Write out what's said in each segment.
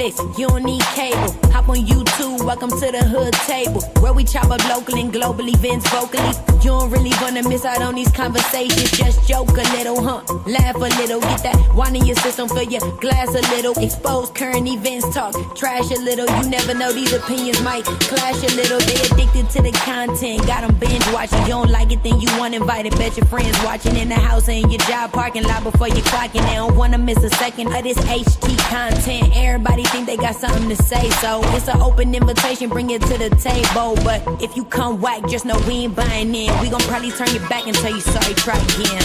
Netflix, you don't need cable. Hop on YouTube, welcome to the hood table, where we chop up local and global events vocally. You don't really wanna miss out on these conversations. Just joke a little, laugh a little, get that wine in your system, fill your glass a little. Expose current events, talk trash a little. You never know, these opinions might clash a little. They addicted to the content, got them binge watching. You don't like it, then you want invited. Bet your friends watching in the house and your job parking lot before you clocking. They don't wanna miss a second of this HD content. Everybody think they got something to say, so it's an open invitation, bring it to the table. But if you come whack, just know we ain't buying in. We gon' probably turn your back and tell you sorry, try again.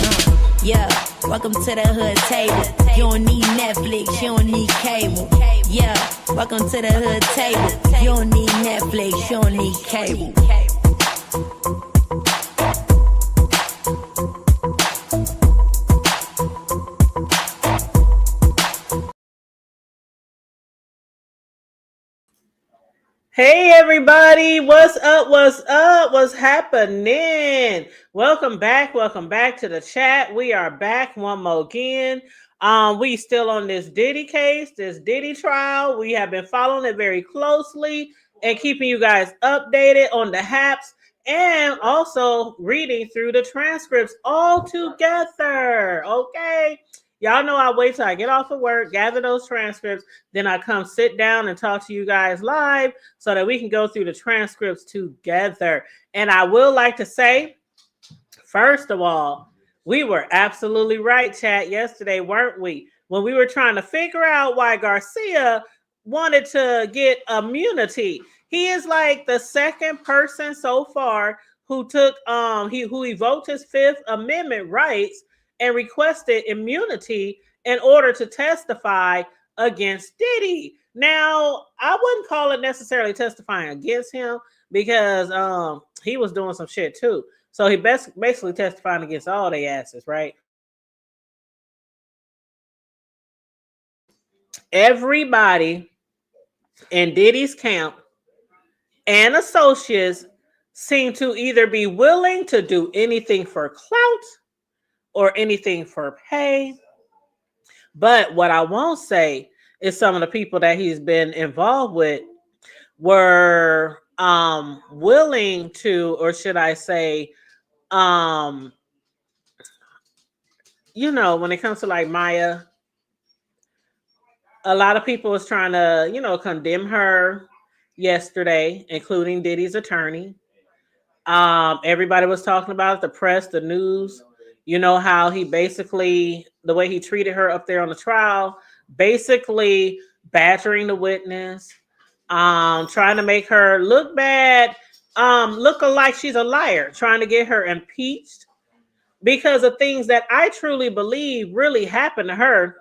Yeah, welcome to the hood table. You don't need Netflix, you don't need cable. Yeah, welcome to the hood table. You don't need Netflix, you don't need cable. Hey everybody, what's up, what's happening? Welcome back to the chat. We are back one more again. We still on this Diddy case, this Diddy trial. We have been following it very closely and keeping you guys updated on the haps and also reading through the transcripts all together, okay? Y'all know I wait till I get off of work, gather those transcripts, then I come sit down and talk to you guys live so that we can go through the transcripts together. And I will like to say, first of all, we were absolutely right, chat, yesterday, weren't we? When we were trying to figure out why Garcia wanted to get immunity. He is like the second person so far who took who evoked his Fifth Amendment rights and requested immunity in order to testify against Diddy. Now, I wouldn't call it necessarily testifying against him because he was doing some shit too. So he basically testifying against all they asses, right? Everybody in Diddy's camp and associates seem to either be willing to do anything for clout or anything for pay. But what I won't say is some of the people that he's been involved with were willing to, or should I say, you know, when it comes to like Maya, a lot of people was trying to, you know, condemn her yesterday, including Diddy's attorney. Everybody was talking about it, the press, the news. You know how he basically, the way he treated her up there on the trial, basically badgering the witness, trying to make her look bad, look like she's a liar, trying to get her impeached because of things that I truly believe really happened to her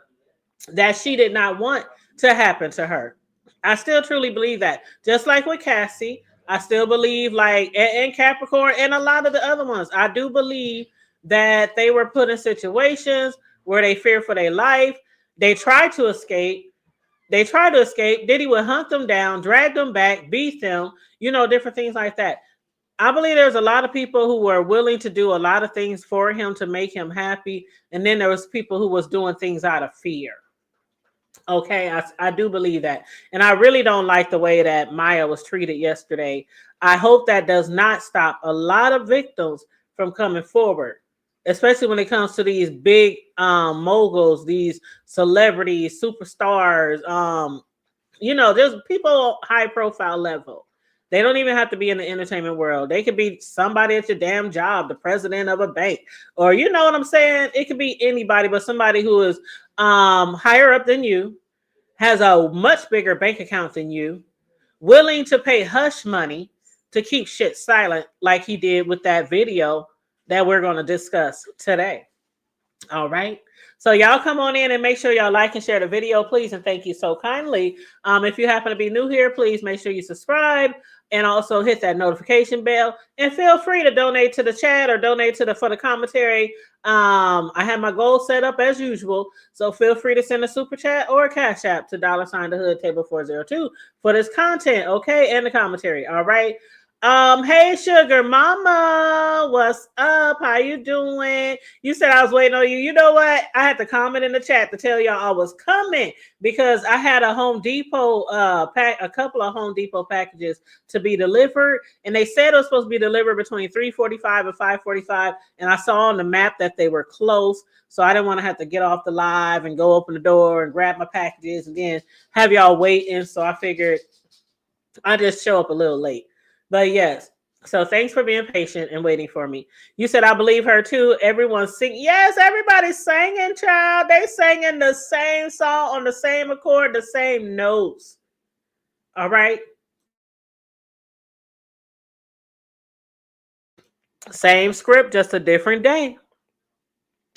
that she did not want to happen to her. I still truly believe that. Just like with Cassie, I still believe like, and Capricorn and a lot of the other ones, I do believe that they were put in situations where they fear for their life. They tried to escape. Diddy would hunt them down, drag them back, beat them, you know, different things like that. I believe there's a lot of people who were willing to do a lot of things for him to make him happy. And then there was people who was doing things out of fear. Okay, I do believe that. And I really don't like the way that Maya was treated yesterday. I hope that does not stop a lot of victims from coming forward, especially when it comes to these big moguls, these celebrities, superstars. You know, there's people high profile level. They don't even have to be in the entertainment world. They could be somebody at your damn job, the president of a bank, or you know what I'm saying? It could be anybody, but somebody who is higher up than you, has a much bigger bank account than you, willing to pay hush money to keep shit silent like he did with that video that we're going to discuss today. All right. So y'all come on in and make sure y'all like and share the video, please. And thank you so kindly. If you happen to be new here, please make sure you subscribe and also hit that notification bell. And feel free to donate to the chat or donate to for the commentary. I have my goal set up as usual. So feel free to send a super chat or a cash app to $the hood table 402 for this content. Okay. And the commentary. All right. Hey, Sugar Mama. what's up? How you doing? You said I was waiting on you. You know what? I had to comment in the chat to tell y'all I was coming because I had a Home Depot a couple of Home Depot packages to be delivered, and they said it was supposed to be delivered between 3:45 and 5:45, and I saw on the map that they were close, so I didn't want to have to get off the live and go open the door and grab my packages and then have y'all waiting. So I figured I just show up a little late. But yes, so thanks for being patient and waiting for me. You said I believe her too. Everyone's singing. Yes, everybody's singing, child. They singing the same song on the same accord, the same notes. All right. Same script, just a different day.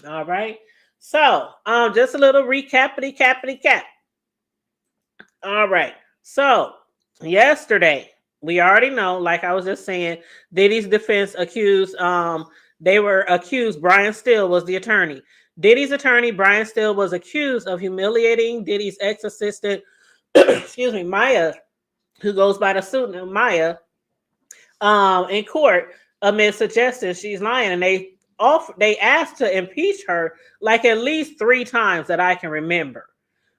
All right. So, just a little recapity cap. All right. So, yesterday, we already know, like I was just saying, Diddy's defense accused, they were accused, Brian Steele was the attorney. Diddy's attorney, Brian Steele, was accused of humiliating Diddy's ex-assistant, excuse me, Maya, who goes by the pseudonym Maya, in court amid suggestions she's lying. And they asked to impeach her like at least 3 times that I can remember.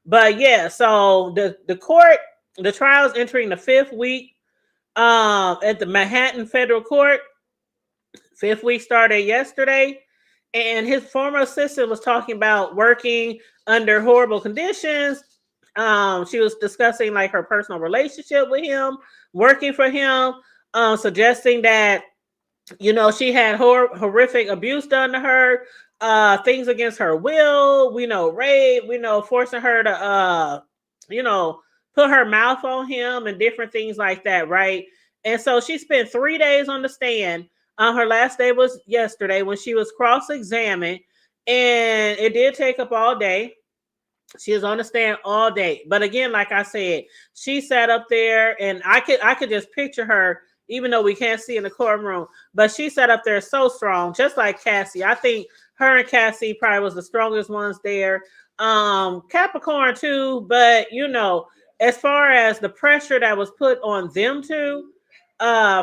But yeah, so the court, the trial is entering the 5th week at the Manhattan Federal Court. 5th week started yesterday, and his former assistant was talking about working under horrible conditions. She was discussing like her personal relationship with him, working for him, suggesting that, you know, she had horrific abuse done to her, things against her will, we know, rape, we know, forcing her to, you know, put her mouth on him and different things like that, right? And so she spent 3 days on the stand. Her last day was yesterday when she was cross-examined, and it did take up all day. She was on the stand all day. But again, like I said, she sat up there, and I could just picture her, even though we can't see in the courtroom, but she sat up there so strong, just like Cassie. I think her and Cassie probably was the strongest ones there. Capricorn too, but you know, as far as the pressure that was put on them two,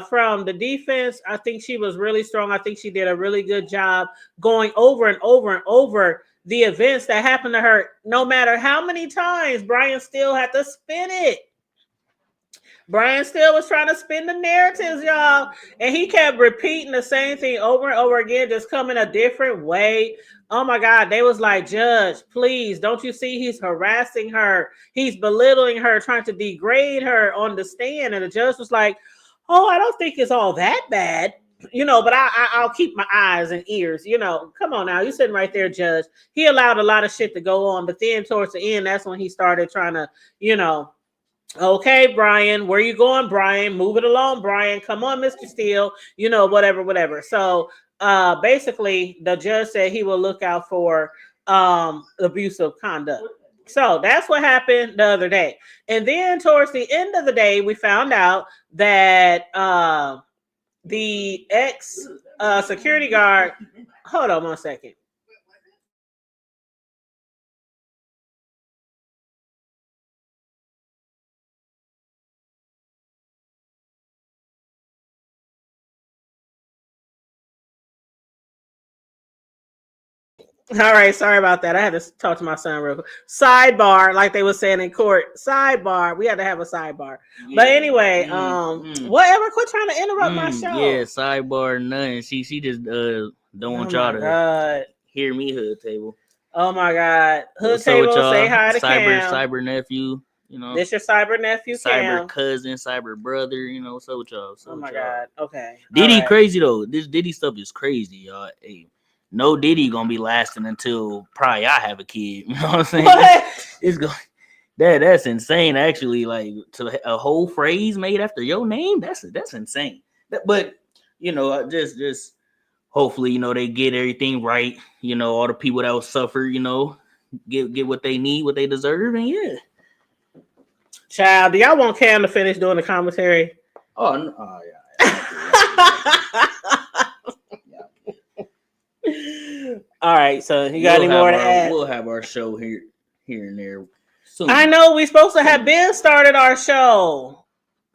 from the defense, I think she was really strong. I think she did a really good job going over and over and over the events that happened to her. No matter how many times Brian still had to spin it. Brian still was trying to spin the narratives, y'all, and he kept repeating the same thing over and over again, just coming a different way. Oh my God, they was like, Judge, please, don't you see he's harassing her? He's belittling her, trying to degrade her on the stand. And the judge was like, oh, I don't think it's all that bad, you know, but I'll keep my eyes and ears, you know. Come on now, you're sitting right there, Judge. He allowed a lot of shit to go on, but then towards the end, that's when he started trying to, you know, okay, Brian, where you going, Brian? Move it along, Brian. Come on, Mr. Steele. You know, whatever. So basically, the judge said he will look out for abusive conduct. So that's what happened the other day. And then towards the end of the day, we found out that the ex security guard, hold on 1 second. All right, sorry about that. I had to talk to my son real quick. Sidebar, like they were saying in court. Sidebar. We had to have a sidebar. Yeah. But anyway, whatever. Quit trying to interrupt my show. Yeah, sidebar, nothing. She just don't want y'all to hear me, Hood Table. Oh my God, Hood Table. Say hi to Cam. Cyber nephew. You know, this your cyber nephew, cyber cousin, cyber brother. You know, so with y'all. Oh my God. Okay. Diddy crazy though. This Diddy stuff is crazy, y'all. Hey. No Diddy gonna be lasting until probably I have a kid. You know what I'm saying? What? It's going that's insane. Actually, like to a whole phrase made after your name. That's insane. But you know, just hopefully, you know, they get everything right. You know, all the people that will suffer, you know, get what they need, what they deserve, and yeah. Child, do y'all want Cam to finish doing the commentary? Oh, no, yeah. All right, so you got any more to add? We'll have our show here and there soon. I know we're supposed to have been started our show.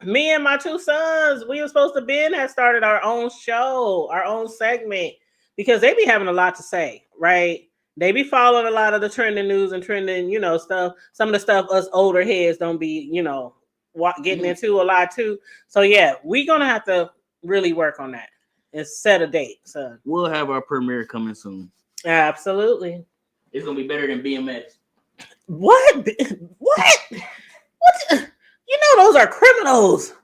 Me and my two sons, we were supposed to have started our own show, our own segment, because they be having a lot to say, right? They be following a lot of the trending news and trending, stuff. Some of the stuff us older heads don't be, getting into a lot too. So yeah, we gonna have to really work on that and set a date. So we'll have our premiere coming soon. Absolutely. It's gonna be better than BMX. What? Those are criminals.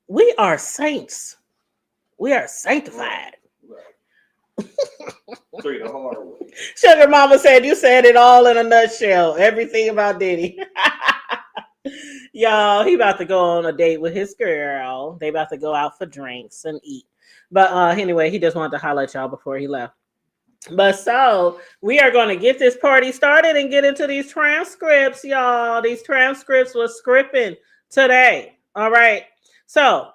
We are saints. We are sanctified. Three the hard way. Sugar Mama said you said it all in a nutshell. Everything about Diddy. Y'all, he about to go on a date with his girl. They about to go out for drinks and eat. But anyway, he just wanted to highlight y'all before he left. But so we are going to get this party started and get into these transcripts, y'all. These transcripts was scripting today. All right. So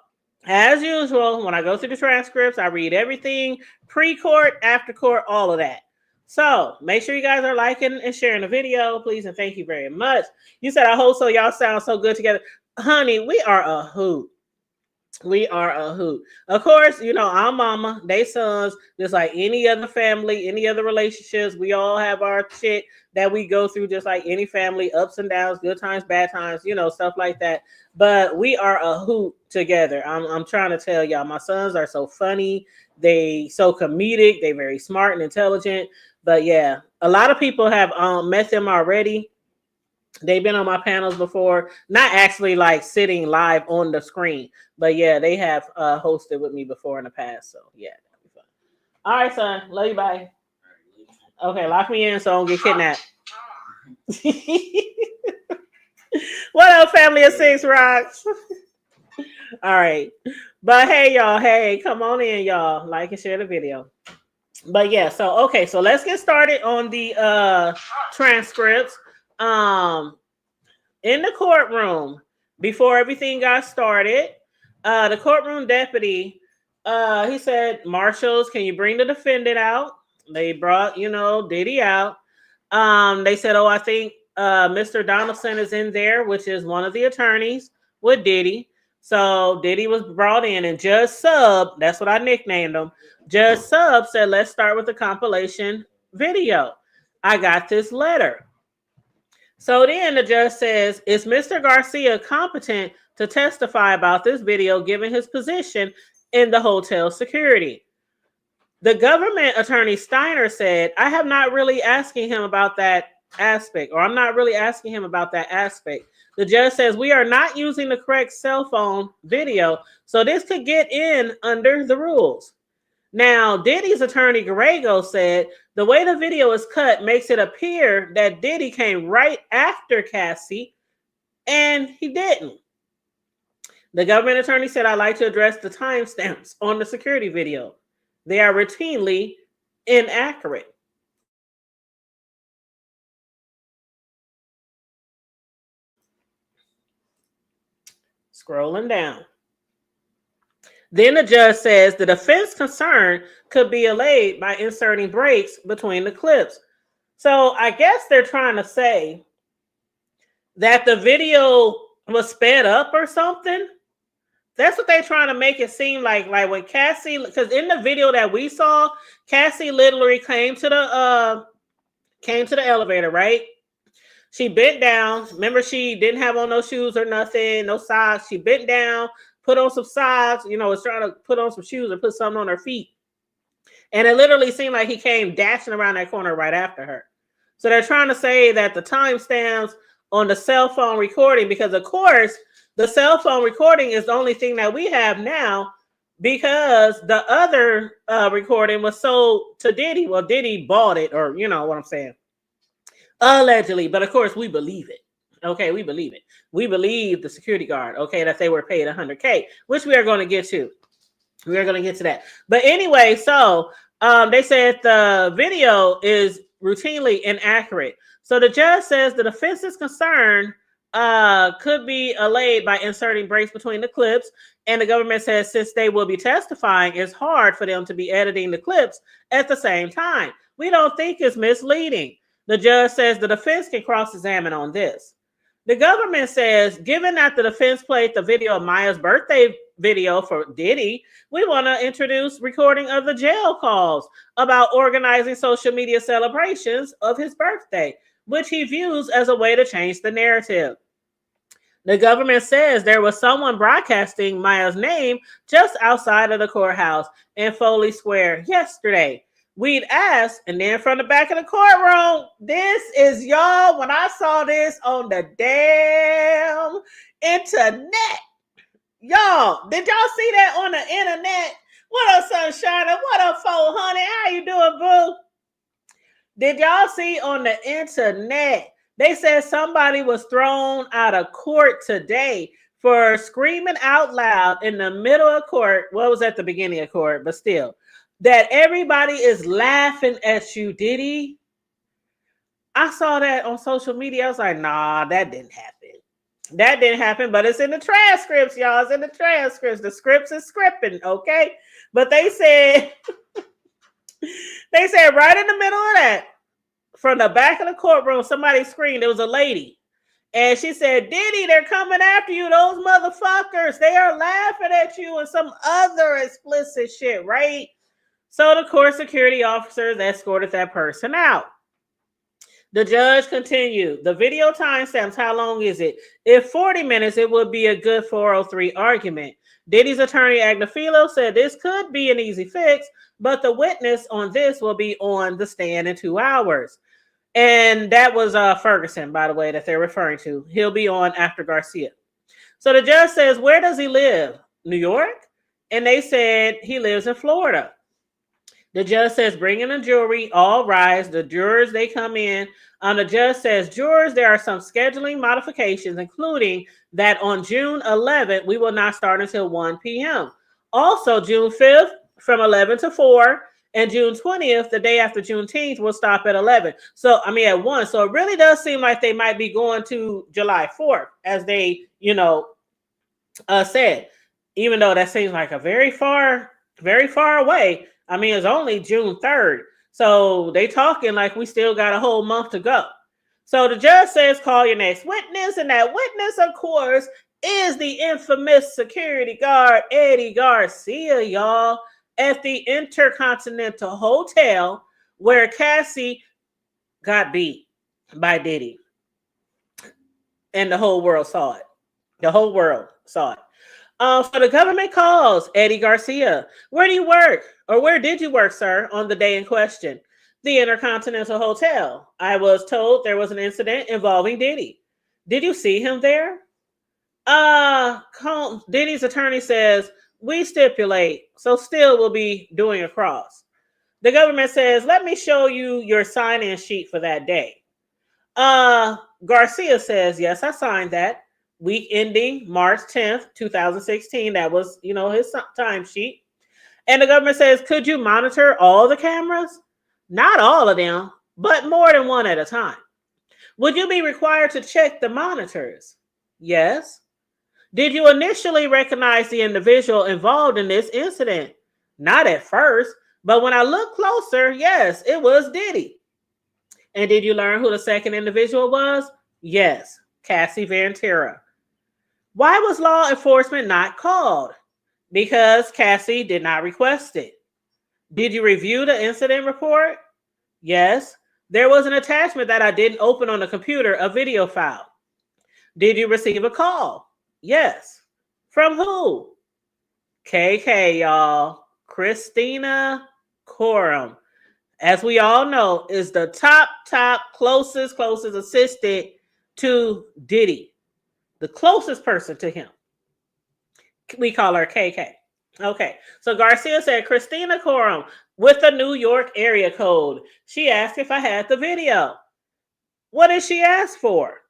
as usual, when I go through the transcripts, I read everything pre-court, after court, all of that. So make sure you guys are liking and sharing the video, please, and thank you very much. You said I hope so. Y'all sound so good together. Honey, we are a hoot. We are a hoot. Of course, our mama, they sons, just like any other family, any other relationships. We all have our shit that we go through, just like any family, ups and downs, good times, bad times, stuff like that. But we are a hoot together. I'm trying to tell y'all, my sons are so funny. They so comedic. They very smart and intelligent. But yeah, a lot of people have met them already. They've been on my panels before, not actually like sitting live on the screen, but yeah, they have hosted with me before in the past. So yeah, that'll be fun. All right, son. Love you. Bye. Okay, lock me in so I don't get kidnapped. What up, family of six rocks? All right. But hey, y'all. Hey, come on in, y'all. Like and share the video. But yeah, so okay, so let's get started on the transcripts. In the courtroom, before everything got started, the courtroom deputy, he said, "Marshals, can you bring the defendant out?" They brought, Diddy out. They said, "Oh, I think Mr. Donaldson is in there," which is one of the attorneys with Diddy. So Diddy was brought in, and Judge Sub, that's what I nicknamed him. Judge Sub said, "Let's start with the compilation video. I got this letter." So then the judge says, "Is Mr. Garcia competent to testify about this video given his position in the hotel security?" The government attorney Steiner said, "I have not really asking him about that aspect, or I'm not really asking him about that aspect." The judge says, "We are not using the correct cell phone video, so this could get in under the rules." Now, Diddy's attorney Garego said the way the video is cut makes it appear that Diddy came right after Cassie, and he didn't. The government attorney said, "I'd like to address the timestamps on the security video. They are routinely inaccurate." Scrolling down. Then the judge says the defense concern could be allayed by inserting breaks between the clips. So I guess they're trying to say that the video was sped up or something. That's what they're trying to make it seem like. Like when Cassie, because in the video that we saw, Cassie literally came to the elevator, right? She bent down. Remember, she didn't have on no shoes or nothing, no socks. She bent down, put on some socks, was trying to put on some shoes or put something on her feet. And it literally seemed like he came dashing around that corner right after her. So they're trying to say that the timestamps on the cell phone recording, because of course, the cell phone recording is the only thing that we have now, because the other recording was sold to Diddy. Well, Diddy bought it, or you know what I'm saying. Allegedly, but of course we believe it. Okay, we believe it. We believe the security guard, okay, that they were paid $100K, which we are going to get to. We are going to get to that. But anyway, so they said the video is routinely inaccurate. So the judge says the defense's concern could be allayed by inserting breaks between the clips. And the government says since they will be testifying, it's hard for them to be editing the clips at the same time. We don't think it's misleading. The judge says the defense can cross-examine on this. The government says, given that the defense played the video of Maya's birthday video for Diddy, we want to introduce recording of the jail calls about organizing social media celebrations of his birthday, which he views as a way to change the narrative. The government says there was someone broadcasting Maya's name just outside of the courthouse in Foley Square yesterday. We'd asked, and then from the back of the courtroom, this is y'all, when I saw this on the damn internet. Y'all, did y'all see that on the internet? What up, Sunshine? What up, 400? How you doing, boo? Did y'all see on the internet? They said somebody was thrown out of court today for screaming out loud in the middle of court. Well, it was at the beginning of court, but still. That everybody is laughing at you, Diddy. I saw that on social media. I was like, nah, that didn't happen. That didn't happen, but it's in the transcripts, y'all. It's in the transcripts. The scripts is scripting, okay? But they said, right in the middle of that, from the back of the courtroom, somebody screamed. There was a lady. And she said, Diddy, they're coming after you. Those motherfuckers. They are laughing at you and some other explicit shit, right? So the court security officers escorted that person out. The judge continued. The video timestamps, how long is it? If 40 minutes, it would be a good 403 argument. Diddy's attorney, Agnafilo, said this could be an easy fix, but the witness on this will be on the stand in 2 hours. And that was Ferguson, by the way, that they're referring to. He'll be on after Garcia. So the judge says, where does he live? New York? And they said he lives in Florida. The judge says, bring in the jury, all rise. The jurors, they come in. The judge says, jurors, there are some scheduling modifications, including that on June 11th, we will not start until 1 p.m. Also, June 5th, from 11 to 4, and June 20th, the day after Juneteenth, we'll stop at 11. At 1. So it really does seem like they might be going to July 4th, as they, said, even though that seems like a very far away. It's only June 3rd. So they talking like we still got a whole month to go. So the judge says, call your next witness. And that witness, of course, is the infamous security guard, Eddie Garcia, y'all, at the Intercontinental Hotel where Cassie got beat by Diddy. And the whole world saw it. The whole world saw it. So the government calls Eddie Garcia. Where do you work? Or where did you work, sir, on the day in question? The Intercontinental Hotel. I was told there was an incident involving Diddy. Did you see him there? Diddy's attorney says, we stipulate, so still we'll be doing a cross. The government says, let me show you your sign-in sheet for that day. Garcia says, yes, I signed that. Week ending March 10th, 2016. That was, his time sheet. And the government says, could you monitor all the cameras? Not all of them, but more than one at a time. Would you be required to check the monitors? Yes. Did you initially recognize the individual involved in this incident? Not at first, but when I looked closer, yes, it was Diddy. And did you learn who the second individual was? Yes, Cassie Ventura. Why was law enforcement not called? Because Cassie did not request it. Did you review the incident report? Yes. There was an attachment that I didn't open on the computer, a video file. Did you receive a call? Yes. From who? KK, y'all. Christina Coram. As we all know, is the top, closest assistant to Diddy. The closest person to him. We call her KK. Okay. So Garcia said, Christina Coram with a New York area code. She asked if I had the video. What did she ask for?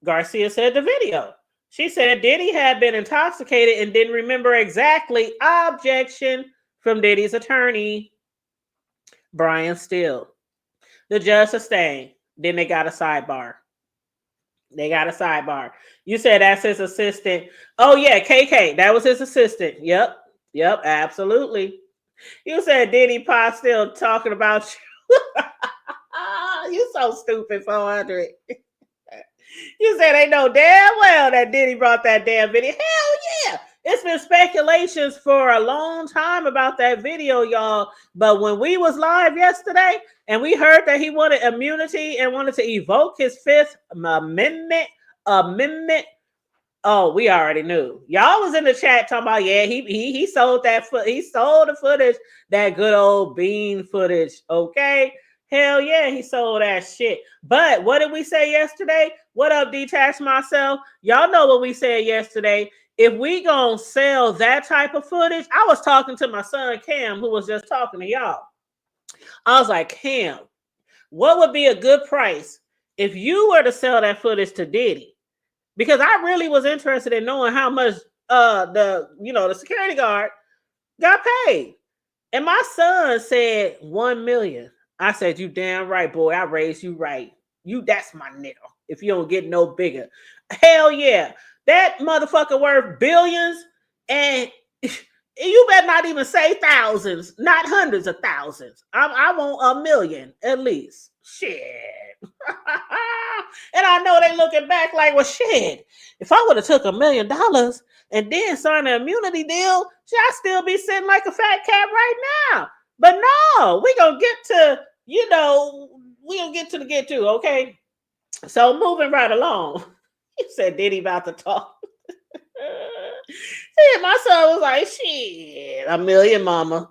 Garcia said the video. She said Diddy had been intoxicated and didn't remember exactly. Objection from Diddy's attorney, Brian Steele. The judge sustained. Then they got a sidebar. You said that's his assistant. Oh, yeah, KK. That was his assistant. Yep, absolutely. You said Diddy Pa still talking about you. You so stupid, 400. You said they know damn well that Diddy brought that damn video. Hell yeah. It's been speculations for a long time about that video, y'all. But when we was live yesterday and we heard that he wanted immunity and wanted to evoke his Fifth Amendment, oh, we already knew. Y'all was in the chat talking about, yeah, he sold that he sold the footage, that good old bean footage. Okay. Hell yeah, he sold that shit. But what did we say yesterday? What up, Detach Myself? Y'all know what we said yesterday. If we gonna sell that type of footage, I was talking to my son Cam, who was just talking to y'all. I was like, Cam, what would be a good price if you were to sell that footage to Diddy? Because I really was interested in knowing how much the security guard got paid. And my son said 1 million. I said, you damn right, boy. I raised you right. That's my nigga. If you don't get no bigger. Hell yeah. That motherfucker worth billions. And you better not even say thousands, not hundreds of thousands. I want 1 million at least. Shit. And I know they looking back like, well, shit. If I would have took $1 million and then signed an immunity deal, should I still be sitting like a fat cat right now? But no, we gonna get to, get to, okay? So moving right along. You said Diddy about to talk. Yeah, my son was like, shit, 1 million, mama.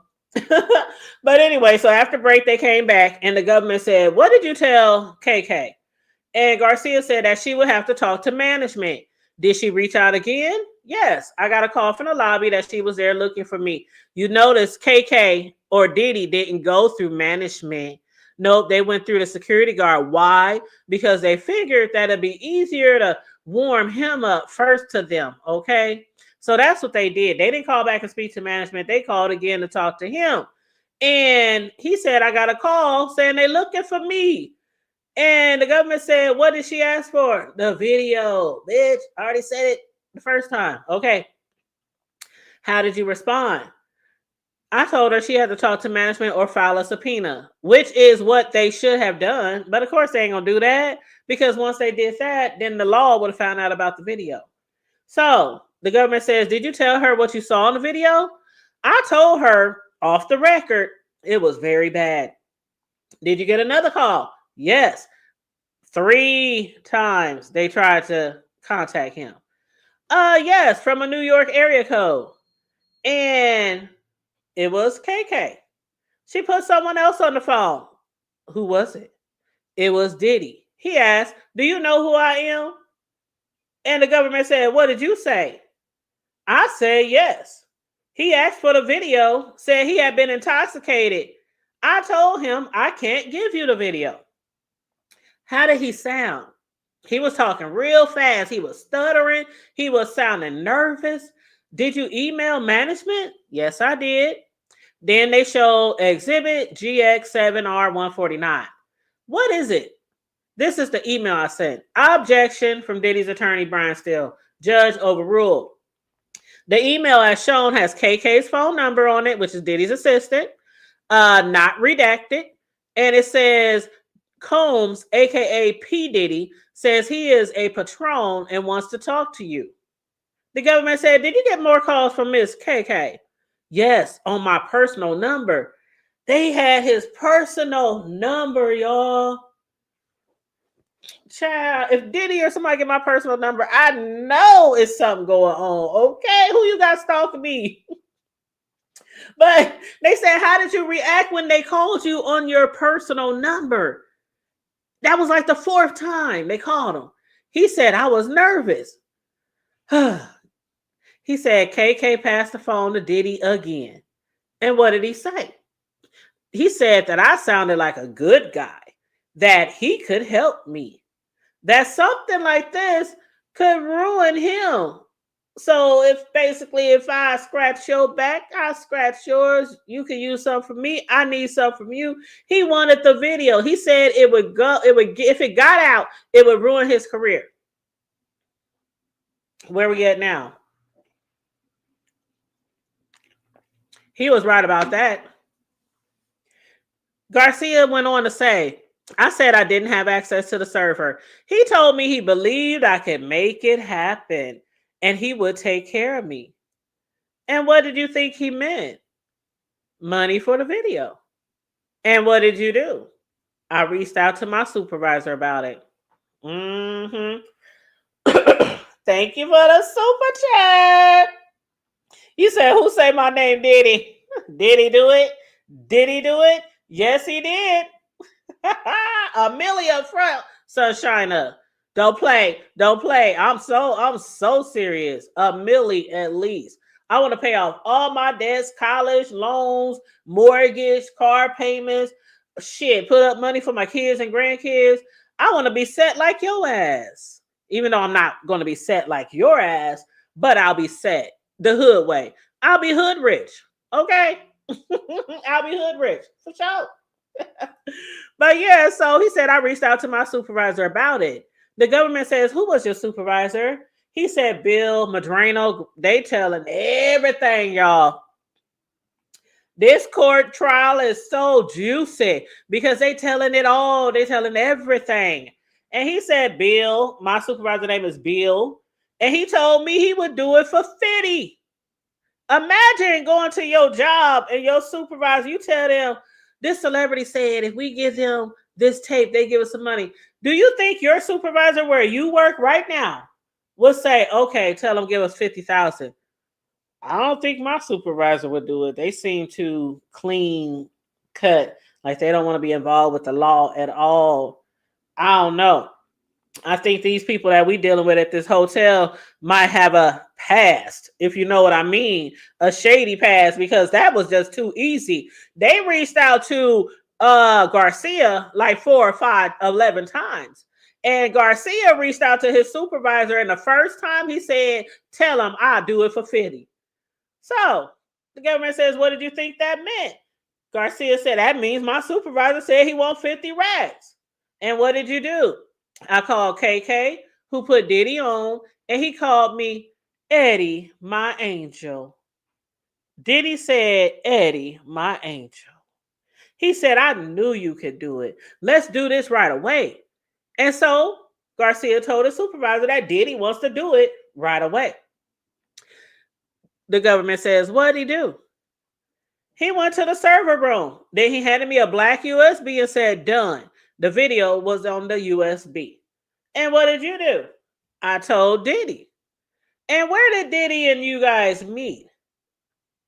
But anyway, so after break, they came back and the government said, what did you tell KK? And Garcia said that she would have to talk to management. Did she reach out again? Yes. I got a call from the lobby that she was there looking for me. You notice KK or Diddy didn't go through management. Nope, they went through the security guard. Why? Because they figured that it'd be easier to warm him up first to them. Okay. So that's what they did. They didn't call back and speak to management. They called again to talk to him. And he said, I got a call saying they're looking for me. And the government said, what did she ask for? The video. Bitch, I already said it the first time. Okay. How did you respond? I told her she had to talk to management or file a subpoena, which is what they should have done. But of course, they ain't going to do that because once they did that, then the law would have found out about the video. So the government says, did you tell her what you saw in the video? I told her off the record, it was very bad. Did you get another call? Yes. 3 times they tried to contact him. Yes, from a New York area code. And it was KK. She put someone else on the phone. Who was it? It was Diddy. He asked, do you know who I am? And the government said, what did you say? I said yes. He asked for the video, said he had been intoxicated. I told him I can't give you the video. How did he sound? He was talking real fast. He was stuttering. He was sounding nervous. Did you email management? Yes, I did. Then they showed exhibit GX7R149. What is it? This is the email I sent. Objection from Diddy's attorney, Brian Steele. Judge overruled. The email as shown has KK's phone number on it, which is Diddy's assistant, not redacted. And it says Combs, aka P. Diddy, says he is a patron and wants to talk to you. The government said, did you get more calls from Miss KK? Yes, on my personal number. They had his personal number, y'all. Child, if Diddy or somebody get my personal number, I know it's something going on. Okay, who you got stalking me? But they said, how did you react when they called you on your personal number? That was like the 4th time they called him. He said, I was nervous. He said, KK passed the phone to Diddy again. And what did he say? He said that I sounded like a good guy, that he could help me, that something like this could ruin him. So if I scratch your back, I scratch yours. You can use something from me. I need something from you. He wanted the video. He said if it got out, it would ruin his career. Where we at now? He was right about that. Garcia went on to say, I said I didn't have access to the server. He told me he believed I could make it happen and he would take care of me. And what did you think he meant? Money for the video. And what did you do? I reached out to my supervisor about it. Mm-hmm. Thank you for the super chat. You said, who say my name, Diddy? Did he do it? Did he do it? Yes, he did. Amelia front, sunshine up. Don't play. Don't play. I'm so serious. A milli at least. I want to pay off all my debts, college, loans, mortgage, car payments. Shit, put up money for my kids and grandkids. I want to be set like your ass. Even though I'm not going to be set like your ass, but I'll be set the hood way. I'll be hood rich. Okay? I'll be hood rich. For sure. But yeah, so he said I reached out to my supervisor about it. The government says, who was your supervisor? He said, Bill Madrano. They telling everything, y'all. This court trial is so juicy because they telling it all. They telling everything. And he said, Bill, my supervisor name is Bill. And he told me he would do it for 50. Imagine going to your job and your supervisor, you tell them, this celebrity said if we give them this tape, they give us some money. Do you think your supervisor where you work right now would say, okay, tell them give us 50,000? I don't think my supervisor would do it. They seem too clean cut, like they don't want to be involved with the law at all. I don't know. I think these people that we dealing with at this hotel might have a past, if you know what I mean, a shady past, because that was just too easy. They reached out to Garcia like 4 or 5, 11 times. And Garcia reached out to his supervisor, and the first time he said, tell him I'll do it for 50. So the government says, what did you think that meant? Garcia said, that means my supervisor said he wants 50 racks. And what did you do? I called KK, who put Diddy on, and he called me Eddie, my angel. Diddy said, Eddie, my angel. He said, I knew you could do it. Let's do this right away. And so Garcia told his supervisor that Diddy wants to do it right away. The government says, what did he do? He went to the server room. Then he handed me a black USB and said, done. The video was on the USB. And what did you do? I told Diddy. And where did Diddy and you guys meet?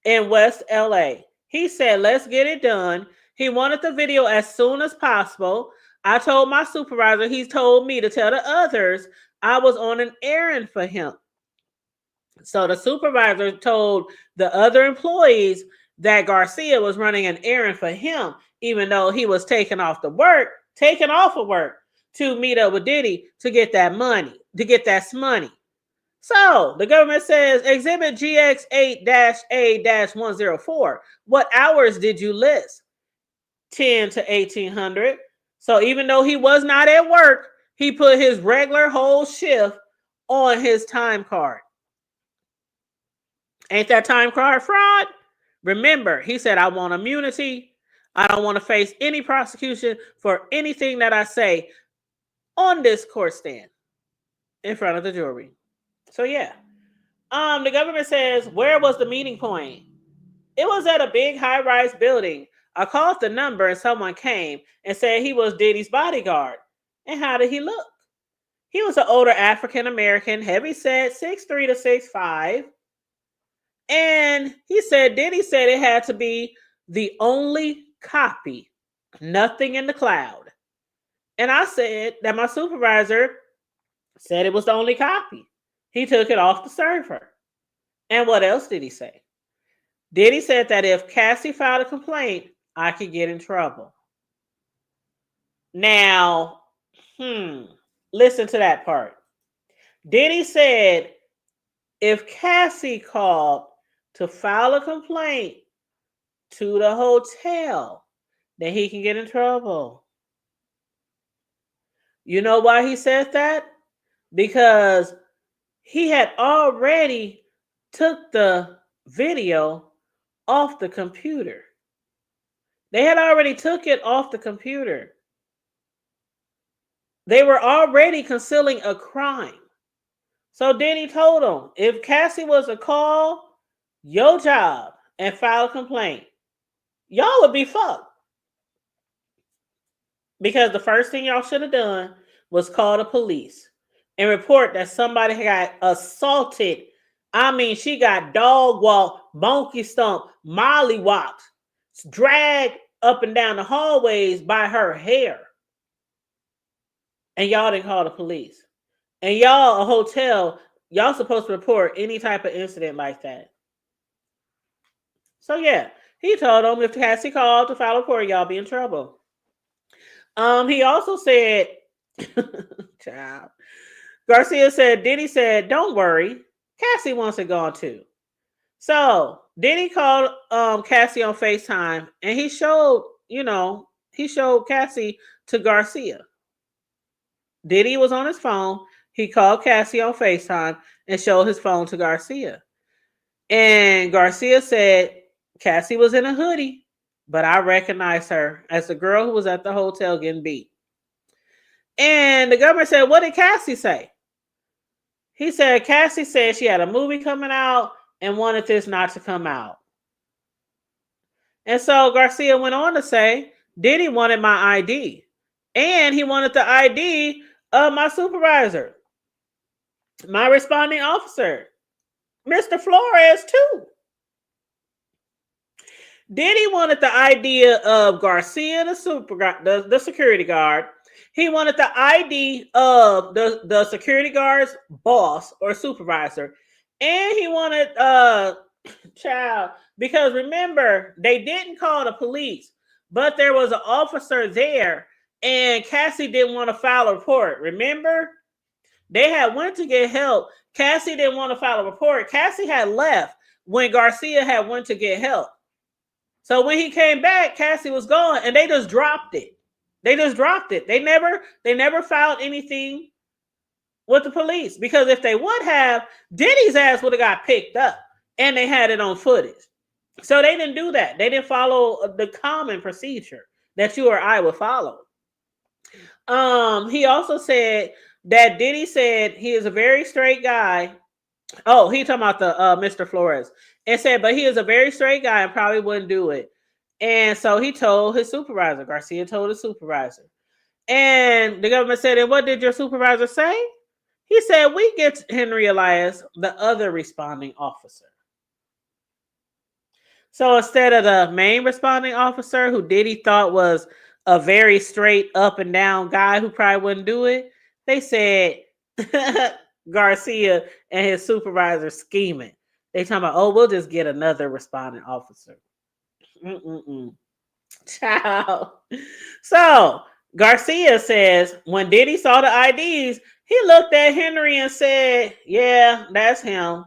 In West LA. He said, let's get it done. He wanted the video as soon as possible. I told my supervisor, he told me to tell the others I was on an errand for him. So the supervisor told the other employees that Garcia was running an errand for him, even though he was taken off of work to meet up with Diddy to get that money, to get that money. So the government says, Exhibit GX8-A-104. What hours did you list? 10 to 1800. So even though he was not at work, he put his regular whole shift on his time card. Ain't that time card fraud? Remember, he said, I want immunity. I don't want to face any prosecution for anything that I say on this court stand in front of the jury. So yeah. The government says, where was the meeting point? It was at a big high-rise building. I called the number and someone came and said he was Diddy's bodyguard. And how did he look? He was an older African-American, heavy-set, 6'3" to 6'5". And he said, Diddy said it had to be the only copy, nothing in the cloud. And I said that my supervisor said it was the only copy. He took it off the server. And what else did he say? Diddy said that if Cassie filed a complaint, I could get in trouble. Now, listen to that part. Diddy said if Cassie called to file a complaint to the hotel, then he can get in trouble. You know why he said that? Because he had already took the video off the computer. They had already took it off the computer. They were already concealing a crime. So Diddy told them, if Cassie was to call your job and file a complaint, y'all would be fucked. Because the first thing y'all should have done was call the police and report that somebody got assaulted. I mean, she got dog walked, monkey stomped, mollywopped, dragged up and down the hallways by her hair. And y'all didn't call the police. And y'all, a hotel, y'all supposed to report any type of incident like that. So yeah, he told them if Cassie called to file a report, y'all be in trouble. He also said, child. Garcia said, Diddy said, don't worry, Cassie wants it gone too. So Diddy called Cassie on FaceTime and he showed Cassie to Garcia. Diddy was on his phone. He called Cassie on FaceTime and showed his phone to Garcia. And Garcia said Cassie was in a hoodie, but I recognized her as the girl who was at the hotel getting beat. And the government said, what did Cassie say? He said, Cassie said she had a movie coming out and wanted this not to come out. And so Garcia went on to say, Diddy wanted my ID. And he wanted the ID of my supervisor, my responding officer, Mr. Flores, too. Diddy wanted the ID of Garcia, the security guard. He wanted the ID of the security guard's boss or supervisor. And he wanted child, because remember, they didn't call the police, but there was an officer there, and Cassie didn't want to file a report. Remember? They had went to get help. Cassie didn't want to file a report. Cassie had left when Garcia had went to get help. So when he came back, Cassie was gone, and they just dropped it. They never filed anything with the police, because if they would have, Diddy's ass would have got picked up, and they had it on footage. So they didn't do that. They didn't follow the common procedure that you or I would follow. He also said that Diddy said he is a very straight guy. Oh, he talking about the Mr. Flores, and said, but he is a very straight guy and probably wouldn't do it. And so he told his supervisor. Garcia told his supervisor. And the government said, and what did your supervisor say? He said, we get Henry Elias, the other responding officer. So instead of the main responding officer, who Diddy thought was a very straight up and down guy who probably wouldn't do it, they said Garcia and his supervisor scheming. They talking about, oh, we'll just get another responding officer. Child. So Garcia says when Diddy saw the IDs, he looked at Henry and said, yeah, that's him.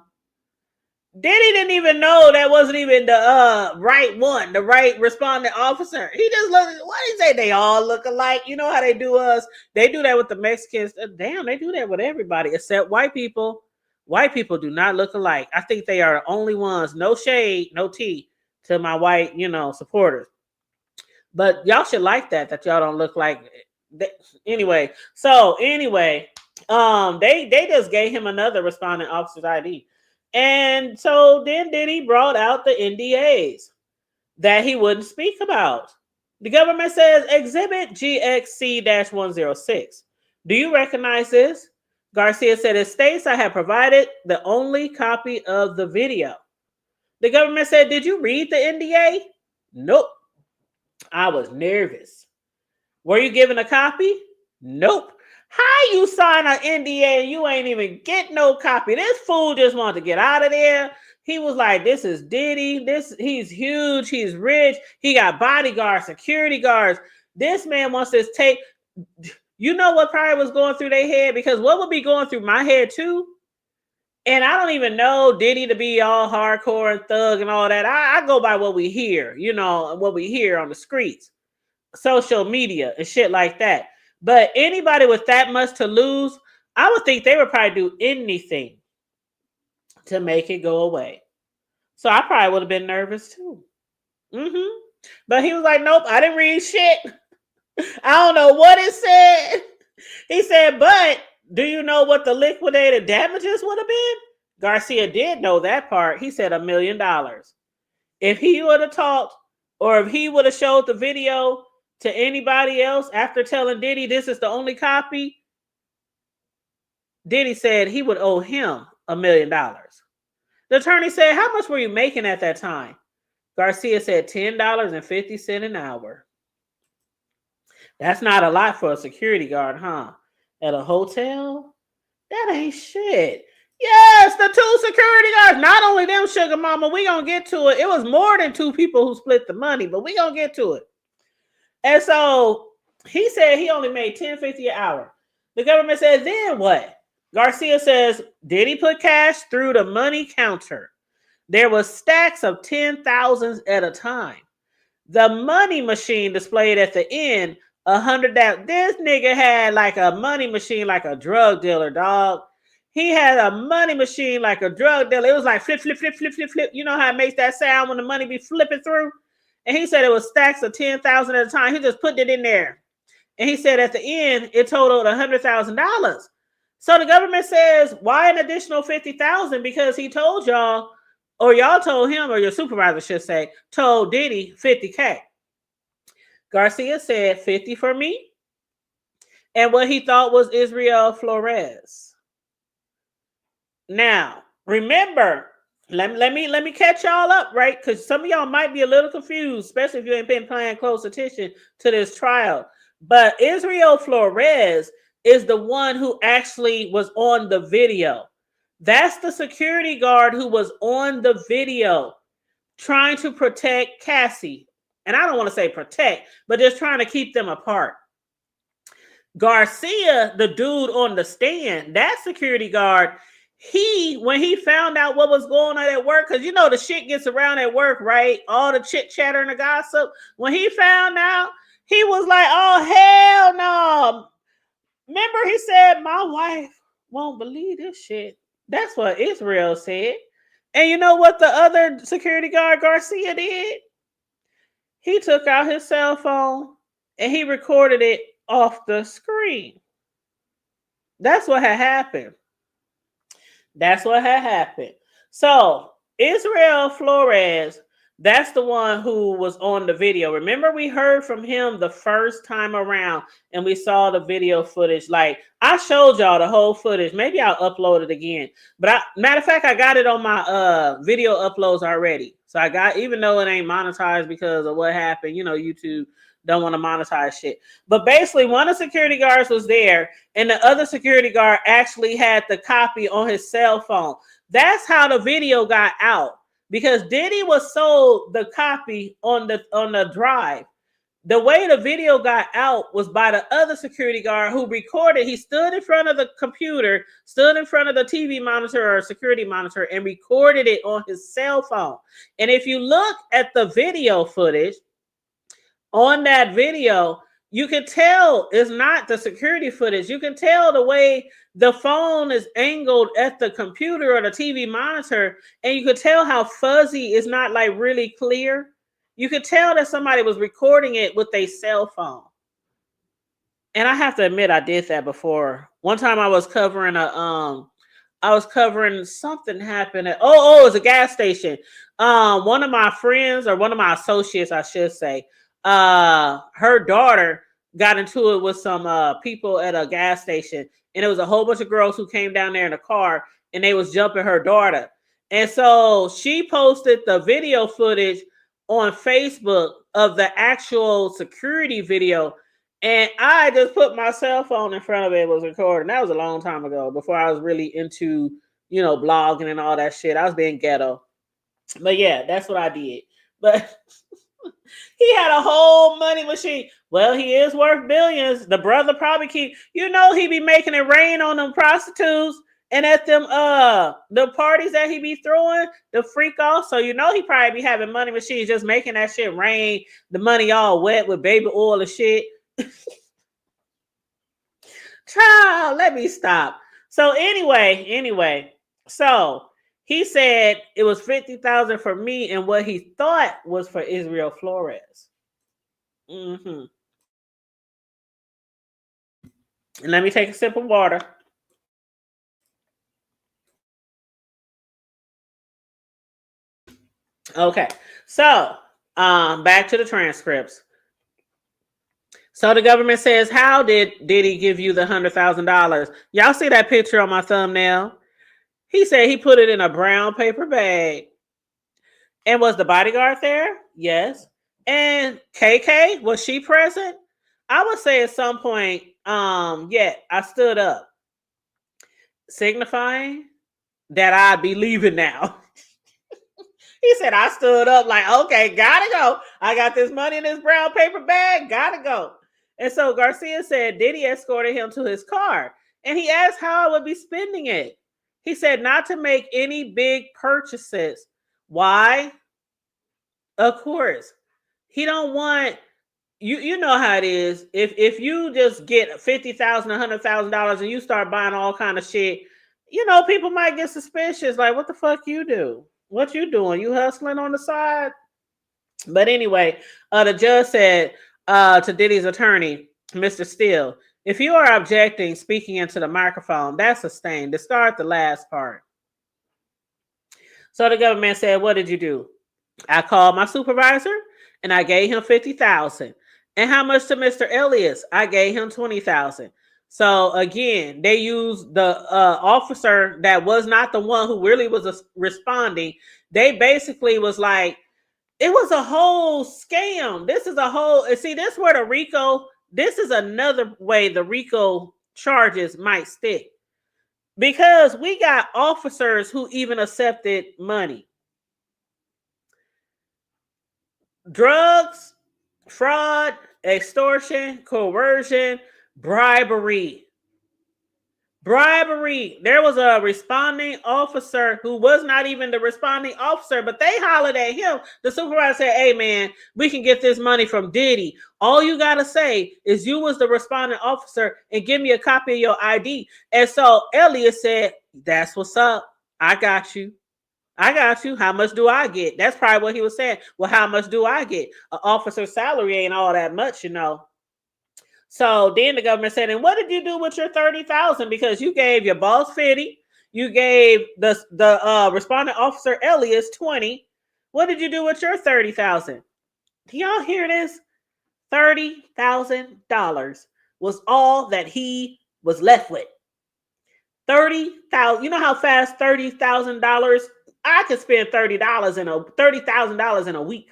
Diddy didn't even know that wasn't even the right one, the right responding officer. He just looked, why did he say they all look alike? You know how they do us? They do that with the Mexicans. Damn, they do that with everybody except white people. White people do not look alike. I think they are the only ones, no shade, no tea to my white, supporters. But y'all should like that y'all don't look like. Anyway, they just gave him another responding officer's ID. And so then Diddy brought out the NDAs that he wouldn't speak about. The government says Exhibit GXC-106. Do you recognize this? Garcia said, it states I have provided the only copy of the video. The government said, did you read the NDA? Nope. I was nervous. Were you given a copy? Nope. How you sign an NDA and you ain't even get no copy? This fool just wanted to get out of there. He was like, this is Diddy. He's huge. He's rich. He got bodyguards, security guards. This man wants this tape. You know what probably was going through their head? Because what would be going through my head too? And I don't even know Diddy to be all hardcore and thug and all that. I go by what we hear, what we hear on the streets, social media and shit like that. But anybody with that much to lose, I would think they would probably do anything to make it go away. So I probably would have been nervous too. But he was like, nope, I didn't read shit. I don't know what it said. He said, but do you know what the liquidated damages would have been? Garcia did know that part. He said $1 million. If he would have talked, or if he would have showed the video to anybody else after telling Diddy this is the only copy, Diddy said he would owe him $1 million. The attorney said, how much were you making at that time? Garcia said $10.50 an hour. That's not a lot for a security guard, huh? At a hotel? That ain't shit. Yes, the 2 security guards. Not only them, sugar mama, we gonna get to it. It was more than 2 people who split the money, but we gonna get to it. And so he said he only made $10.50 an hour. The government said, then what? Garcia says, did he put cash through the money counter? There was stacks of 10,000s at a time. The money machine displayed at the end, 100. This nigga had like a money machine, like a drug dealer, dog. He had a money machine like a drug dealer. It was like flip, flip, flip, flip, flip, flip. You know how it makes that sound when the money be flipping through? And he said it was stacks of 10,000 at a time. He just put it in there. And he said at the end, it totaled $100,000. So the government says, why an additional 50,000? Because he told y'all, or y'all told him, or your supervisor should say, told Diddy 50K. Garcia said 50 for me, and what he thought was Israel Flores. Now, remember, let me catch y'all up, right? Because some of y'all might be a little confused, especially if you ain't been paying close attention to this trial. But Israel Flores is the one who actually was on the video. That's the security guard who was on the video trying to protect Cassie. And I don't want to say protect, but just trying to keep them apart. Garcia, the dude on the stand, that security guard, when he found out what was going on at work, because you know the shit gets around at work, right? All the chit chatter and the gossip. When he found out, he was like, oh, hell no. Remember, he said, my wife won't believe this shit. That's what Israel said. And you know what the other security guard, Garcia, did? He took out his cell phone and he recorded it off the screen. That's what had happened. That's what had happened. So Israel Flores, that's the one who was on the video. Remember, we heard from him the first time around and we saw the video footage. Like, I showed y'all the whole footage. Maybe I'll upload it again. But matter of fact, I got it on my video uploads already. So I got, even though it ain't monetized because of what happened, you know, YouTube don't want to monetize shit. But basically, one of the security guards was there and the other security guard actually had the copy on his cell phone. That's how the video got out. Because Diddy was sold the copy on the drive. The way the video got out was by the other security guard who recorded. He stood in front of the computer, stood in front of the TV monitor or security monitor and recorded it on his cell phone. And if you look at the video footage on that video, you can tell it's not the security footage. You can tell the way the phone is angled at the computer or the TV monitor, and you could tell how fuzzy it's not like really clear. You could tell that somebody was recording it with a cell phone. And I have to admit, I did that before. One time I was covering something happened at, it was a gas station. One of my friends, or one of my associates, I should say, her daughter got into it with some people at a gas station, and it was a whole bunch of girls who came down there in a car and they was jumping her daughter. And so she posted the video footage on Facebook of the actual security video, and I just put my cell phone in front of it and was recording. That was a long time ago, before I was really into, you know, blogging and all that shit. I was being ghetto. But yeah, that's what I did. But he had a whole money machine. Well, he is worth billions. The brother probably he be making it rain on them prostitutes and at them the parties that he be throwing, the freak off. So he probably be having money machines just making that shit rain, the money all wet with baby oil and shit. Child, let me stop. So anyway, so he said it was 50,000 for me and what he thought was for Israel Flores. And let me take a sip of water. Okay, so back to the transcripts. So the government says, how did Diddy give you the $100,000? Y'all see that picture on my thumbnail? He said he put it in a brown paper bag. And was the bodyguard there? Yes. And KK, was she present? I would say at some point, yeah, I stood up, signifying that I'd be leaving now. He said, I stood up like, okay, gotta go. I got this money in this brown paper bag, gotta go. And so Garcia said Diddy escorted him to his car. And he asked how I would be spending it. He said not to make any big purchases. Why? Of course. He don't want you know how it is. If you just get $50,000, $100,000 and you start buying all kind of shit, you know, people might get suspicious. Like, what the fuck you do? What you doing? You hustling on the side? But anyway, the judge said to Diddy's attorney, Mr. Steele, if you are objecting speaking into the microphone, that's sustained. Discard the last part. So the government said, what did you do? I called my supervisor and I gave him $50,000. And how much to Mr. Elias? I gave him $20,000. So again, they used the officer that was not the one who really was responding. They basically was like, it was a whole scam. This is a whole, see, this where the RICO, this is another way the RICO charges might stick. Because we got officers who even accepted money. Drugs, fraud, extortion, coercion, bribery. There was a responding officer who was not even the responding officer, but they hollered at him. The supervisor said, hey man, we can get this money from Diddy. All you got to say is you was the responding officer and give me a copy of your ID. And so Elliot said, that's what's up. I got you. How much do I get? That's probably what he was saying. Well, how much do I get? An officer's salary ain't all that much, you know. So then the government said, and what did you do with your $30,000? Because you gave your boss 50, you gave the responding officer Elias 20. What did you do with your $30,000? Do y'all hear this? $30,000 was all that he was left with. $30,000. You know how fast $30,000? I could spend $30,000 in a week.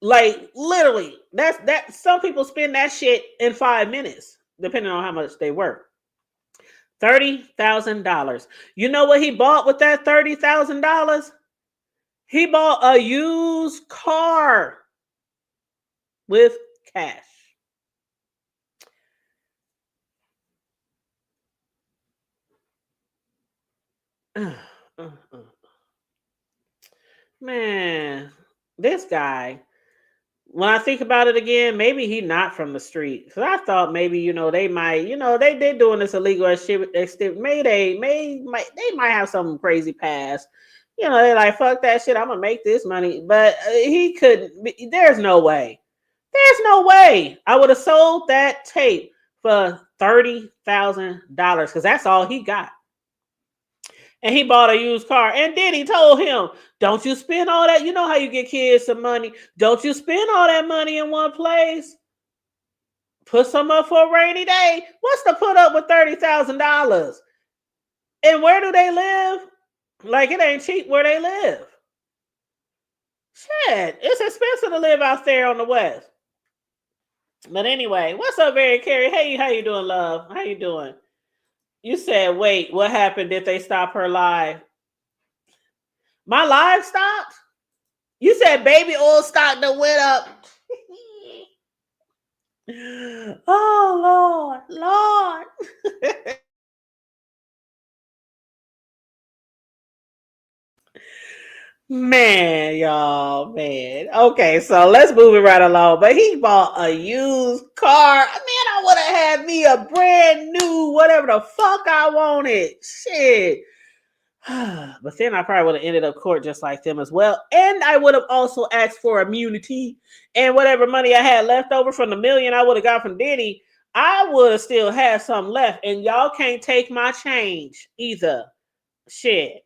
Like literally, that some people spend that shit in 5 minutes, depending on how much they work. $30,000. You know what he bought with that $30,000? He bought a used car with cash. Man, this guy. When I think about it again, maybe he not from the street. Because I thought maybe, you know, they might, you know, they doing this illegal shit. They might have some crazy past. You know, they're like, fuck that shit. I'm going to make this money. But he couldn't. There's no way. There's no way I would have sold that tape for $30,000 because that's all he got. And he bought a used car. And then he told him, don't you spend all that. You know how you get kids some money. Don't you spend all that money in one place. Put some up for a rainy day. What's to put up with $30,000? And where do they live? Like it ain't cheap where they live. Shit, it's expensive to live out there on the West. But anyway, what's up, Mary Carey? Hey, how you doing, love? How you doing? You said, wait, what happened? Did they stop her live? My live stopped? You said baby oil stock that went up. Oh, Lord. Man, y'all, man. Okay, so let's move it right along. But he bought a used car. Man, I would have had me a brand new, whatever the fuck I wanted. Shit. But then I probably would have ended up court just like them as well. And I would have also asked for immunity. And whatever money I had left over from the million I would have got from Diddy, I would have still had some left, and y'all can't take my change either. Shit.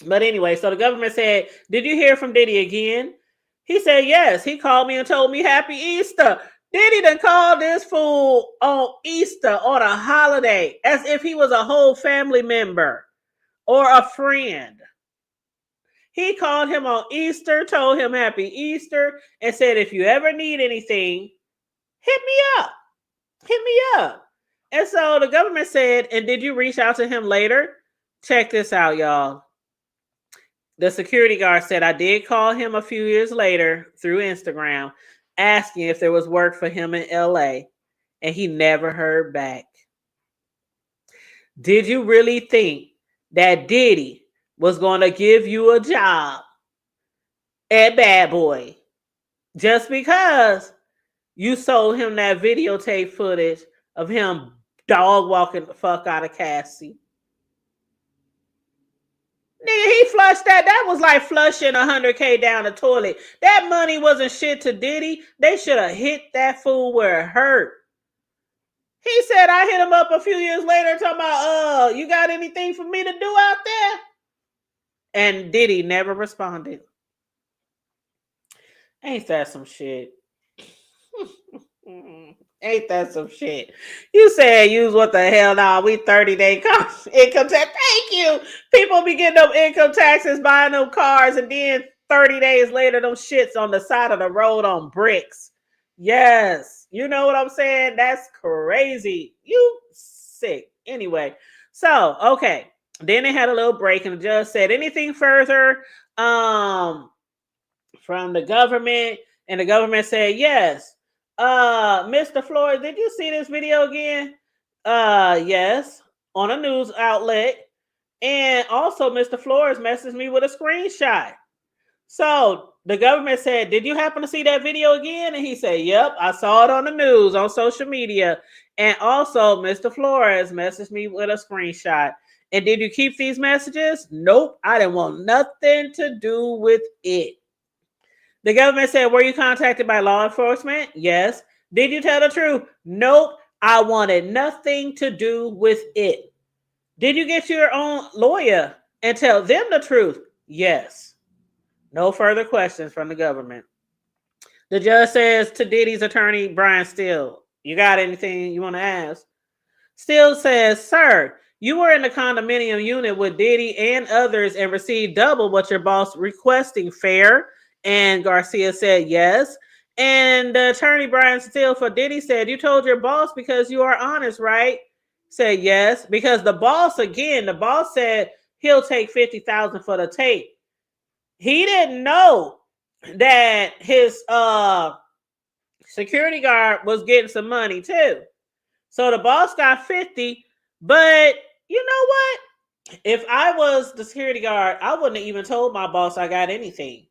But anyway, so the government said, "Did you hear from Diddy again?" He said, "Yes." He called me and told me Happy Easter. Diddy done called this fool on Easter on a holiday as if he was a whole family member or a friend. He called him on Easter, told him Happy Easter, and said, "If you ever need anything, hit me up. Hit me up." And so the government said, "And did you reach out to him later?" Check this out, y'all. The security guard said, "I did call him a few years later through Instagram, asking if there was work for him in LA, and he never heard back." Did you really think that Diddy was going to give you a job at Bad Boy just because you sold him that videotape footage of him dog walking the fuck out of Cassie? Nigga, he flushed that. That was like flushing $100K down the toilet. That money wasn't shit to Diddy. They should have hit that fool where it hurt. He said, I hit him up a few years later talking about, you got anything for me to do out there? And Diddy never responded. Ain't that some shit? Ain't that some shit? You said use what the hell now? We 30-day income tax. Thank you. People be getting them income taxes, buying them cars, and then 30 days later, them shits on the side of the road on bricks. Yes. You know what I'm saying? That's crazy. You sick. Anyway, so okay. Then they had a little break, and the judge said, anything further from the government? And the government said, yes. Mr. Flores, did you see this video again? Yes, on a news outlet. And also, Mr. Flores messaged me with a screenshot. So the government said, did you happen to see that video again? And he said, yep, I saw it on the news, on social media. And also, Mr. Flores messaged me with a screenshot. And did you keep these messages? Nope, I didn't want nothing to do with it. The government said, were you contacted by law enforcement? Yes. Did you tell the truth? Nope. I wanted nothing to do with it. Did you get your own lawyer and tell them the truth? Yes. No further questions from the government. The judge says to Diddy's attorney, Brian Steele, you got anything you want to ask? Steele says, sir, you were in the condominium unit with Diddy and others and received double what your boss requesting, fair? And Garcia said yes. And the attorney Brian Steele for Diddy said, you told your boss because you are honest, right? Said yes. Because the boss said he'll take $50,000 for the tape. He didn't know that his security guard was getting some money too. So the boss got 50, but you know what? If I was the security guard, I wouldn't have even told my boss I got anything.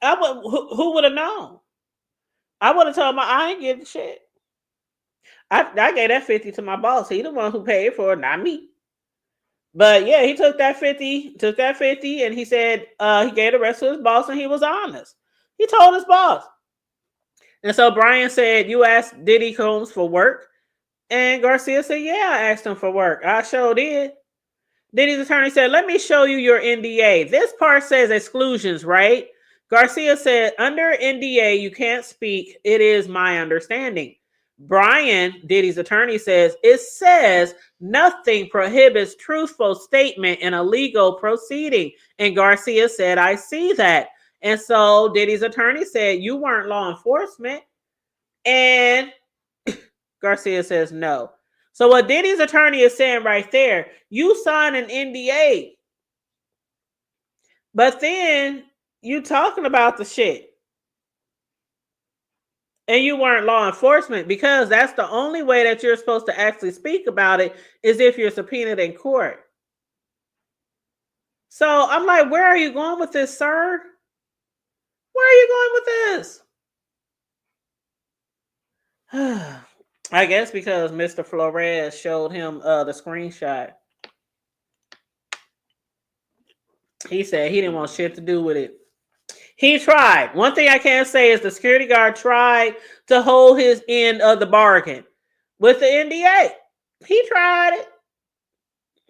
Who would have known? I would have told I ain't getting shit. I gave that 50 to my boss. He the one who paid for it, not me. But yeah, he took that 50, and he said he gave the rest to his boss, and he was honest. He told his boss. And so Brian said, you asked Diddy Combs for work? And Garcia said, yeah, I asked him for work. I sure did. Diddy's attorney said, let me show you your NDA. This part says exclusions, right? Garcia said, under NDA, you can't speak. It is my understanding. Brian, Diddy's attorney, says, it says nothing prohibits truthful statement in a legal proceeding. And Garcia said, I see that. And so Diddy's attorney said, you weren't law enforcement. And Garcia says, no. So what Diddy's attorney is saying right there, you signed an NDA. But then you talking about the shit. And you weren't law enforcement, because that's the only way that you're supposed to actually speak about it is if you're subpoenaed in court. So I'm like, where are you going with this, sir? Where are you going with this? I guess because Mr. Flores showed him the screenshot. He said he didn't want shit to do with it. He tried. One thing I can say is the security guard tried to hold his end of the bargain with the NDA. He tried it.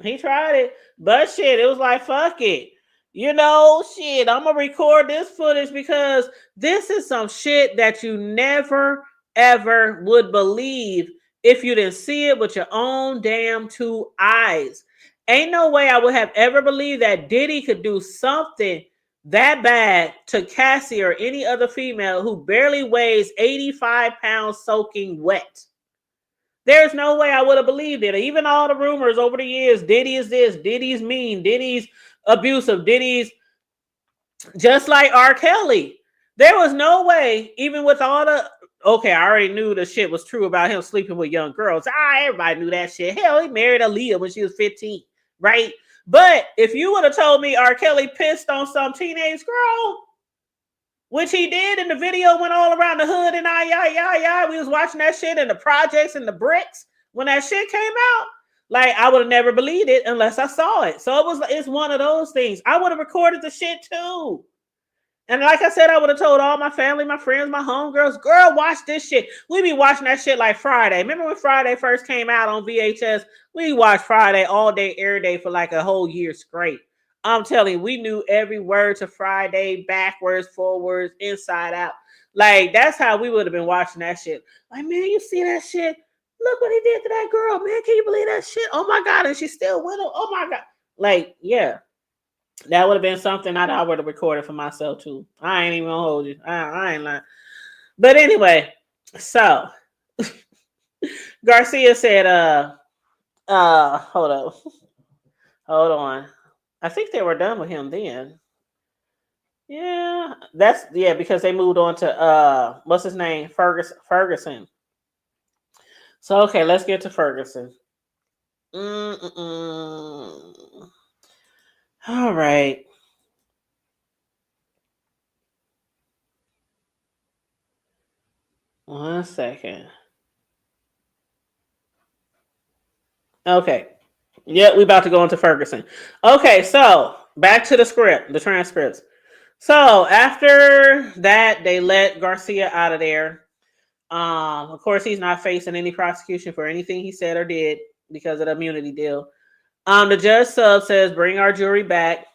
He tried it. But shit, it was like, fuck it. You know, shit, I'm going to record this footage because this is some shit that you never, ever would believe if you didn't see it with your own damn two eyes. Ain't no way I would have ever believed that Diddy could do something that bad to Cassie or any other female who barely weighs 85 pounds soaking wet. There's no way I would have believed it. Even all the rumors over the years, Diddy is this, Diddy's mean, Diddy's abusive, Diddy's just like R. Kelly. There was no way, even with all the, okay, I already knew the shit was true about him sleeping with young girls. Everybody knew that shit. Hell, he married Aaliyah when she was 15, right? But if you would have told me R. Kelly pissed on some teenage girl, which he did, and the video went all around the hood, and we was watching that shit in the projects and the bricks when that shit came out. Like, I would have never believed it unless I saw it. So it's one of those things. I would have recorded the shit too. And like I said, I would have told all my family, my friends, my homegirls, girl, watch this shit. We be watching that shit like Friday. Remember when Friday first came out on VHS? We watched Friday all day, every day for like a whole year straight. I'm telling you, we knew every word to Friday, backwards, forwards, inside out. Like, that's how we would have been watching that shit. Like, man, you see that shit? Look what he did to that girl, man. Can you believe that shit? Oh, my God. And she's still with him. Oh, my God. Like, yeah. That would have been something I would have recorded for myself, too. I ain't even gonna hold you. I ain't lying. But anyway, so Garcia said, hold up. Hold on. I think they were done with him then. Yeah, because they moved on to what's his name? Ferguson. So okay, let's get to Ferguson. All right. One second. Okay. Yeah, we about to go into Ferguson. Okay, so back to the script, the transcripts. So after that, they let Garcia out of there. Of course, he's not facing any prosecution for anything he said or did because of the immunity deal. The judge sub says, bring our jury back.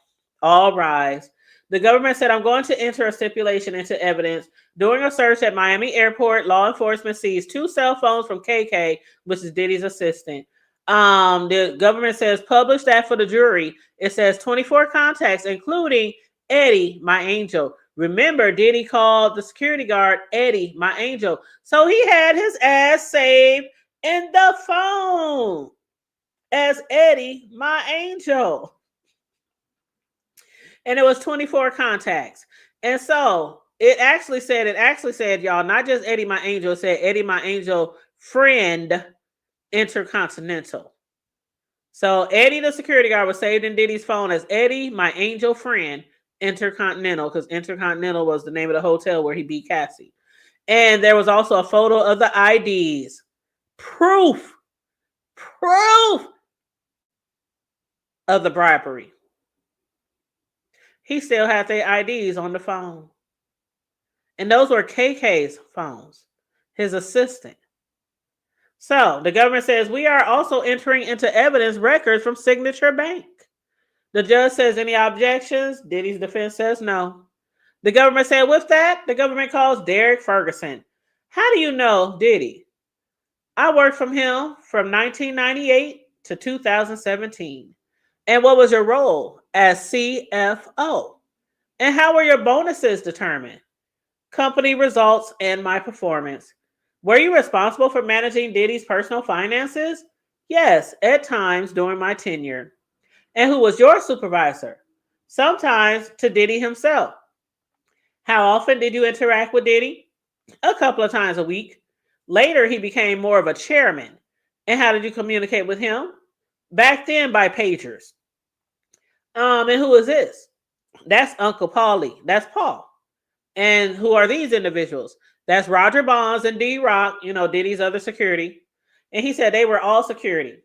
All rise. The government said, I'm going to enter a stipulation into evidence. During a search at Miami Airport, law enforcement seized 2 cell phones from KK, which is Diddy's assistant. The government says, publish that for the jury. It says 24 contacts, including Eddie, my angel. Remember, Diddy called the security guard Eddie, my angel. So he had his ass saved in the phone as Eddie, my angel. And it was 24 contacts. And so it actually said, y'all, not just Eddie, my angel, it said Eddie, my angel, friend, intercontinental. So Eddie, the security guard, was saved in Diddy's phone as Eddie, my angel friend, intercontinental, because Intercontinental was the name of the hotel where he beat Cassie. And there was also a photo of the IDs. Proof of the bribery. He still had their IDs on the phone. And those were KK's phones, his assistant. So the government says, we are also entering into evidence records from Signature Bank. The judge says, any objections? Diddy's defense says no. The government said, with that, the government calls Derek Ferguson. How do you know Diddy? I worked from him from 1998 to 2017. And what was your role as CFO? And how were your bonuses determined? Company results and my performance. Were you responsible for managing Diddy's personal finances? Yes, at times during my tenure. And who was your supervisor? Sometimes to Diddy himself. How often did you interact with Diddy? A couple of times a week. Later, he became more of a chairman. And how did you communicate with him? Back then by pagers. And who is this? That's Uncle Paulie. That's Paul. And who are these individuals? That's Roger Bonds and D-Rock, Diddy's other security. And he said they were all security.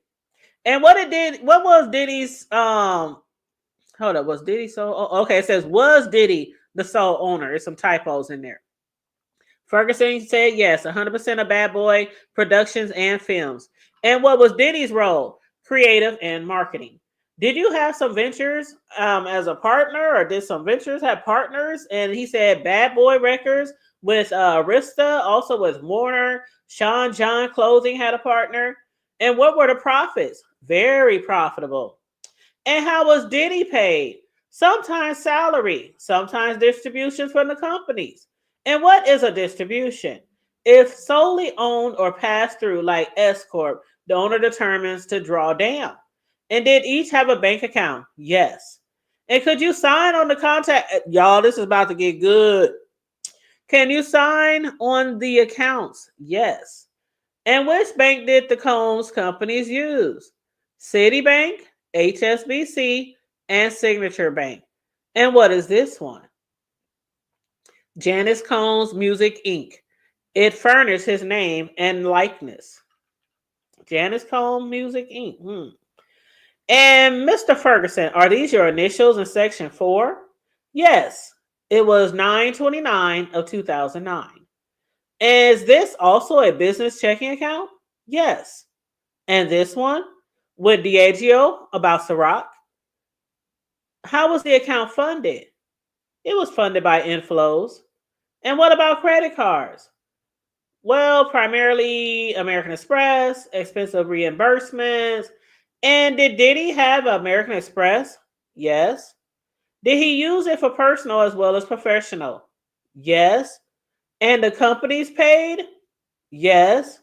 And what was Diddy's, was Diddy it says, was Diddy the sole owner. There's some typos in there. Ferguson said yes, 100% of Bad Boy Productions and Films. And what was Diddy's role? Creative and marketing. Did you have some ventures as a partner, or did some ventures have partners? And he said Bad Boy Records with Arista, also with Warner. Sean John Clothing had a partner. And what were the profits? Very profitable. And how was Diddy paid? Sometimes salary, sometimes distributions from the companies. And what is a distribution? If solely owned or passed through like S Corp, the owner determines to draw down. And did each have a bank account? Yes. And could you sign on the contract? Y'all, this is about to get good. Can you sign on the accounts? Yes. And which bank did the Combs companies use? Citibank, HSBC, and Signature Bank. And what is this one? Janice Combs Music Inc. It furnished his name and likeness. Janice Combs Music Inc. And Mr. Ferguson, are these your initials in section 4? Yes. It was 9/29 of 2009. Is this also a business checking account? Yes. And this one with Diageo about Ciroc? How was the account funded? It was funded by inflows. And what about credit cards? Well, primarily American Express, expensive reimbursements. And did Diddy have American Express? Yes. Did he use it for personal as well as professional? Yes. And the companies paid? Yes.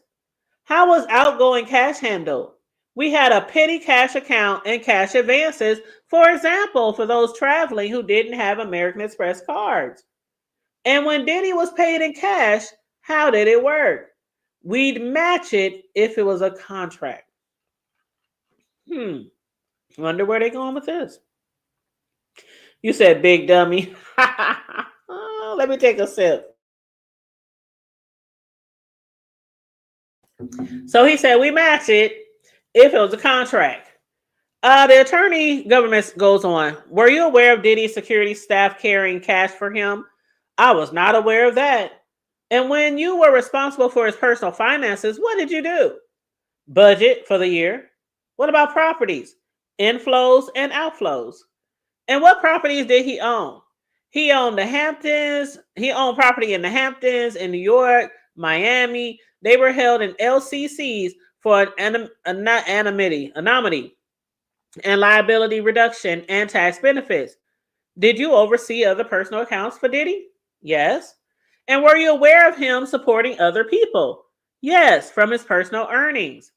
How was outgoing cash handled? We had a petty cash account and cash advances, for example, for those traveling who didn't have American Express cards. And when Diddy was paid in cash, how did it work? We'd match it if it was a contract. Wonder where they're going with this. You said big dummy. Let me take a sip. So he said we match it if it was a contract. The attorney government goes on. Were you aware of Diddy's security staff carrying cash for him? I was not aware of that. And when you were responsible for his personal finances, what did you do? Budget for the year. What about properties? Inflows and outflows. And what properties did he own? He owned the Hamptons. He owned property in the Hamptons, in New York, Miami. They were held in LCCs for an anonymity and liability reduction and tax benefits. Did you oversee other personal accounts for Diddy? Yes. And were you aware of him supporting other people? Yes, from his personal earnings.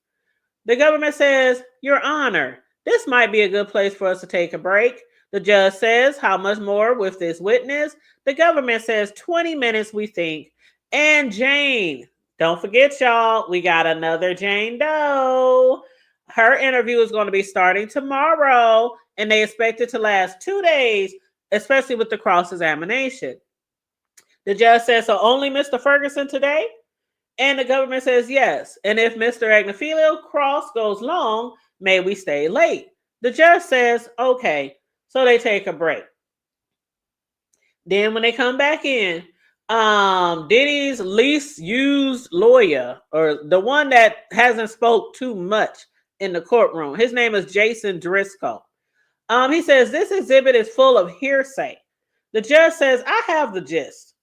The government says, Your Honor, this might be a good place for us to take a break. The judge says, how much more with this witness? The government says 20 minutes, we think. And Jane, don't forget, y'all, we got another Jane Doe. Her interview is going to be starting tomorrow, and they expect it to last 2 days, especially with the cross-examination. The judge says, so only Mr. Ferguson today? And the government says yes. And if Mr. Agnifilo Cross goes long, may we stay late? The judge says, okay. So they take a break. Then when they come back in, Diddy's least used lawyer, or the one that hasn't spoke too much in the courtroom, his name is Jason Driscoll. He says, this exhibit is full of hearsay. The judge says, I have the gist.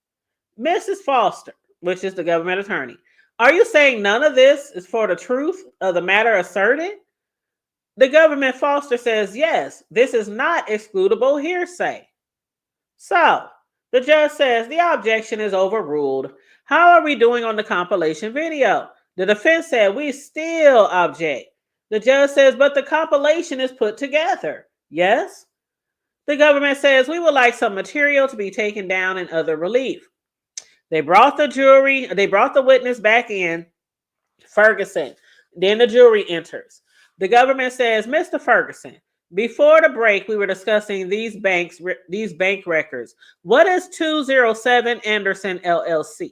Mrs. Foster, which is the government attorney, are you saying none of this is for the truth of the matter asserted? The government Foster says, yes, this is not excludable hearsay. So, the judge says the objection is overruled. How are we doing on the compilation video? The defense said we still object. The judge says, but the compilation is put together. Yes? The government says we would like some material to be taken down in other relief. They brought the witness back in, Ferguson. Then the jury enters. The government says, Mr. Ferguson, before the break, we were discussing these bank records. What is 207 Anderson LLC?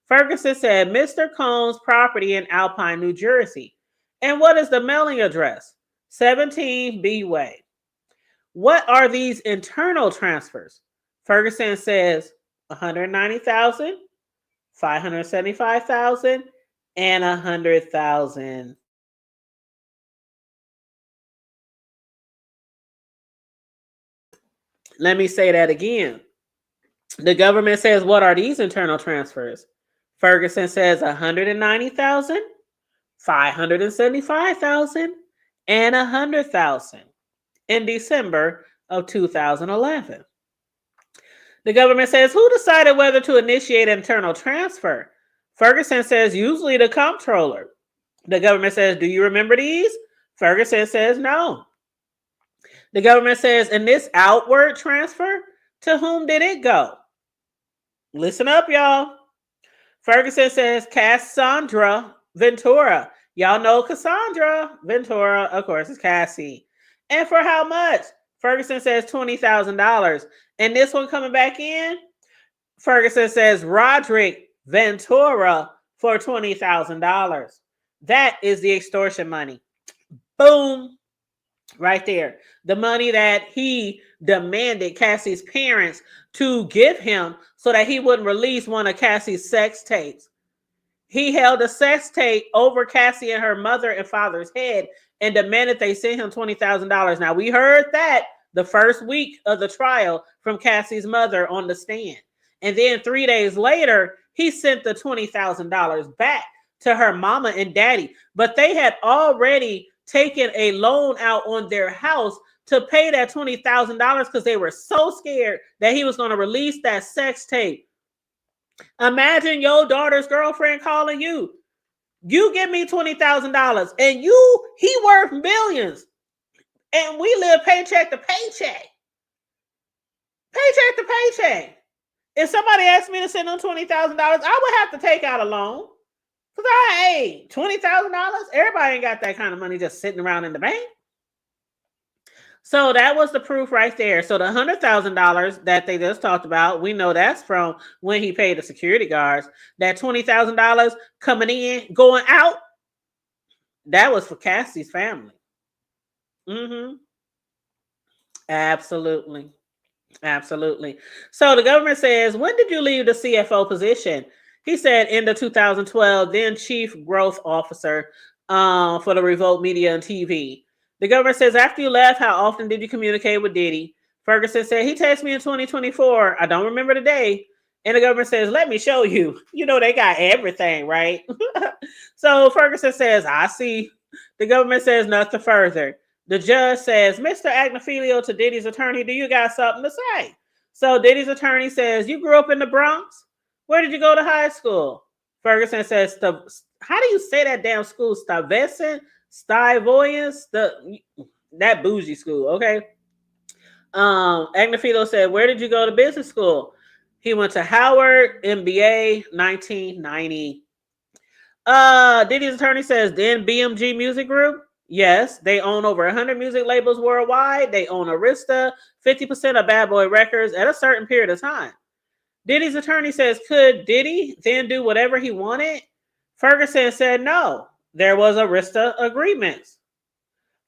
Ferguson said, Mr. Combs' property in Alpine, New Jersey. And what is the mailing address? 17 B Way. What are these internal transfers? Ferguson says 190,000, 575,000, and 100,000. Let me say that again. The government says, what are these internal transfers? Ferguson says 190,000, 575,000, and 100,000 in December of 2011. The government says, who decided whether to initiate an internal transfer? Ferguson says, usually the comptroller. The government says, do you remember these? Ferguson says, no. The government says, in this outward transfer, to whom did it go? Listen up, y'all. Ferguson says, Cassandra Ventura. Y'all know Cassandra Ventura, of course, is Cassie. And for how much? Ferguson says $20,000. And this one coming back in, Ferguson says Roderick Ventura for $20,000. That is the extortion money. Boom. Right there. The money that he demanded Cassie's parents to give him so that he wouldn't release one of Cassie's sex tapes. He held a sex tape over Cassie and her mother and father's head and demanded they send him $20,000. Now, we heard that the first week of the trial from Cassie's mother on the stand. And then 3 days later, he sent the $20,000 back to her mama and daddy. But they had already taken a loan out on their house to pay that $20,000 because they were so scared that he was going to release that sex tape. Imagine your daughter's girlfriend calling you. You give me $20,000 and he worth millions. And we live paycheck to paycheck. Paycheck to paycheck. If somebody asked me to send them $20,000, I would have to take out a loan. Because hey, $20,000? Everybody ain't got that kind of money just sitting around in the bank. So that was the proof right there. So the $100,000 that they just talked about, we know that's from when he paid the security guards. That $20,000 coming in, going out, that was for Cassie's family. Absolutely. Absolutely. So the government says, when did you leave the CFO position? He said end of 2012, then chief growth officer for the Revolt Media and TV. The government says, after you left, how often did you communicate with Diddy? Ferguson said, he texted me in 2024. I don't remember the day. And the government says, let me show you. You know, they got everything, right? So Ferguson says, I see. The government says nothing further. The judge says, Mr. Agnifilio to Diddy's attorney, do you got something to say? So Diddy's attorney says, you grew up in the Bronx? Where did you go to high school? Ferguson says, how do you say that damn school? Stuyvesant? Stivoyance? That bougie school, okay? Agnifilio said, where did you go to business school? He went to Howard, MBA, 1990. Diddy's attorney says, then BMG Music Group? Yes, they own over 100 music labels worldwide. They own Arista, 50% of Bad Boy Records at a certain period of time. Diddy's attorney says, could Diddy then do whatever he wanted? Ferguson said, no, there was Arista agreements.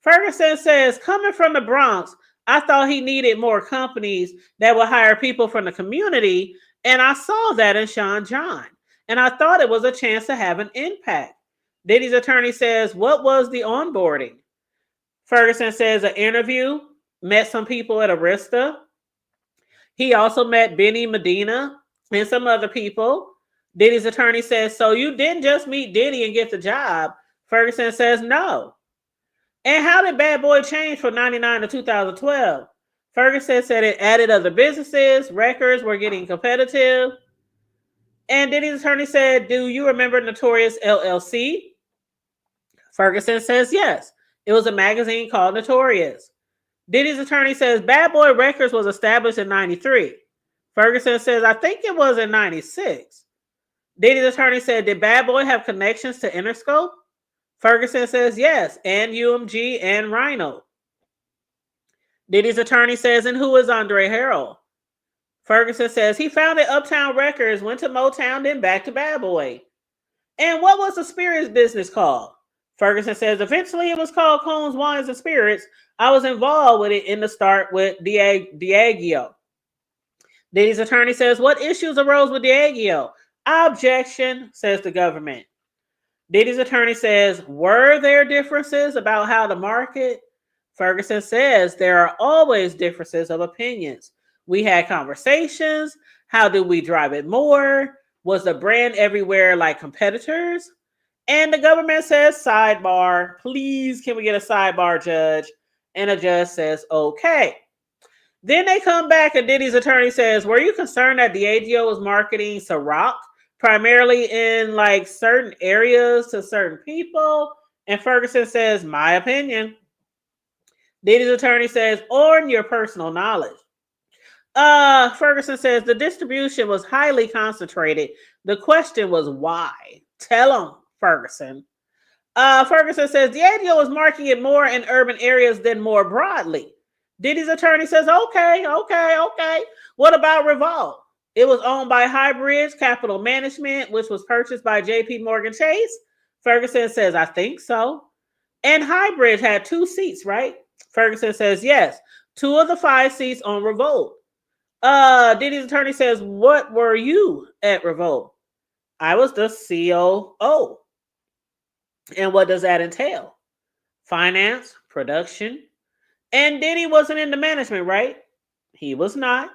Ferguson says, coming from the Bronx, I thought he needed more companies that would hire people from the community. And I saw that in Sean John. And I thought it was a chance to have an impact. Diddy's attorney says, what was the onboarding? Ferguson says, an interview, met some people at Arista. He also met Benny Medina and some other people. Diddy's attorney says, so you didn't just meet Diddy and get the job. Ferguson says, no. And how did Bad Boy change from 99 to 2012? Ferguson said it added other businesses, records were getting competitive. And Diddy's attorney said, do you remember Notorious LLC? Ferguson says, yes. It was a magazine called Notorious. Diddy's attorney says, Bad Boy Records was established in 93. Ferguson says, I think it was in 96. Diddy's attorney said, did Bad Boy have connections to Interscope? Ferguson says, yes, and UMG and Rhino. Diddy's attorney says, and who is Andre Harrell? Ferguson says, he founded Uptown Records, went to Motown, then back to Bad Boy. And what was the spirits business called? Ferguson says, eventually it was called Combs, Wines, and Spirits. I was involved with it in the start with Diageo. Diddy's attorney says, what issues arose with Diageo? Objection, says the government. Diddy's attorney says, were there differences about how to market? Ferguson says, there are always differences of opinions. We had conversations. How do we drive it more? Was the brand everywhere like competitors? And the government says, sidebar. Please, can we get a sidebar, judge? And a judge says, okay. Then they come back and Diddy's attorney says, were you concerned that Diageo was marketing Ciroc primarily in like certain areas to certain people? And Ferguson says, my opinion. Diddy's attorney says, on your personal knowledge. Ferguson says the distribution was highly concentrated. The question was why? Tell him, Ferguson. Ferguson says Diageo was marketing it more in urban areas than more broadly. Diddy's attorney says, okay. What about Revolve? It was owned by Highbridge Capital Management, which was purchased by JP Morgan Chase. Ferguson says, I think so. And Highbridge had 2 seats, right? Ferguson says, yes. 2 of the 5 seats on Revolt. Diddy's attorney says, what were you at Revolt? I was the COO. And what does that entail? Finance, production. And Diddy wasn't in the management, right? He was not.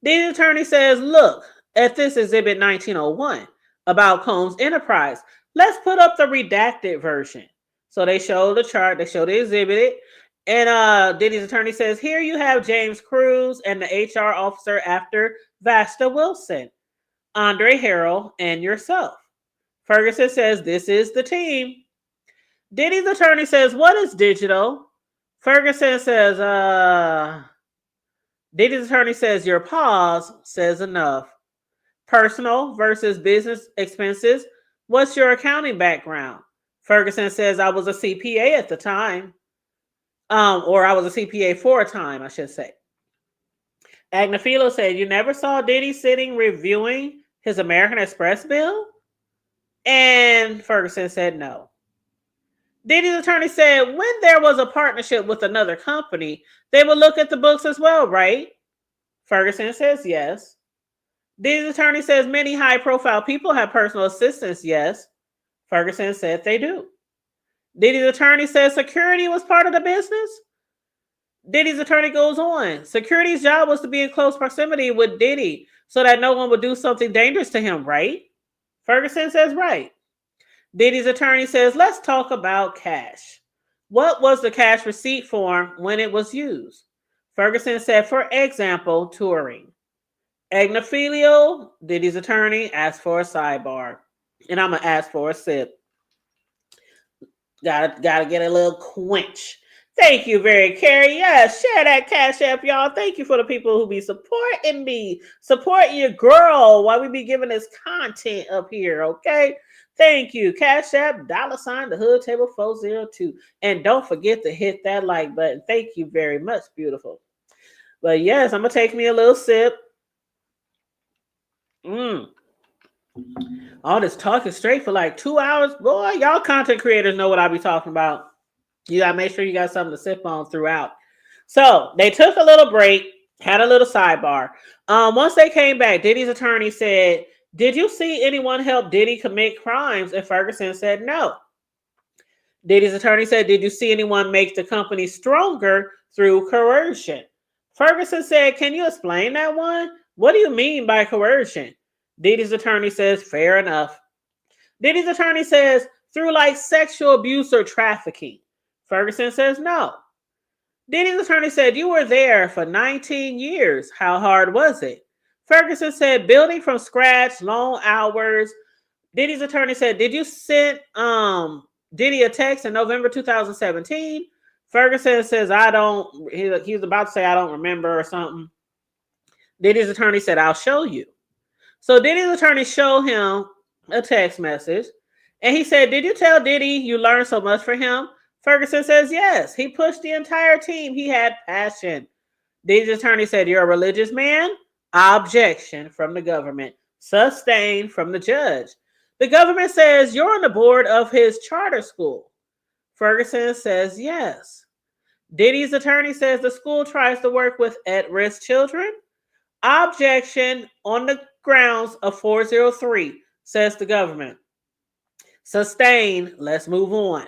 Diddy's attorney says, look at this exhibit 1901 about Combs Enterprise. Let's put up the redacted version. So they show the chart, they show the exhibit. And Diddy's attorney says, here you have James Cruz and the HR officer after Vasta Wilson, Andre Harrell, and yourself. Ferguson says, this is the team. Diddy's attorney says, what is digital? Ferguson says, Diddy's attorney says, your pause says enough. Personal versus business expenses. What's your accounting background? Ferguson says, I was a CPA at the time. Or I was a CPA for a time, I should say. Agnafilo said, you never saw Diddy sitting reviewing his American Express bill? And Ferguson said no. Diddy's attorney said, when there was a partnership with another company, they would look at the books as well, right? Ferguson says yes. Diddy's attorney says, many high-profile people have personal assistants, yes. Ferguson said they do. Diddy's attorney says security was part of the business. Diddy's attorney goes on. Security's job was to be in close proximity with Diddy so that no one would do something dangerous to him, right? Ferguson says right. Diddy's attorney says, let's talk about cash. What was the cash receipt form when it was used? Ferguson said, for example, touring. Agnafilo, Diddy's attorney, asked for a sidebar. And I'm going to ask for a sip. Gotta get a little quench. Thank you very Carrie. Yes, share that Cash App, y'all. Thank you for the people who be supporting me. Support your girl while we be giving this content up here, okay? Thank you. Cash App, $, the Hood Table 402. And don't forget to hit that like button. Thank you very much, beautiful. But yes, I'm going to take me a little sip. All this talking straight for like 2 hours. Boy, y'all content creators know what I be talking about. You got to make sure you got something to sip on throughout. So they took a little break, had a little sidebar. Once they came back, Diddy's attorney said, did you see anyone help Diddy commit crimes? And Ferguson said no. Diddy's attorney said, did you see anyone make the company stronger through coercion? Ferguson said, can you explain that one? What do you mean by coercion? Diddy's attorney says, fair enough. Diddy's attorney says, through like sexual abuse or trafficking. Ferguson says, no. Diddy's attorney said, you were there for 19 years. How hard was it? Ferguson said, building from scratch, long hours. Diddy's attorney said, did you send Diddy a text in November 2017? Ferguson says, he was about to say, I don't remember or something. Diddy's attorney said, I'll show you. So Diddy's attorney showed him a text message. And he said, did you tell Diddy you learned so much from him? Ferguson says, yes. He pushed the entire team. He had passion. Diddy's attorney said, you're a religious man? Objection from the government. Sustained from the judge. The government says, you're on the board of his charter school. Ferguson says, yes. Diddy's attorney says the school tries to work with at-risk children. Objection on the grounds of 403, says the government. Sustained. Let's move on.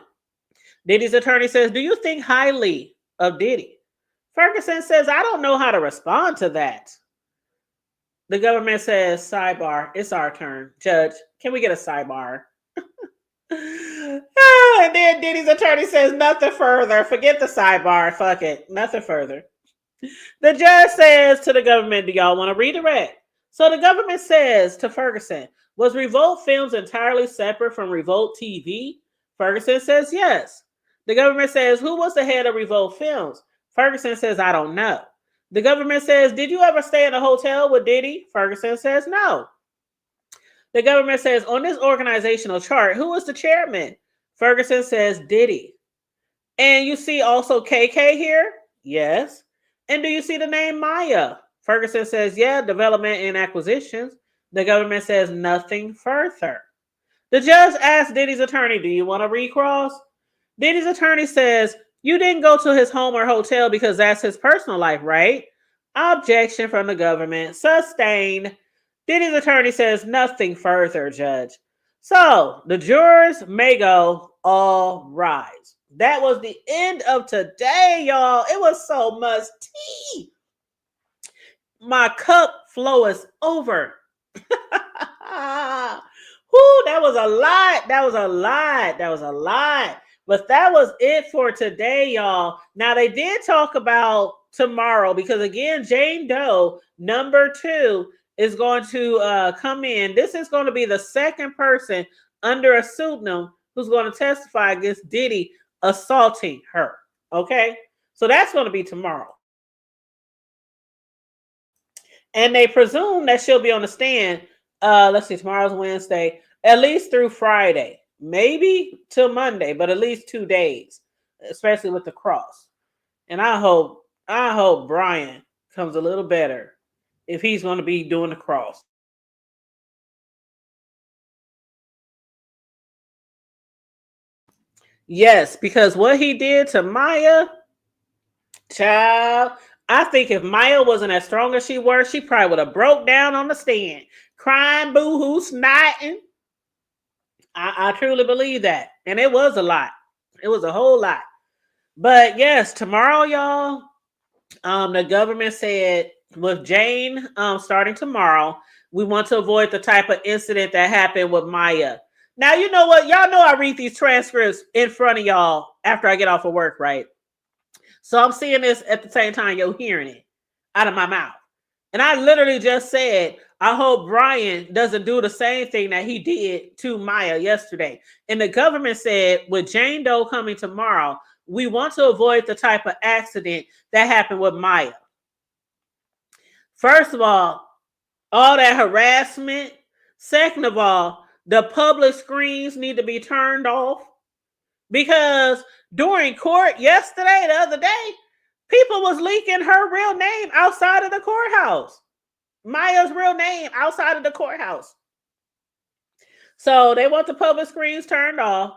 Diddy's attorney says, do you think highly of Diddy? Ferguson says, I don't know how to respond to that. The government says, sidebar, it's our turn. Judge, can we get a sidebar? And then Diddy's attorney says, nothing further. Forget the sidebar. Fuck it. Nothing further. The judge says to the government, do y'all want to redirect? So the government says to Ferguson, was Revolt Films entirely separate from Revolt TV? Ferguson says yes. The government says, who was the head of Revolt Films? Ferguson says, I don't know. The government says, did you ever stay in a hotel with Diddy? Ferguson says, no. The government says, on this organizational chart, who was the chairman? Ferguson says, Diddy. And you see also KK here? Yes. And do you see the name Maya? Ferguson says, yeah, development and acquisitions. The government says nothing further. The judge asks Diddy's attorney, do you want to recross? Diddy's attorney says, you didn't go to his home or hotel because that's his personal life, right? Objection from the government. Sustained. Diddy's attorney says nothing further, judge. So the jurors may go, all rise. That was the end of today, y'all. It was so much tea. My cup flow is over. Whoo, that was a lot. That was a lot. That was a lot. But that was it for today, y'all. Now, they did talk about tomorrow because, again, Jane Doe, number 2, is going to come in. This is going to be the second person under a pseudonym who's going to testify against Diddy assaulting her. Okay? So that's going to be tomorrow. And they presume that she'll be on the stand, let's see, tomorrow's Wednesday, at least through Friday. Maybe till Monday, but at least 2 days, especially with the cross. And I hope Brian comes a little better if he's going to be doing the cross. Yes, because what he did to Maya, child, I think if Maya wasn't as strong as she was, she probably would have broke down on the stand, crying, boo-hoo, snotting. I truly believe that. And it was a lot. It was a whole lot. But yes, tomorrow, y'all, the government said with Jane starting tomorrow, we want to avoid the type of incident that happened with Maya. Now, you know what? Y'all know I read these transcripts in front of y'all after I get off of work, right? So I'm seeing this at the same time you're hearing it out of my mouth. And I literally just said, I hope Brian doesn't do the same thing that he did to Maya yesterday. And the government said, with Jane Doe coming tomorrow, we want to avoid the type of accident that happened with Maya. First of all that harassment. Second of all, the public screens need to be turned off. Because during court yesterday, the other day, people was leaking her real name outside of the courthouse. Maya's real name outside of the courthouse. So they want the public screens turned off.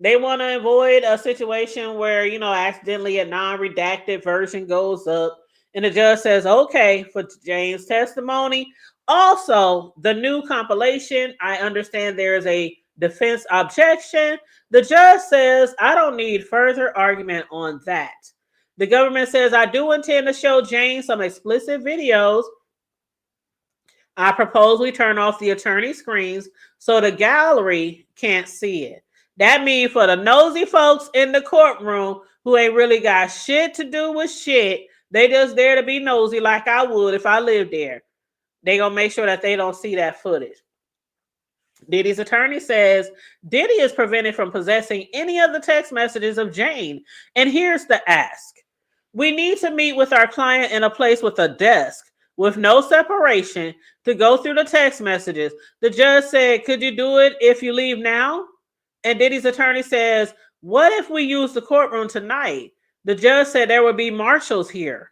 They want to avoid a situation where, accidentally a non-redacted version goes up and the judge says, okay, for Jane's testimony. Also, the new compilation, I understand there is a defense objection. The judge says, I don't need further argument on that. The government says, I do intend to show Jane some explicit videos. I propose we turn off the attorney screens so the gallery can't see it. That means for the nosy folks in the courtroom who ain't really got shit to do with shit, they just there to be nosy like I would if I lived there. They gonna make sure that they don't see that footage. Diddy's attorney says Diddy is prevented from possessing any of the text messages of Jane. And here's the ask. We need to meet with our client in a place with a desk with no separation to go through the text messages. The judge said, could you do it if you leave now? And Diddy's attorney says, what if we use the courtroom tonight? The judge said there would be marshals here.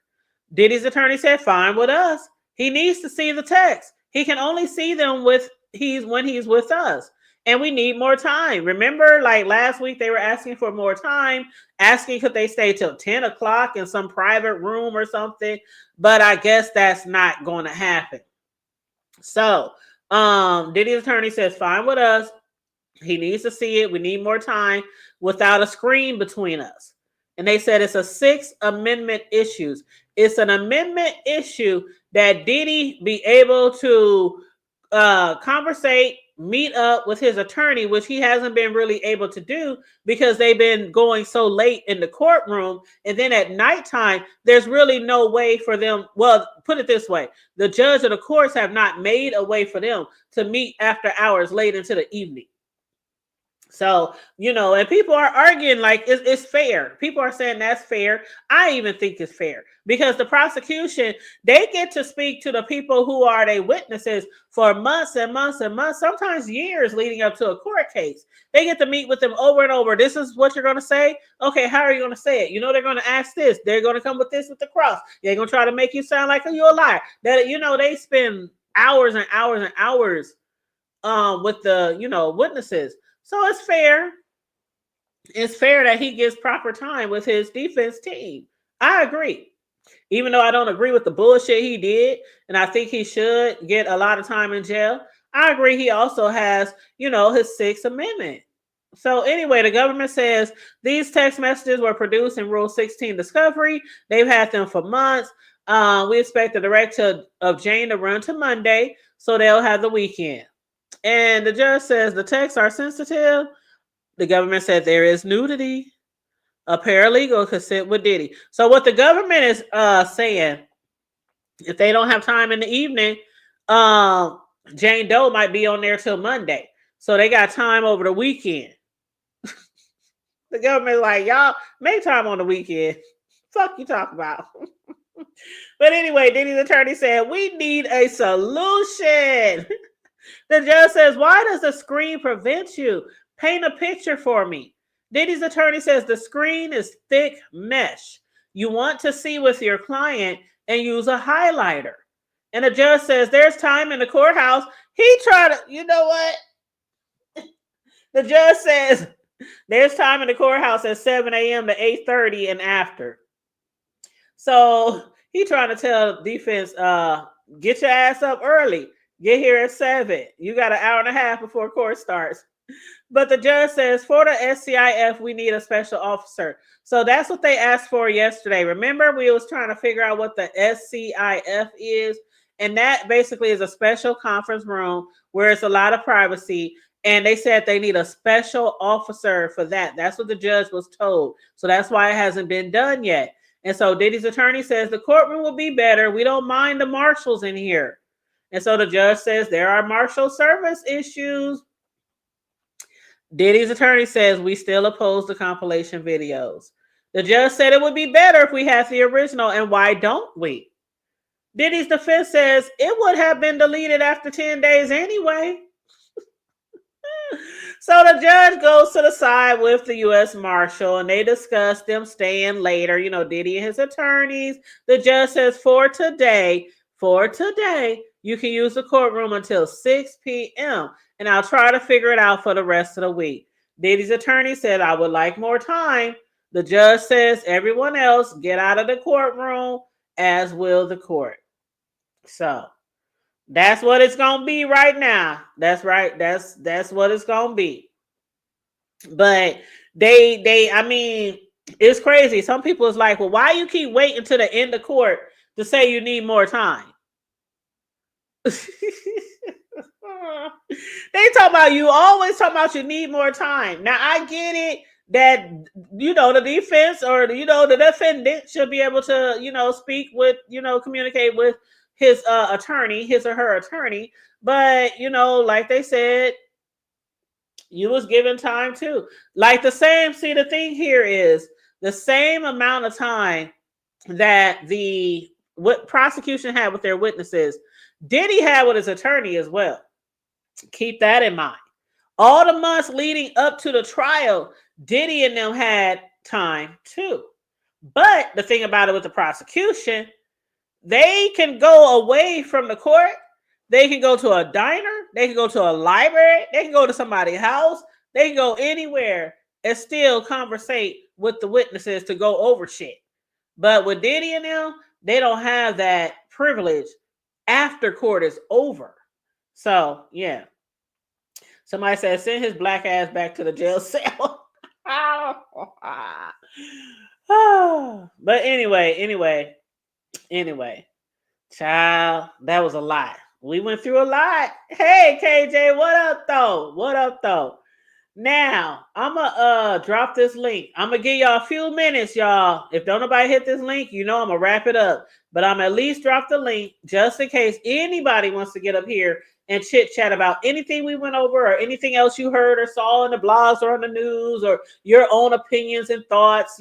Diddy's attorney said, fine with us. He needs to see the text. He can only see them when he's with us. and we need more time. Remember, like last week, they were asking for more time, asking could they stay till 10 o'clock in some private room or something. But I guess that's not going to happen. So, Diddy's attorney says, fine with us. He needs to see it. We need more time without a screen between us. And they said it's a 6th Amendment issue. It's an amendment issue that Diddy be able to conversate, meet up with his attorney, which he hasn't been really able to do because they've been going so late in the courtroom. And then at nighttime, there's really no way for them. Well, put it this way. The judge of the courts have not made a way for them to meet after hours late into the evening. So, and people are arguing like it's fair. People are saying that's fair. I even think it's fair because the prosecution, they get to speak to the people who are their witnesses for months and months and months, sometimes years leading up to a court case. They get to meet with them over and over. This is what you're going to say. Okay, how are you going to say it? They're going to ask this. They're going to come with this with the cross. They're going to try to make you sound like you're a liar. That, they spend hours and hours and hours with the, witnesses. So it's fair. It's fair that he gets proper time with his defense team. I agree. Even though I don't agree with the bullshit he did, and I think he should get a lot of time in jail, I agree he also has, his 6th Amendment. So anyway, the government says these text messages were produced in Rule 16 discovery. They've had them for months. We expect the director of Jane to run to Monday, so they'll have the weekend. And the judge says the texts are sensitive. The government said there is nudity. A paralegal could sit with Diddy. So what the government is saying, if they don't have time in the evening, Jane Doe might be on there till Monday. So they got time over the weekend. The government's like, y'all make time on the weekend. Fuck you talk about. But anyway, Diddy's attorney said, we need a solution. The judge says, why does the screen prevent you? Paint a picture for me. Diddy's attorney says the screen is thick mesh. You want to see with your client and use a highlighter. And the judge says there's time in the courthouse. He tried to, you know what? The judge says there's time in the courthouse at 7 a.m. to 8:30 and after. So he trying to tell defense, get your ass up early. Get here at 7. You got an hour and a half before court starts. But the judge says for the SCIF, we need a special officer. So that's what they asked for yesterday. Remember, we was trying to figure out what the SCIF is. And that basically is a special conference room where it's a lot of privacy. And they said they need a special officer for that. That's what the judge was told. So that's why it hasn't been done yet. And so Diddy's attorney says the courtroom will be better. We don't mind the marshals in here. And so the judge says there are marshal service issues. Diddy's attorney says we still oppose the compilation videos. The judge said it would be better if we had the original. And why don't we? Diddy's defense says it would have been deleted after 10 days anyway. So the judge goes to the side with the U.S. Marshal and they discuss them staying later. Diddy and his attorneys. The judge says for today, you can use the courtroom until 6 p.m. And I'll try to figure it out for the rest of the week. Diddy's attorney said, I would like more time. The judge says, everyone else get out of the courtroom, as will the court. So that's what it's going to be right now. That's right. That's what it's going to be. But it's crazy. Some people is like, well, why you keep waiting to the end of court to say you need more time? They talk about you always talk about you need more time. Now I get it that the defense or the defendant should be able to speak with communicate with his attorney, his or her attorney, but like they said, you was given time too. Like the thing here is the same amount of time that what prosecution had with their witnesses, Diddy had with his attorney as well. Keep that in mind. All the months leading up to the trial, Diddy and them had time too. But the thing about it with the prosecution, they can go away from the court, They can go to a diner. They can go to a library. They can go to somebody's house. They can go anywhere and still conversate with the witnesses to go over shit. But with Diddy and them, they don't have that privilege after court is over. So, yeah. Somebody said, send his black ass back to the jail cell. But anyway. Child, that was a lot. We went through a lot. Hey, KJ, what up, though? Now, I'm going to drop this link. I'm going to give y'all a few minutes, y'all. If don't nobody hit this link, you know I'm going to wrap it up. But I'm at least drop the link just in case anybody wants to get up here and chit-chat about anything we went over or anything else you heard or saw in the blogs or on the news or your own opinions and thoughts,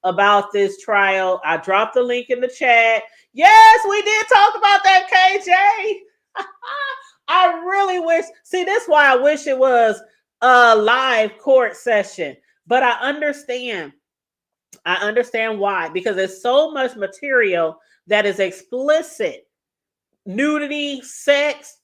about this trial. I dropped the link in the chat. Yes, we did talk about that, KJ. I really wish. See, that's why I wish it was a live court session. But I understand why. Because there's so much material that is explicit. Nudity, sex,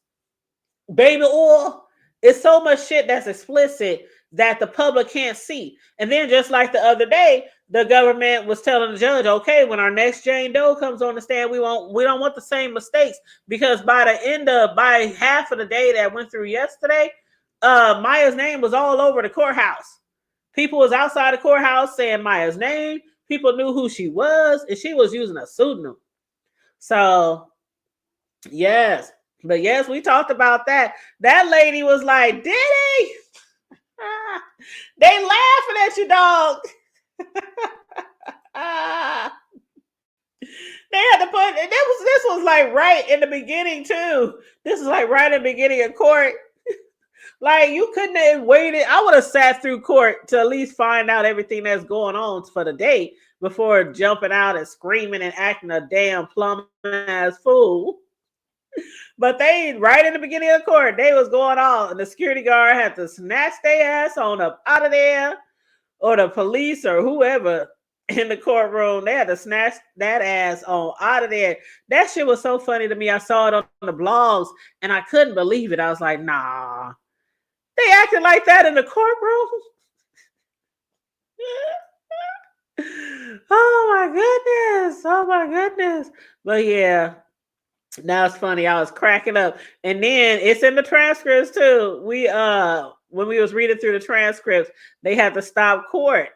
baby oil. It's so much shit that's explicit that the public can't see. And then just like the other day, the government was telling the judge, okay, when our next Jane Doe comes on the stand, we don't want the same mistakes, because by half of the day that went through yesterday, Maya's name was all over the courthouse. People was outside the courthouse saying Maya's name. People knew who she was, and she was using a pseudonym. So, yes. But yes, we talked about that. That lady was like, Diddy! They laughing at you, dog. They had to put, and this was like right in the beginning too. This is like right in the beginning of court. Like, you couldn't have waited. I would have sat through court to at least find out everything that's going on for the day before jumping out and screaming and acting a damn plum ass fool. But they, right in the beginning of the court, they was going on, and the security guard had to snatch their ass on up out of there, or the police or whoever in the courtroom, they had to snatch that ass on out of there. That shit was so funny to me. I saw it on the blogs, and I couldn't believe it. I was like, nah, they acted like that in the courtroom? Oh my goodness. But yeah. Now it's funny. I was cracking up, and then it's in the transcripts too. We when we was reading through the transcripts, they had to stop court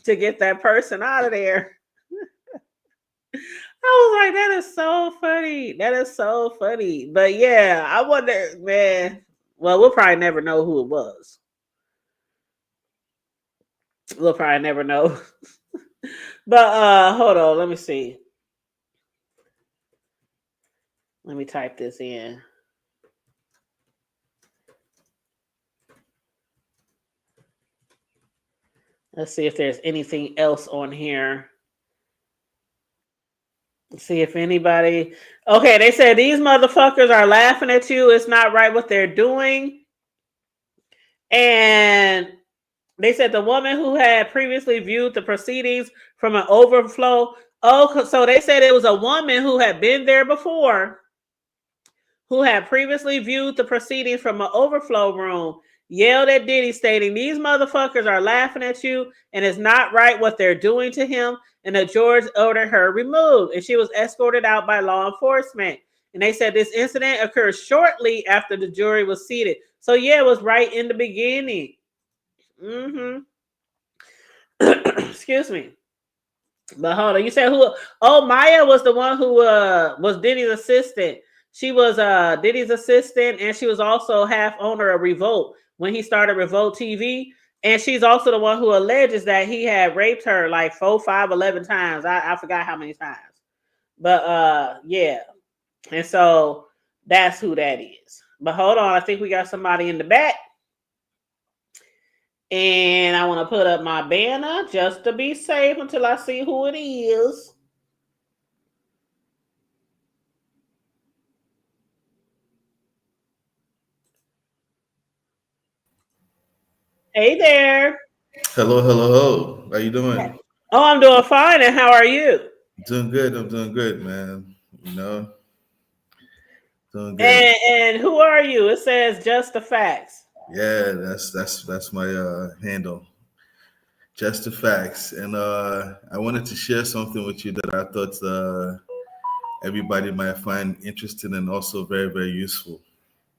to get that person out of there. I was like, that is so funny. But yeah, I wonder, man. Well, we'll probably never know who it was. We'll probably never know. But hold on, let me see. Let me type this in. Let's see if there's anything else on here. Let's see if anybody... Okay, they said these motherfuckers are laughing at you. It's not right what they're doing. And they said the woman who had previously viewed the proceedings from an overflow... Oh, so they said it was a woman who had been there before, who had previously viewed the proceedings from an overflow room, yelled at Diddy, stating, these motherfuckers are laughing at you, and it's not right what they're doing to him, and the judge ordered her removed, and she was escorted out by law enforcement. And they said this incident occurred shortly after the jury was seated. So yeah, it was right in the beginning. Excuse me. But hold on, you said who? Oh, Maya was the one who was Diddy's assistant. She was Diddy's assistant, and she was also half owner of Revolt when he started Revolt TV. And she's also the one who alleges that he had raped her like 4, 5, 11 times. I forgot how many times. But yeah. And so that's who that is. But hold on, I think we got somebody in the back. And I want to put up my banner just to be safe until I see who it is. Hey there. Hello. How you doing? Oh, I'm doing fine. And how are you? I'm doing good, man. Doing Doing good. And who are you? It says just the facts. Yeah, that's my handle. Just the facts. And I wanted to share something with you that I thought everybody might find interesting and also very, very useful.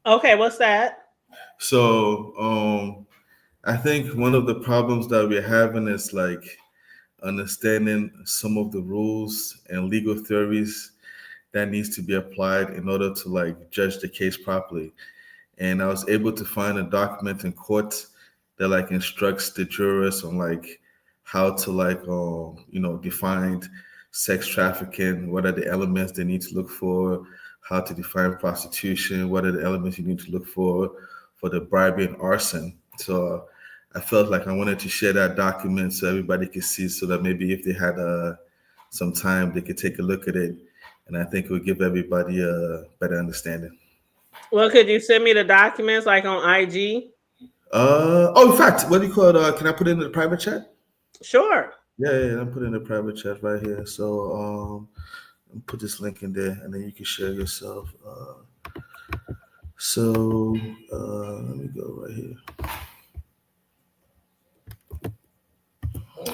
Okay, what's that? So I think one of the problems that we're having is like understanding some of the rules and legal theories that needs to be applied in order to like judge the case properly. And I was able to find a document in court that like instructs the jurors on like how to like define sex trafficking, what are the elements they need to look for, how to define prostitution, what are the elements you need to look for the bribery and arson. So I felt like I wanted to share that document so everybody could see, so that maybe if they had some time, they could take a look at it, and I think it would give everybody a better understanding. Well, could you send me the documents like on IG? In fact, what do you call it? Can I put it in the private chat? Sure. Yeah, I'm putting in the private chat right here. So put this link in there, and then you can share yourself. Let me go right here.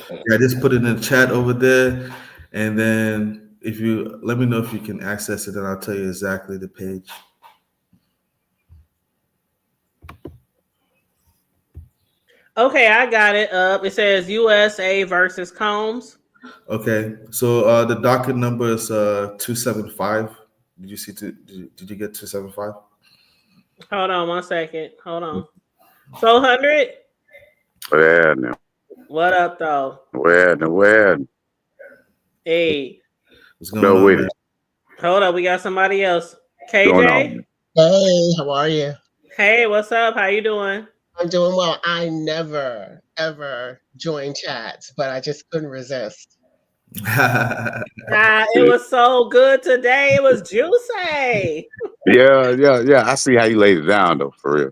Yeah, just put it in the chat over there, and then if you let me know if you can access it, and I'll tell you exactly the page. Okay, I got it up. It says USA versus Combs. Okay, so the docket number is 275. Did you see? Did you get 275? Hold on 1 second. Hold on. So 100. Where now? What up though? Where? Hey, What's going on, with man? it. hold up. We got somebody else. Going KJ. on? Hey, how are you? Hey, what's up? How you doing? I'm doing well. I never, ever joined chats, but I just couldn't resist. It was so good today. It was juicy. Yeah. I see how you laid it down though, for real.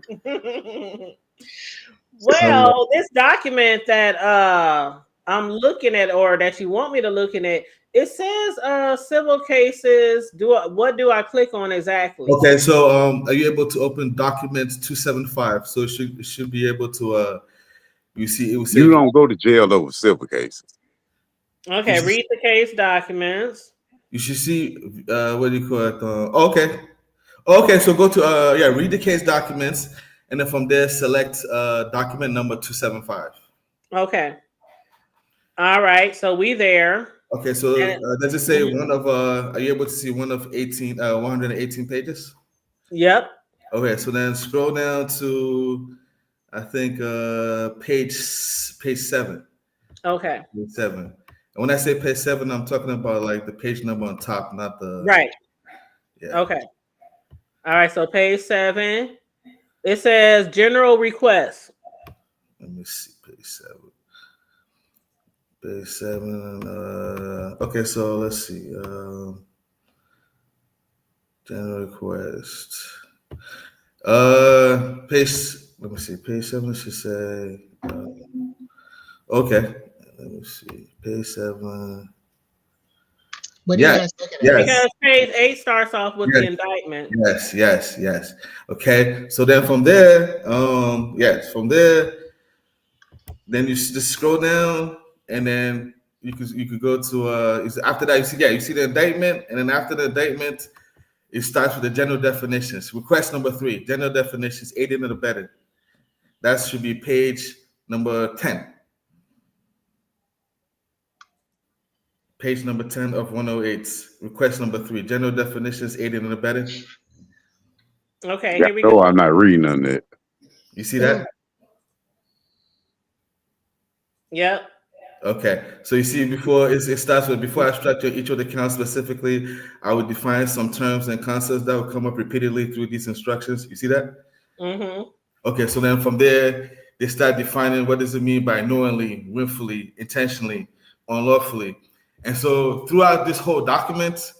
Well, this document that I'm looking at, or that you want me to look at, it says civil cases. What do I click on exactly? Okay, so are you able to open documents 275? So it should be able to you see it will say You don't go to jail over civil cases. Okay, read the case documents. you should see what do you call it? Okay, so go to read the case documents, and then from there select document number 275. Okay. All right, so we there. Okay, so does it say one of are you able to see one of 118 pages? Yep. Okay, so then scroll down to I think page 7. Okay. Page 7. And when I say page 7, I'm talking about like the page number on top, not the Right. Yeah. Okay. All right, so page 7. It says general requests. Let me see page 7. Page 7. Okay, so let's see. General request. Let me see. Page 7 should say. Okay. Let me see. Page 7. What are you guys looking at? Because page 8 starts off with the indictment. Yes. Okay. So then from there, then you just scroll down, and then you could go to after that you see the indictment, and then after the indictment, it starts with the general definitions. Request number 3, general definitions, aiding and abetting. That should be page number 10. Page number 10 of 108. Request number 3, general definitions, aiding and abetting. Okay, Yeah, here we go. No, I'm not reading on that. You see that? Yep. Okay, so you see before it starts with before I structure each of the counts specifically, I would define some terms and concepts that would come up repeatedly through these instructions. You see that? Mm-hmm. Okay, so then from there, they start defining what does it mean by knowingly, willfully, intentionally, unlawfully. And so throughout this whole document,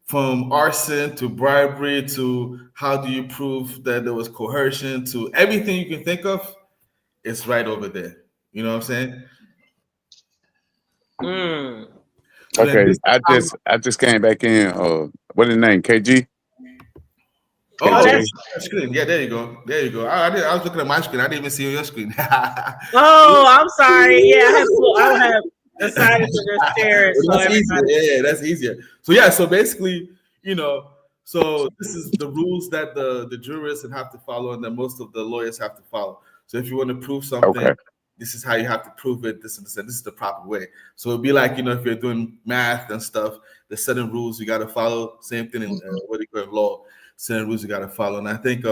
from arson to bribery to how do you prove that there was coercion to everything you can think of, it's right over there. You know what I'm saying? Okay, I just came back in. What is the name? KG? Can't Oh, tell that's you. your screen. Yeah, there you go. There you go. I was looking at my screen. I didn't even see your screen. oh, I'm sorry. Yeah, I have decided to just share it so That's easier. everybody. Yeah, that's easier. So yeah, so basically, so this is the rules that the jurists have to follow, and that most of the lawyers have to follow. So if you want to prove something, Okay. this is how you have to prove it. This and this, and this is the proper way. So it'd be like if you're doing math and stuff, there's certain rules you got to follow. Same thing in what do you call it, law. Certain rules you got to follow. And I think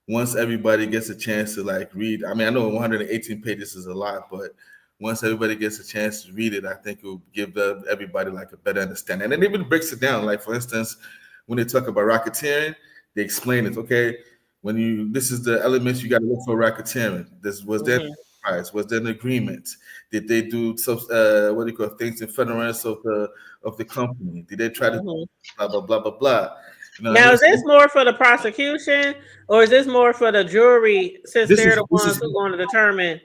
once everybody gets a chance to like read, I mean, I know 118 pages is a lot, but once everybody gets a chance to read it, I think it will give everybody like a better understanding. And it even breaks it down. Like for instance, when they talk about racketeering, they explain it. Okay, this is the elements you got to look for racketeering. This was there price, was there an agreement? Did they do some what do you call things in furtherance of the company? Did they try to blah blah blah blah blah? Now, is this more for the prosecution or is this more for the jury since they're the ones who are going to determine?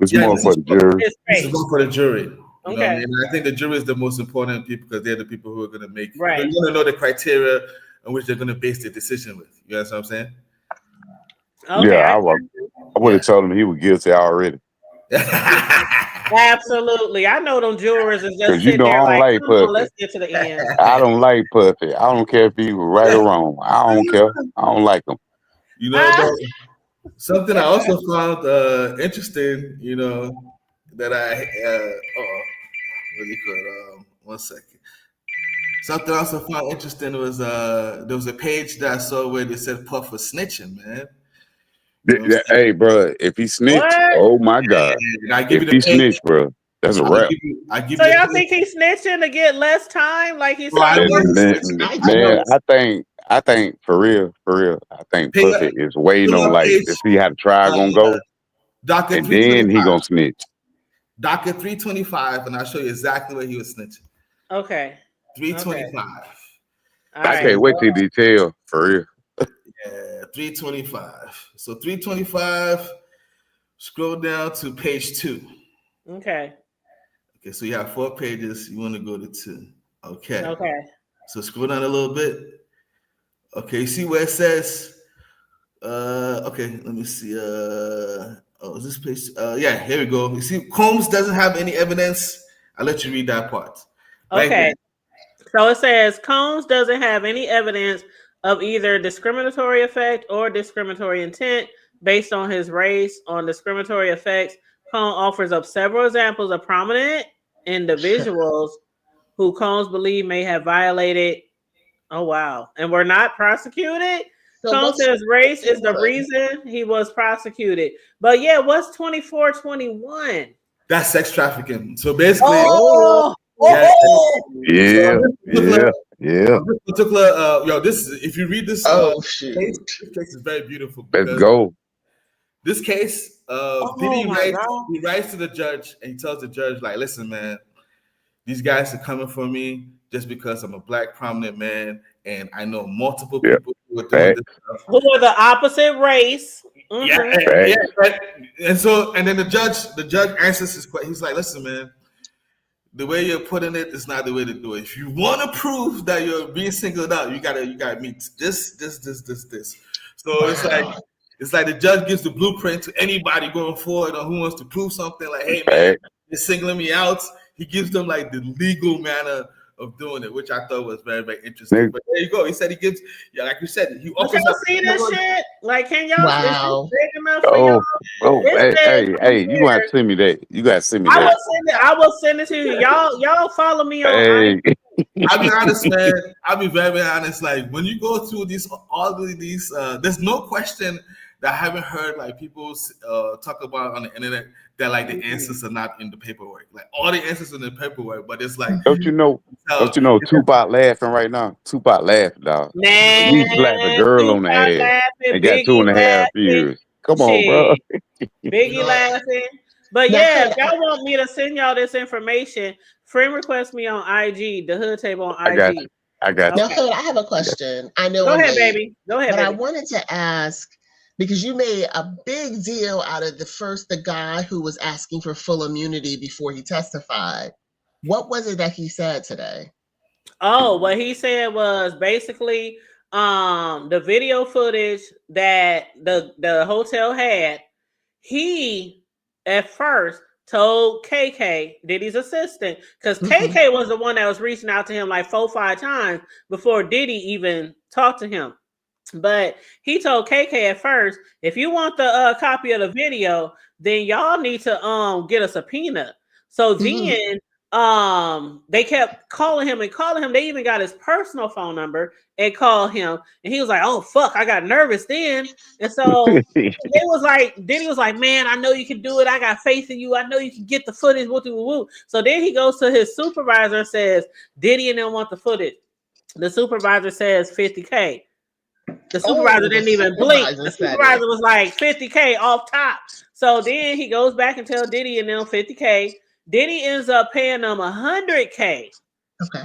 It's more for the jury. This is more for the jury. You know what I Okay. mean? And I think the jury is the most important people because they're the people who are going to make. Right. They're going to know the criteria on which they're going to base their decision with. You know what I'm saying? Okay. Yeah, I would have told him he was guilty already. Absolutely. I know them jurors is just sitting there I don't like come on, pussy. let's get to the end. I don't like pussy. I don't care if he was right or wrong. I don't care. I don't like him. But something I also found interesting, that I what do you call it? 1 second. Something I also found interesting was there was a page that I saw where they said Puff was snitching, man. Hey, bro, if he snitch, oh my God. If he snitch, bro, that's a wrap. So y'all think he's snitching to get less time? Like he's man, I think for real, I think Puffy is waiting on like to see how the trial gonna go. And then he gonna snitch. Docket 325, and I'll show you exactly where he was snitching. Okay. 325. I can't wait till detail for real. Yeah, 325. So 325, scroll down to page 2. Okay. Okay, so you have 4 pages. You want to go to 2. Okay. Okay. So scroll down a little bit. Okay, you see where it says, okay, let me see. Is this page? Yeah, here we go. You see, Combs doesn't have any evidence. I'll let you read that part. Right okay. Here. So it says Combs doesn't have any evidence of either discriminatory effect or discriminatory intent based on his race. On discriminatory effects, Combs offers up several examples of prominent individuals who Combs believe may have violated. Oh, wow. And were not prosecuted? So Combs says race is the reason he was prosecuted. But yeah, what's 2421? That's sex trafficking. So basically, yeah. This if you read this, case, this case is very beautiful. Let's go. This case, Diddy writes to the judge and he tells the judge, like, listen, man, these guys are coming for me just because I'm a black prominent man, and I know multiple people who are doing this stuff. Who are the opposite race. And then the judge answers his question. He's like, listen, man, the way you're putting it is not the way to do it. If you want to prove that you're being singled out, you gotta meet this. So it's like the judge gives the blueprint to anybody going forward on who wants to prove something. Like, hey man, you're singling me out. He gives them like the legal manner of doing it, which I thought was very, very interesting. But there you go. He said he gives, like you said, he offers. Y'all see this shit? Like, can y'all? Wow. Is this big enough for y'all? Hey, you gonna have to send me that. You gotta send me that. I will send it to you. Y'all follow me on. I'll be honest, man. I'll be very, very honest. Like when you go through all of these, there's no question that I haven't heard like people talk about on the internet that like the answers are not in the paperwork. Like all the answers in the paperwork, but it's like don't you know Tupac laughing right now? Tupac laughing, dog. Man, he slapped a girl on the ass and got 2.5 years. Come on, bro. Biggie laughing. But yeah, if y'all want me to send y'all this information, friend request me on IG, the Hood Table on IG. I got you. Now, Hood, I have a question. I know. Go ahead, baby. But I wanted to ask, because you made a big deal out of the guy who was asking for full immunity before he testified. What was it that he said today? Oh, what he said was basically the video footage that the hotel had, he at first told KK, Diddy's assistant, because KK was the one that was reaching out to him like 4-5 times before Diddy even talked to him. But he told KK at first, if you want the copy of the video, then y'all need to get a subpoena. So then they kept calling him. They even got his personal phone number and called him. And he was like, oh fuck, I got nervous then. And so Diddy was like, man, I know you can do it. I got faith in you. I know you can get the footage. Woo. So then he goes to his supervisor and says, Diddy and them want the footage. The supervisor says $50K. The supervisor didn't even blink. The supervisor was like $50K off top. So then he goes back and tells Diddy and them $50K. Diddy ends up paying them $100K. Okay.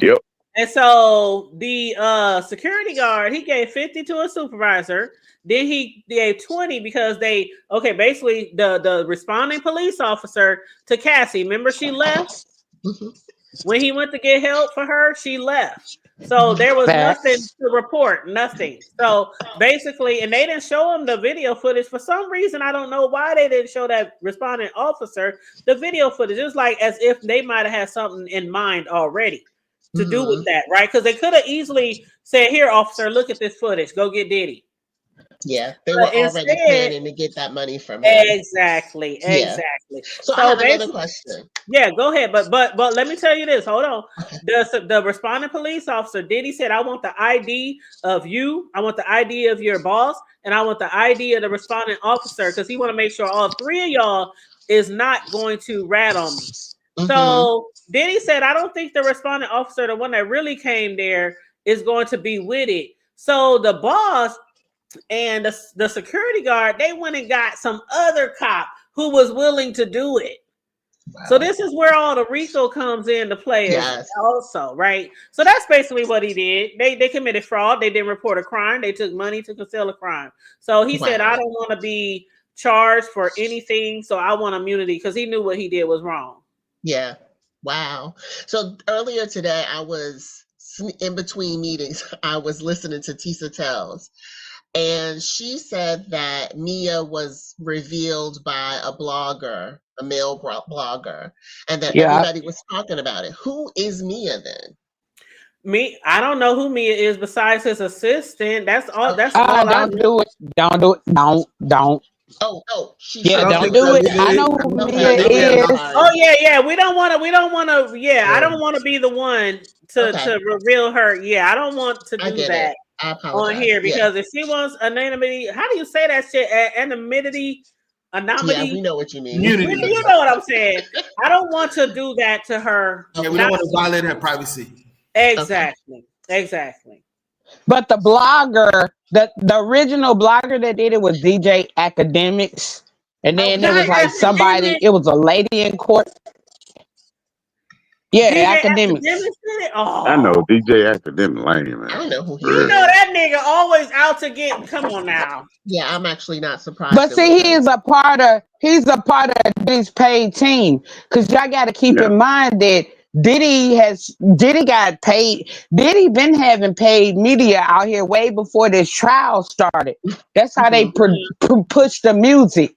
Yep. And so the security guard, he gave 50 to a supervisor. Then he gave 20 because basically the responding police officer to Cassie. Remember she left? When he went to get help for her, she left. So there was nothing to report, nothing. So basically, and they didn't show him the video footage for some reason. I don't know why they didn't show that responding officer the video footage. It was like as if they might have had something in mind already to do with that, right? Because they could have easily said, "Here, officer, look at this footage. Go get Diddy." Yeah, they were already planning to get that money from him. Exactly. So I have another question. Yeah, go ahead. But let me tell you this. Hold on. The responding police officer, Diddy said, I want the ID of you. I want the ID of your boss. And I want the ID of the responding officer because he want to make sure all three of y'all is not going to rat on me. So Diddy said, I don't think the responding officer, the one that really came there, is going to be with it. So the boss and the security guard, they went and got some other cop who was willing to do it. Wow. So this is where all the RICO comes into play also, right? So that's basically what he did. They committed fraud. They didn't report a crime. They took money to conceal a crime. So he said, I don't want to be charged for anything. So I want immunity because he knew what he did was wrong. Yeah. Wow. So earlier today, I was in between meetings. I was listening to Tisa Tells. And she said that Mia was revealed by a blogger, a male blogger, and that everybody was talking about it. Who is Mia then? I don't know who Mia is besides his assistant. That's all. Don't do it. Don't do it. Don't. Oh, don't do it. I know who Mia is. Oh yeah. We don't want to. Yeah, I don't want to be the one to reveal her. Yeah, I don't want to do that. On here because if she wants anonymity, how do you say that shit? Anonymity. Yeah, we know what you mean. You know what I'm saying. I don't want to do that to her. Yeah, we don't want to violate her privacy. Exactly. But the blogger, the original blogger that did it was DJ Academics, and then it was like somebody. It was a lady in court. Yeah, Academics. I know DJ Academic lame, man. I don't know who he is. You know that nigga always out to get. Come on now. Yeah, I'm actually not surprised. But see, he's a part of Diddy's paid team because y'all got to keep in mind that Diddy got paid. Diddy been having paid media out here way before this trial started. That's how they push the music.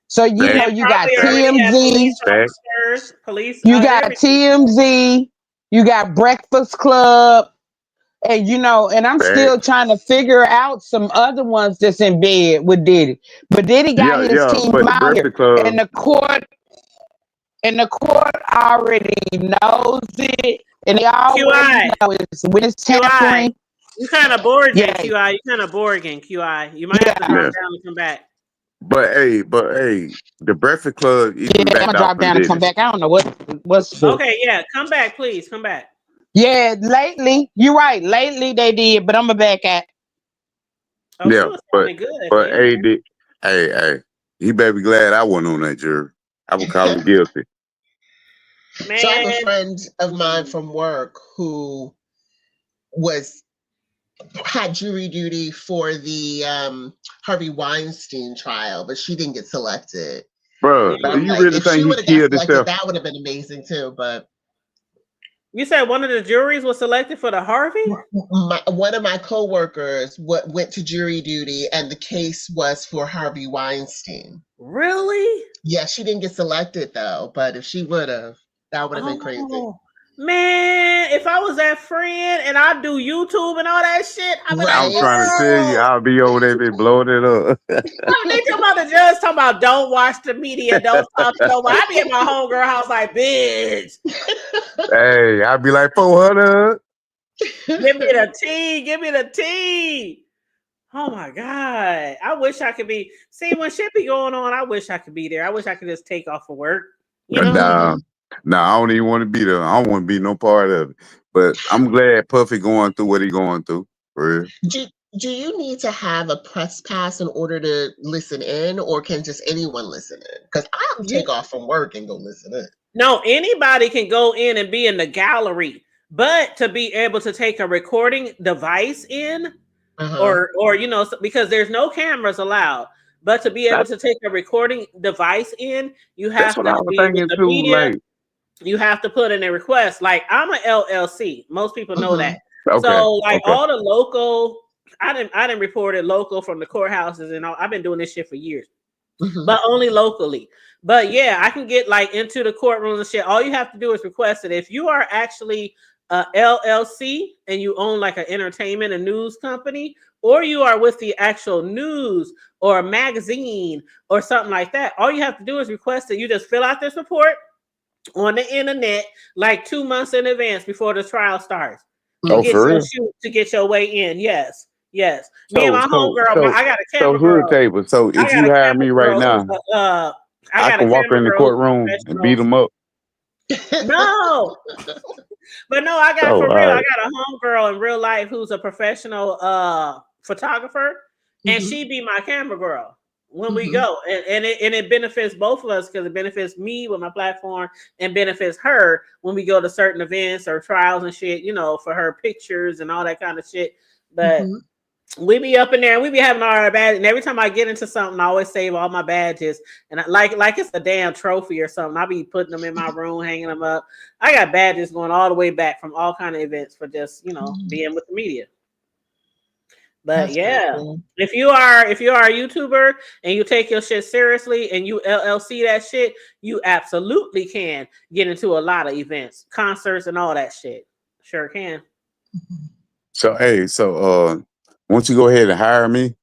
So you know you got TMZ, you got TMZ, you got Breakfast Club, and and I'm still trying to figure out some other ones that's in bed with Diddy. But Diddy got his team out here, and the court already knows it, and they always know it's when it's tampering. You kind of bored, QI. You kind of bored again, QI. You might have to drop down and come back. But hey, the Breakfast Club. I'm gonna drop down and come back. I don't know what's. Okay, come back, please, come back. Yeah, lately, you're right. Lately they did, but I'm gonna back at. Oh, but hey, he better be glad I wasn't on that jury. I would call him guilty. Man. So I have a friend of mine from work who had jury duty for the Harvey Weinstein trial, but she didn't get selected. Bro, do you really think he killed himself? That would have been amazing too, but You said one of the juries was selected for the Harvey? One of my coworkers went to jury duty, and the case was for Harvey Weinstein. Really? Yeah, she didn't get selected though, but if she would have, that would have been crazy. Man, if I was that friend and I do YouTube and all that shit, I'd be like, I'm trying to tell you, I'll be over there, be blowing it up. They talking about the judge talking about don't watch the media, don't talk to nobody. I be at my homegirl house like, bitch. Hey, I'll be like 400. Give me the tea, give me the tea. Oh my God. I wish I could be. See, when shit be going on, I wish I could be there. I wish I could just take off for work. You know? Nah, I don't even want to be there. I don't want to be no part of it. But I'm glad Puffy going through what he going through. For real. Do you need to have a press pass in order to listen in, or can just anyone listen in? Because I'll take off from work and go listen in. No, anybody can go in and be in the gallery, but to be able to take a recording device in, or you know, because there's no cameras allowed, but to be able to take a recording device in, you have to be with the media. You have to put in a request. Like, I'm an LLC. Most people know that. So all the local, I didn't report it local from the courthouses and all. I've been doing this shit for years, but only locally. But yeah, I can get like into the courtroom and shit. All you have to do is request it. If you are actually a LLC and you own like an entertainment and news company, or you are with the actual news or a magazine or something like that, all you have to do is request it. You just fill out this report on the internet like 2 months in advance before the trial starts. To get your way in. Yes. Me and my homegirl, I got a camera girl. Table. So if you hire me right now, I can walk in the courtroom and beat them up. No. But no, I got for real. I got a homegirl in real life who's a professional photographer, and she be my camera girl when we go, and it benefits both of us because it benefits me with my platform and benefits her when we go to certain events or trials and shit, you know, for her pictures and all that kind of shit. But we be up in there and we be having all our badges. And every time I get into something, I always save all my badges. And like it's a damn trophy or something. I'll be putting them in my room, hanging them up. I got badges going all the way back from all kind of events for just, you know, being with the media. But cool. if you are a YouTuber and you take your shit seriously and you LLC that shit, you absolutely can get into a lot of events, concerts, and all that shit. Sure can. So once you go ahead and hire me,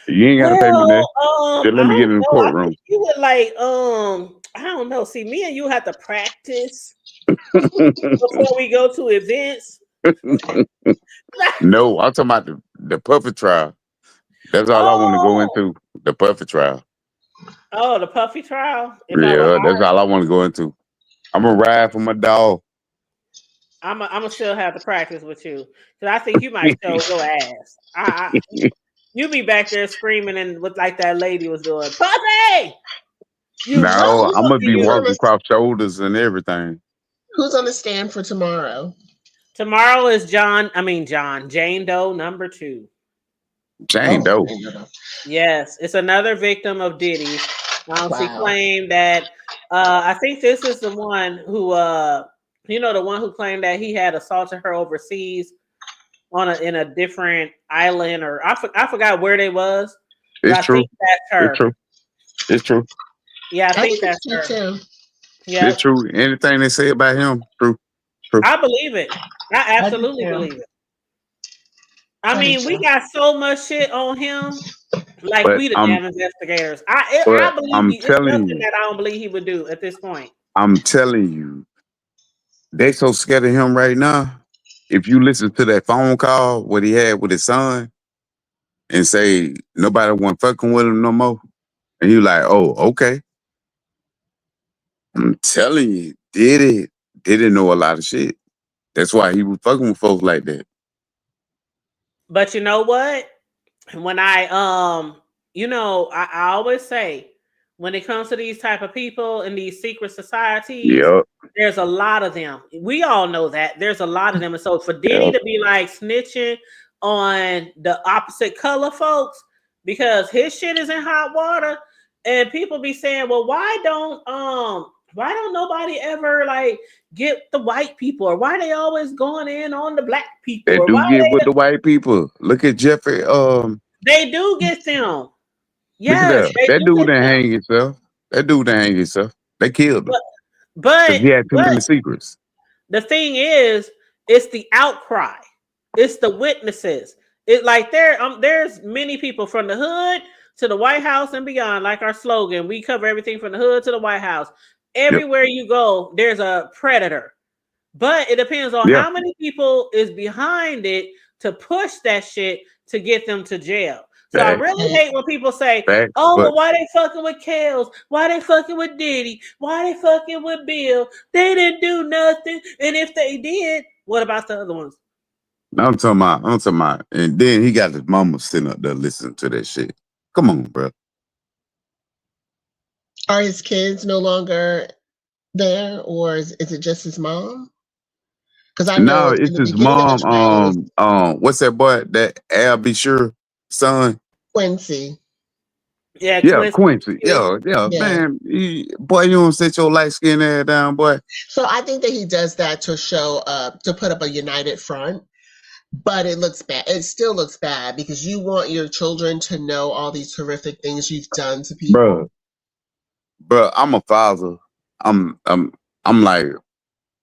you ain't gotta pay me that. Just let me get in the courtroom. You would like I don't know. See, me and you have to practice before we go to events. No, I'm talking about the Puffy trial. That's all I want to go into. The Puffy trial. Oh, the Puffy trial? That's all I want to go into. I'm gonna ride for my dog. I'm gonna still have to practice with you because I think you might show your ass. You be back there screaming and look like that lady was doing. Puffy! No, I'm gonna be walking across shoulders and everything. Who's on the stand for tomorrow? Tomorrow is Jane Doe number 2. Jane Doe. Yes, it's another victim of Diddy. She claimed that I think this is the one who the one who claimed that he had assaulted her overseas in a different island, or I forgot where they was. It's true. I think that's her. It's true. Yeah, I think that's her. Too. Yeah, it's true. Anything they say about him, true. I believe it. I absolutely believe it. I mean, we got so much shit on him. Like, we the damn investigators. I believe it's nothing that I don't believe he would do at this point. I'm telling you, they so scared of him right now. If you listen to that phone call what he had with his son and say nobody wasn't fucking with him no more, and you like, oh, okay. I'm telling you, didn't know a lot of shit. That's why he was fucking with folks like that. But you know what? When I always say, when it comes to these type of people in these secret societies, there's a lot of them. We all know that there's a lot of them. And so for Diddy to be like snitching on the opposite color folks, because his shit is in hot water, and people be saying, well, why don't Why don't nobody ever like get the white people, or why they always going in on the black people, They or do why get with the white people. Look at Jeffrey. they do get them? Look at Yes, that. they That do dude get that them. hang himself. That dude that hang himself. They killed him But because but he had too but many secrets. the thing is, it's the outcry, it's the witnesses. It like there's many people from the hood to the White House and beyond. Like our slogan, we cover everything from the hood to the White House. Yep. Everywhere you go, there's a predator. But it depends on Yeah. how many people is behind it to push that shit to get them to jail. So I Facts. really hate when people say, Facts. "Oh, But well, why they fucking with Kels? Why they fucking with Diddy? Why they fucking with Bill? They didn't do nothing. And if they did, what about the other ones?" I'm talking about. And then he got his mama sitting up there listening to that shit. Come on, bro. Are his kids no longer there, or is it just his mom? Because I know No, in it's the his beginning of the mom. trial, it was What's that boy? That Al Be Sure son? Quincy. Yeah, Yeah, Quincy. Quincy. Yeah, Yeah. man. Boy, you don't sit your light skin ass down, boy. So I think that he does that to show to put up a united front, but it looks bad. It still looks bad because you want your children to know all these horrific things you've done to people. Bro, I'm a father. I'm like,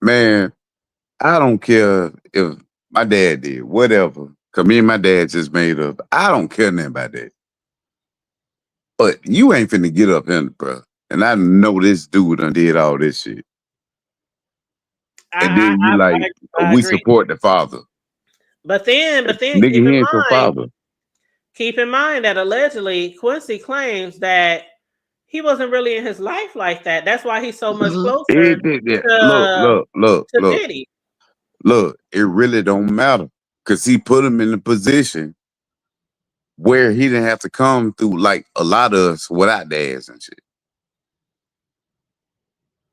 man, I don't care if my dad did whatever. Cause me and my dad just made up. I don't care nothing about that. But you ain't finna get up in, bro. And I know this dude done did all this shit. And then you like, I we agree. support the father. But then Nigga, he ain't your father. keep in mind that allegedly Quincy claims that he wasn't really in his life like that. That's why he's so much closer Look. to Diddy. Look, it really don't matter. Cause he put him in a position where he didn't have to come through like a lot of us without dads and shit.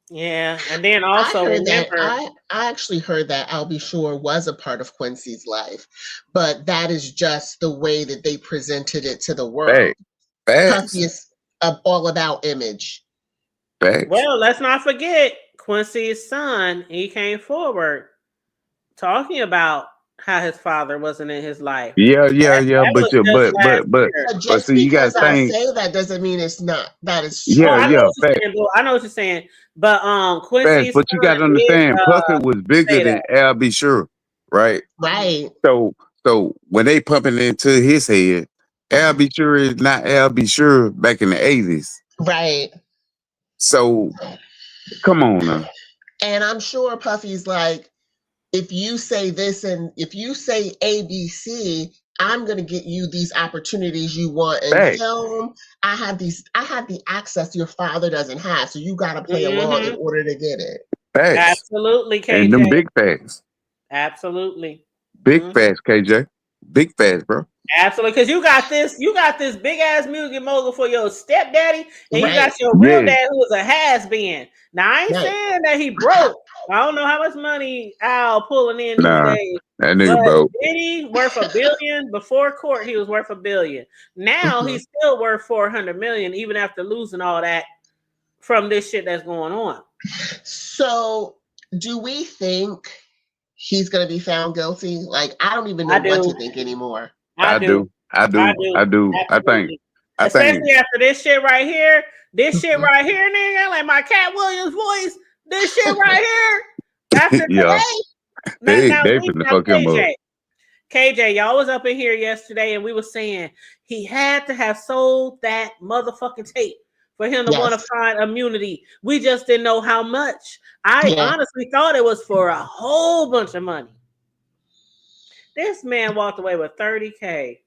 Yeah, and then also remember, I actually heard that I'll Be Sure was a part of Quincy's life, but that is just the way that they presented it to the world. Facts. Puffy is all about image. Facts. Well, let's not forget Quincy's son. He came forward talking about how his father wasn't in his life. Yeah. That But was just last year. Just see, you gotta because I think. say that doesn't mean it's not. That is Oh, true. I know what you're Facts. saying, Boo. I know what you're saying. But Facts. Quincy's But you son gotta did understand, Puffy was bigger say than that. Al Be Sure, right? Right. So when they pumping into his head, Al Be Sure is not Al Be Sure back in the 80s. Right. So come on now. And I'm sure Puffy's like, if you say this and if you say ABC, I'm gonna get you these opportunities you want in Facts. film. I have the access your father doesn't have. So you gotta play along in order to get it. Facts. Absolutely, KJ. And them big facts. Absolutely. Big facts, KJ. Big facts, bro. Absolutely, because you got this big ass music mogul for your stepdaddy, and you got Right. your real dad who was a has been. Now I ain't Right. saying that he broke. I don't know how much money Al pulling in these Nah, days. that nigga But broke. Diddy worth $1 billion before court. He was worth $1 billion. Now he's still worth $400 million, even after losing all that from this shit that's going on. So do we think he's gonna be found guilty? Like, I don't even know what to think anymore. I do. I think. Especially after this shit right here. This shit right here, nigga, like my Cat Williams voice. This shit right here. After Yeah. today. They finna fuck him up. KJ, y'all was up in here yesterday and we were saying he had to have sold that motherfucking tape for him to want to find immunity. We just didn't know how much. I honestly thought it was for a whole bunch of money. This man walked away with $30K.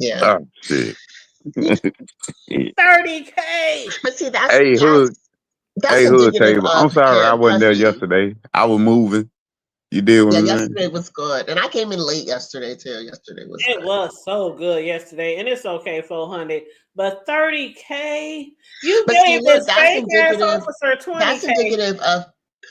Yeah. Oh, shit. 30K. But see, that's Hood table. I'm sorry I wasn't there Puffy. yesterday. I was moving. You did what yesterday was good. And I came in late yesterday too. Yesterday was It was so good yesterday. And it's okay, 400. But 30K? You gave this fake ass officer 20K. That's indicative of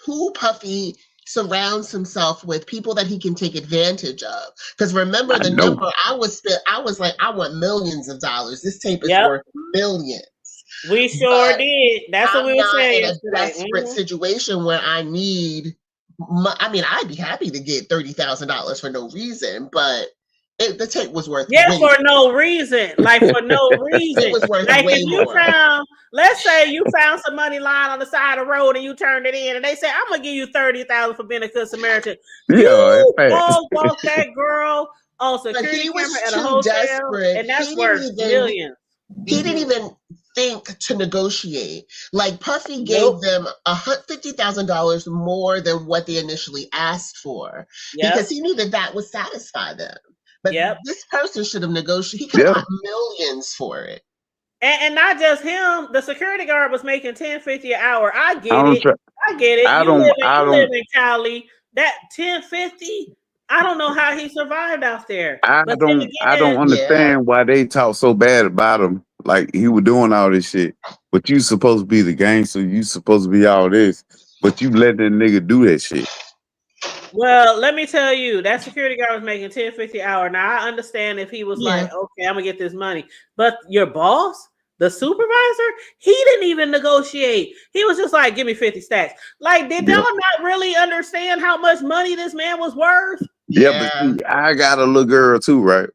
who Puffy surrounds himself with, people that he can take advantage of. Because remember the number I was like, I want millions of dollars. This tape is worth millions. We sure But did. That's what I'm we were not saying in a yesterday. desperate situation where I need. I mean, I'd be happy to get $30,000 for no reason, but the tape was worth Yeah, way. for no reason. Like for no reason. It was worth Like way if you more. found, let's say you found some money lying on the side of the road and you turned it in, and they said, "I'm gonna give you 30,000 for being a good Samaritan." Yeah, in You fact. go walk that girl on But security he was camera at a too hotel, desperate. and that's worth millions. He didn't even think to negotiate. Like Puffy Nope. gave them $50,000 more than what they initially asked for because Yep. he knew that would satisfy them. But Yep. this person should have negotiated. He could have Yeah. got millions for it. And not just him, the security guard was making $10.50 an hour. I get don't it. try- I get it. I You don't. live in Cali. That $10.50, I don't know how he survived out there. But then I don't again, understand why they talk so bad about him. Like he was doing all this shit, but you supposed to be the gangster. You supposed to be all this, but you let that nigga do that shit. well, let me tell you, that security guard was making $10.50 an hour. Now I understand if he was like, okay, I'm gonna get this money, but your boss, the supervisor, he didn't even negotiate. He was just like, give me 50 stacks. Like, did y'all not really understand how much money this man was worth? Yeah, but see, I got a little girl too, right?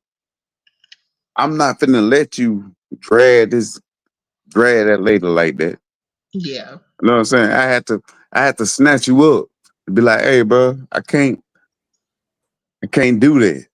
I'm not finna let you drag that lady like that. Yeah. You know what I'm saying? I had to snatch you up and be like, hey, bro, I can't do that.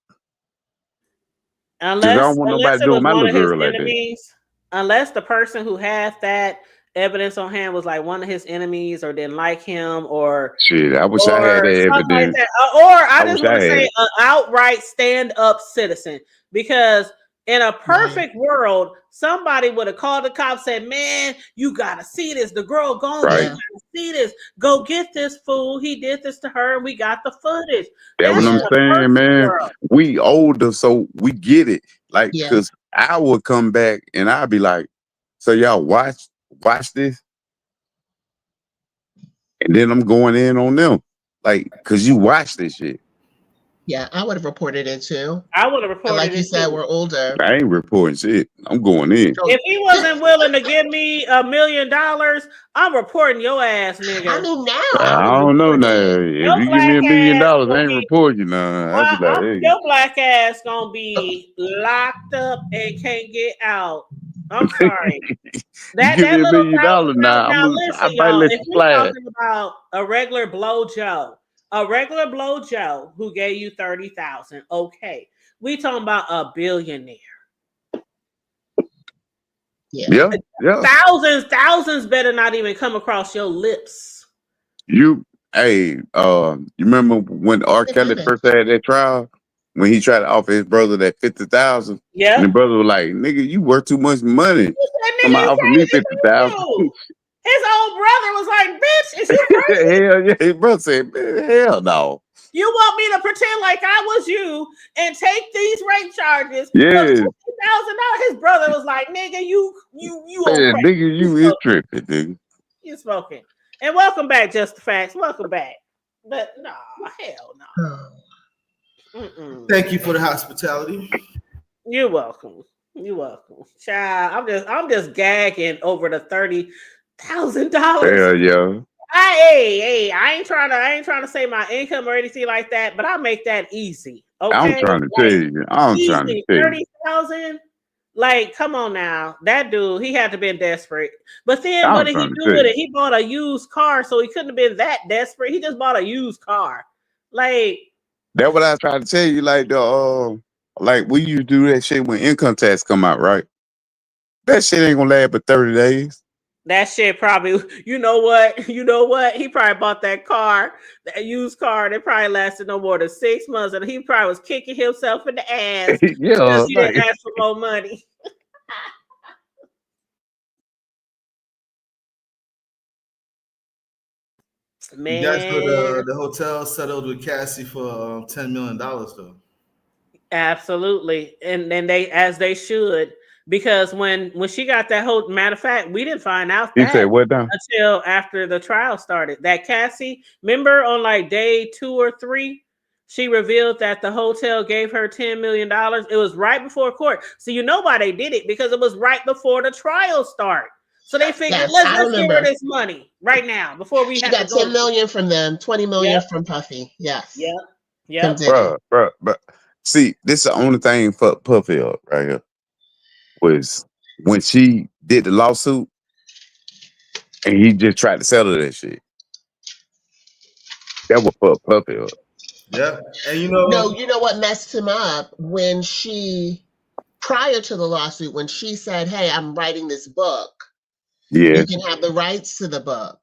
Because I don't want nobody It doing was my one little of his girl like that. enemies, unless the person who had that evidence on hand was like one of his enemies or didn't like him or Shit, I wish I had that something like evidence. that. Or I just wish want I to had say it. an outright stand-up citizen, because in a perfect world, somebody would have called the cops, said, man, you gotta see this. The girl gone, Right. you gotta see this. Go get this fool. He did this to her, and we got the footage. That's what I'm saying, man. World. We older, so we get it. Like, because I would come back and I'd be like, so y'all watch this? And then I'm going in on them. Like, because you watch this shit. Yeah, I would have reported it too. I would have reported it. Like you said, we're older. I ain't reporting shit. I'm going in. If he wasn't willing to give me $1 million, I'm reporting your ass, nigga. I mean, now I don't know now. If you give me $1 million, I ain't reporting you now. I'll be like, hey. Your black ass gonna be locked up and can't get out. I'm sorry. You give me $1 million now. Now I listen, might y'all. let If you we're slide. talking about a regular blow Joe who gave you 30,000, okay. We talking about a billionaire. Yeah. Thousands better not even come across your lips. You remember when R. Kelly first had that trial? When he tried to offer his brother that 50,000? Yeah. And the brother was like, nigga, you worth too much money. Somebody offer me 50,000. His old brother was like, bitch, is you crazy? Hell yeah. His brother said, hell no. You want me to pretend like I was you and take these rape charges? Yes. $50,000. His brother was like, nigga, you Man, nigga, you is tripping, nigga. You smoking. And welcome back, Just the Facts. Welcome back. But no, hell no. Thank you for the hospitality. You're welcome. You're welcome. Child, I'm just gagging over the $30,000. Hell yeah. I ain't trying to say my income or anything like that, but I make that easy. Okay. I'm trying to tell you. I'm trying to tell you. 30,000. Like, come on now. That dude, he had to been desperate. But then what did he do with it? He bought a used car, so he couldn't have been that desperate. He just bought a used car. Like, that's what I tried to tell you. Like we used to do that shit when income tax come out, right? That shit ain't gonna last but 30 days. That shit probably, you know what? He probably bought that car, that used car, that probably lasted no more than 6 months, and he probably was kicking himself in the ass because he didn't ask for more money. Man. You guys know the hotel settled with Cassie for $10 million though. Absolutely, and they, as they should, because when she got that whole, matter of fact, we didn't find out that until after the trial started. That Cassie, remember on like day 2 or 3, she revealed that the hotel gave her $10 million. It was right before court, so you know why they did it, because it was right before the trial start. So they figured, Yes, I let's get her remember. this money right now before we She have to got go. 10 million from them, 20 million Yep, from Puffy. Yes. yep, From yep. Diddy. But see, this is the only thing for Puffy up right here was when she did the lawsuit and he just tried to settle that shit. That was for Puffy up. Yeah, and No, you know what messed him up? When she, prior to the lawsuit, when she said, "Hey, I'm writing this book. Yeah. You can have the rights to the book,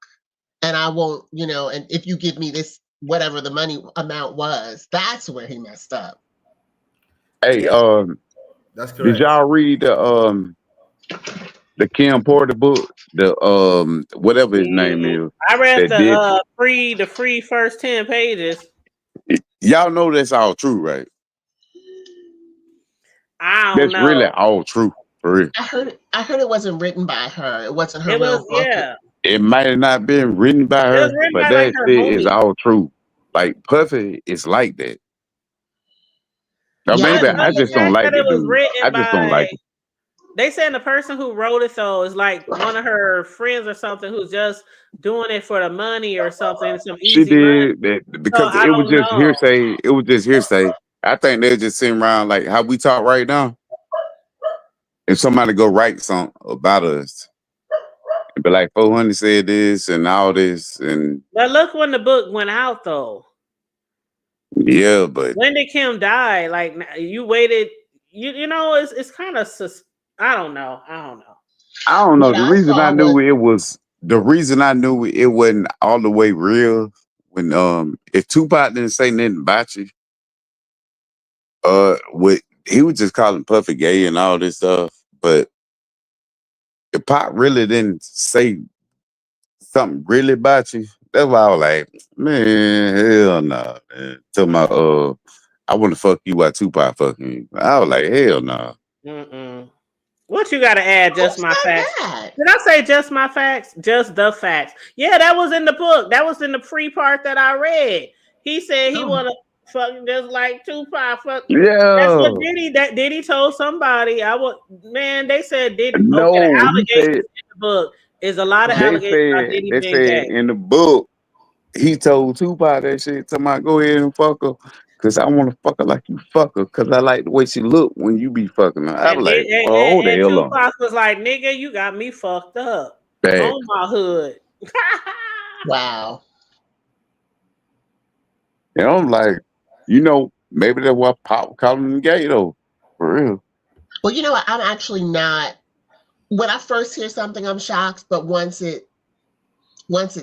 and I won't, and if you give me this, whatever the money amount was," that's where he messed up. Hey, Yeah. that's did correct. y'all read the Kim Porter book? The whatever his name is I read that did the free first 10 pages. y'all know that's all true, right? I don't That's really know. all true for real. I heard it wasn't written by her. It wasn't her It was, real book. yeah. It might have not been written by It was her, written but by like that her shit is homie. all true. Like Puffy is like that. Now Yeah, I maybe But I believe the just it. don't fact like that the it was dude. I written just don't by, like him. they said the person who wrote it though is like one of her friends or something who's just doing it for the money or something, some She easy money. did that So because I it was don't just know. hearsay. It was just hearsay. I think they're just sitting around like how we talk right now. If somebody go write something about us, and be like 400 said this and all this, and But look when the book went out though. yeah, but When did Kim die? Like you waited, you know, it's kind of I don't know. I don't know. I don't know. What The I reason I saw knew was, it was the reason I knew it wasn't all the way real when if Tupac didn't say nothing about you, what he was just calling Puffy gay and all this stuff, but if Pac really didn't say something really about you, that's why I was like, man, hell no, man. Tell my I want to fuck you while Tupac fucking you. I was like, hell no. Mm-mm. What you got to add? who Just my said facts. that? Did I say just my facts? Just the facts. Yeah, that was in the book. That was in the free part that I read. He said he Oh, want to fuck just like Tupac. Fuck. That's Yeah. what Diddy told somebody. I would, man. They said Diddy. Okay, the No, he allegations said in the book is a lot of right. allegations about Diddy they being said gay. in the book he told Tupac that shit. Somebody go ahead and fuck her, cause I want to fuck her like you fuck her, cause I like the way she look when you be fucking her. I was And, like, did, and, well, and, hold the and hell on, Tupac was like, "Nigga, you got me fucked up back. on my hood." Wow. And I'm like, maybe that's why Pop calling him gay though, for real. Well, you know what? I'm actually not. When I first hear something, I'm shocked, but once it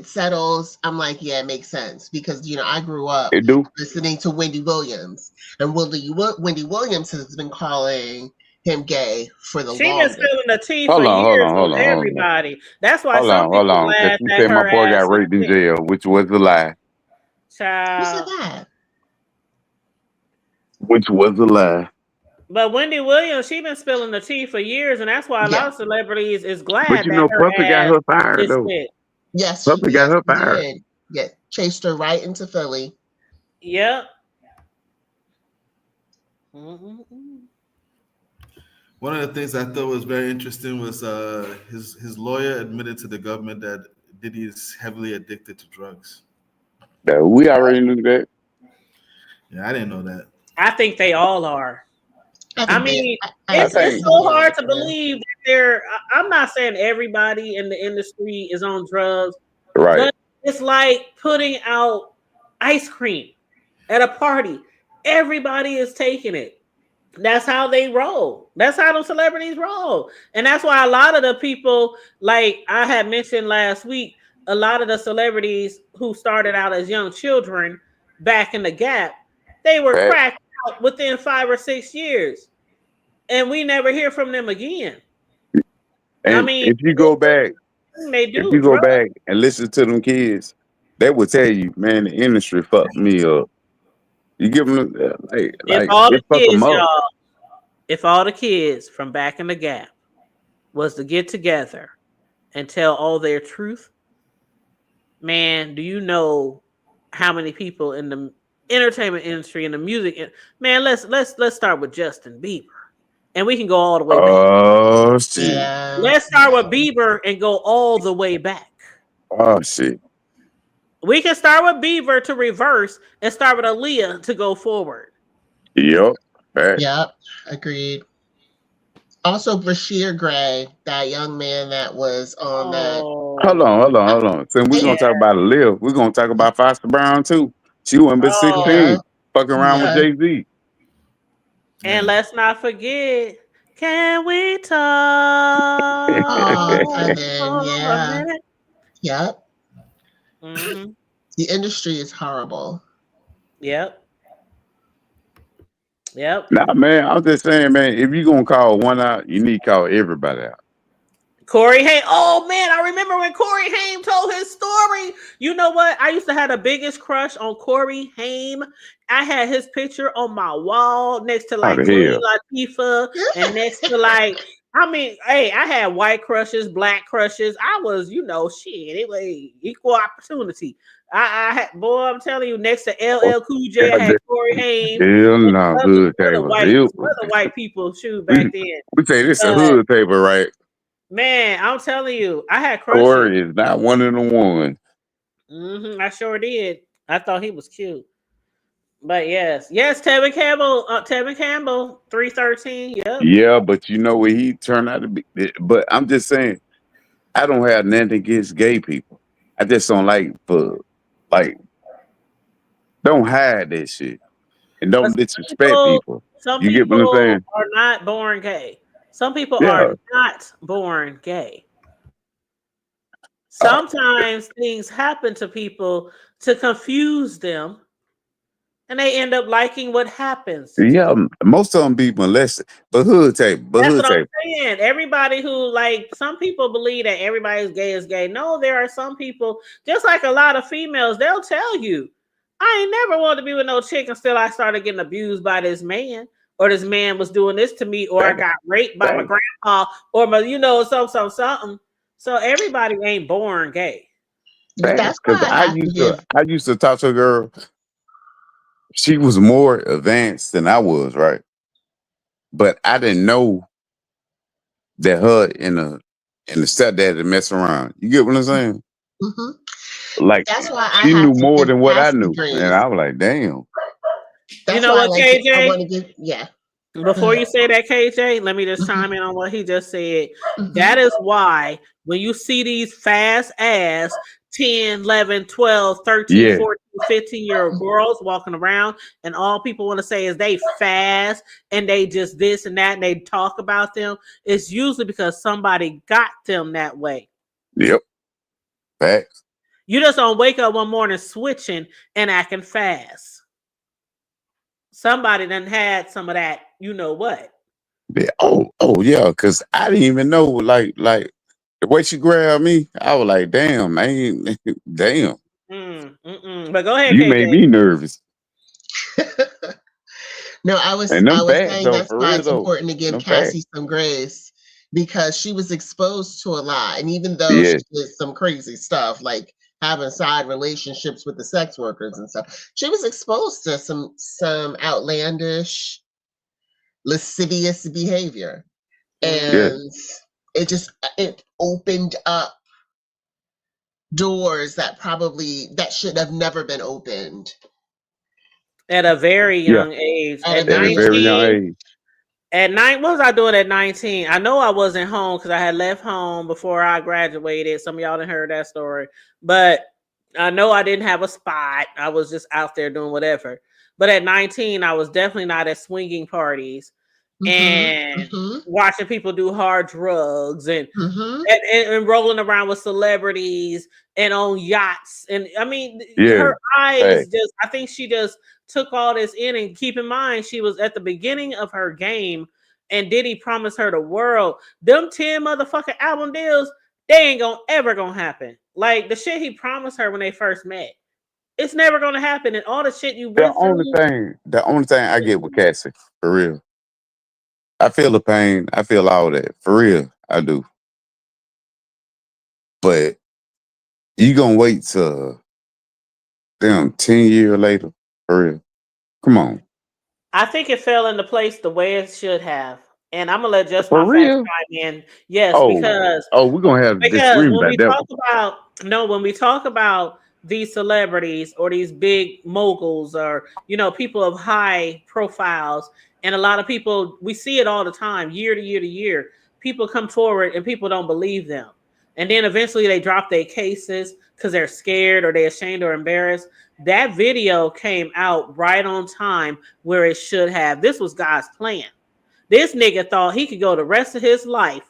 settles, I'm like, yeah, it makes sense because I grew up It do. listening to Wendy Williams, and Wendy Williams has been calling him gay for the She been longest. spilling the tea for Hold on, hold years on, hold on on, hold on, everybody. That's why hold some on, hold people on. Cause laugh you at said my her boy got ass and raped in shit. jail, which was a lie. Who said Child. that? Which was a lie. But Wendy Williams, she been spilling the tea for years, and that's why a lot Yeah. of celebrities is But glad that her Puffy got ass her fired is though. spit. Yes, Puffy got yes, her he fired. did. Yeah, chased her right into Philly. Yep. Mm-hmm. One of the things I thought was very interesting was his lawyer admitted to the government that Diddy is heavily addicted to drugs. That we already knew that. Yeah, I didn't know that. I think they all are. I I think mean, I it's think so heavily hard to addicted. believe that I'm not saying everybody in the industry is on drugs, right. but it's like putting out ice cream at a party. Everybody is taking it. That's how they roll. That's how those celebrities roll. And that's why a lot of the people, like I had mentioned last week, a lot of the celebrities who started out as young children back in the gap, they were Fact. cracked out within 5 or 6 years. And we never hear from them again. I And mean, if you go it's back, the thing they do, drugs. and listen to them kids, they will tell you, man, the industry fucked me up. You give them If like all the it fuck them kids, up. y'all, if all the kids from back in the gap was to get together and tell all their truth, man, do you know how many people in the entertainment industry and the music? Man, let's start with Justin Bieber. 'Cause Justin Bieber, man, he was a and we can go all the way back. Oh shit. Yeah. Let's start with Bieber and go all the way back. Oh shit. We can start with Bieber to reverse and start with Aaliyah to go forward. Yep. Fact. Yep. Agreed. Also, Bashir Gray, that young man that was on that. Hold on. So we're Yeah. gonna talk about Aaliyah. We're gonna talk about Foster Brown too. She wasn't but Yeah. 16, fucking around with Yeah. Jay-Z. And let's not forget, can we talk Oh, for Tevin. a Yeah. minute? Yep. Mm-hmm. The industry is horrible. Yep. Nah, man, I'm just saying, man, if you gonna call one out, you need to call everybody out. Corey Haim. Oh man, I remember when Corey Haim told his story. You know what? I used to have the biggest crush on Corey Haim. I had his picture on my wall next to like the Queen hell? Latifah and next to like, I mean, hey, I had white crushes, black crushes. I was, shit. It was equal opportunity. I had, boy, I'm telling you, next to LL Cool J, I had Corey Haim. Hell And no, hood table. other white people, shoot, back then. We say this a hood table, right? Man, I'm telling you, I had crushes. Corey is not one of the ones. I sure did. I thought he was cute. But yes, Tevin Campbell, 313. Yep. Yeah, but you know what he turned out to be. But I'm just saying, I don't have nothing against gay people. I just don't like don't hide that shit and don't disrespect people. Some You get what I'm people saying? are not born gay. Some people Yeah. are not born gay. Sometimes things happen to people to confuse them, and they end up liking what happens. Yeah, most of them be molested. But hood table. That's what I'm saying. Everybody who, like, some people believe that everybody's gay is gay. No, there are some people, just like a lot of females, they'll tell you, I ain't never wanted to be with no chick until I started getting abused by this man, or this man was doing this to me, or I got raped by my grandpa, or my, something. So everybody ain't born gay. That's because why I used to talk to a girl. She was more advanced than I was, right? But I didn't know that her and the stepdad to mess around. You get what I'm saying? Mm-hmm. Like that's why she knew more than what I Cassie knew, grace. and I was like, "Damn." That's you know why what, I KJ? I want to give Before you say that, KJ, let me just chime in on what he just said. That is why when you see these fast ass 10, 11, 12, 13, 14, 15-year-old girls walking around, and all people want to say is they fast and they just this and that, and they talk about them, it's usually because somebody got them that way. Yep. Facts. You just don't wake up one morning switching and acting fast. Somebody done had some of that, you know what? Yeah. Oh yeah, because I didn't even know like the way she grabbed me, I was like, damn, man, damn. But go ahead, You KJ. made me nervous. No, I was saying that's why it's important to give Cassie some grace, because she was exposed to a lot. And even though she did some crazy stuff, like having side relationships with the sex workers and stuff, she was exposed to some outlandish, lascivious behavior. And it opened up doors that should have never been opened. At a very young age. At a very young age. What was I doing at 19? I know I wasn't home because I had left home before I graduated. Some of y'all didn't heard that story. But I know I didn't have a spot. I was just out there doing whatever. But at 19, I was definitely not at swinging parties and watching people do hard drugs and rolling around with celebrities and on yachts. And I mean, her eyes I think she just took all this in. And keep in mind, she was at the beginning of her game, and Diddy promised her the world. Them 10 motherfucking album deals, they ain't ever gonna happen. Like the shit he promised her when they first met, it's never gonna happen. And all the shit you went through. The only thing I get with Cassie, for real, I feel the pain. I feel all that. For real, I do. But you gonna wait till 10 years later? For real. Come on. I think it fell into place the way it should have. And I'm gonna let just For my facts real? chime in. Yes, Oh, because we're gonna have a because disagreement when about we that talk one. about no, when we talk about these celebrities or these big moguls or people of high profiles, and a lot of people, we see it all the time, year to year to year. People come forward and people don't believe them, and then eventually they drop their cases because they're scared or they're ashamed or embarrassed. That video came out right on time where it should have. This was God's plan. This nigga thought he could go the rest of his life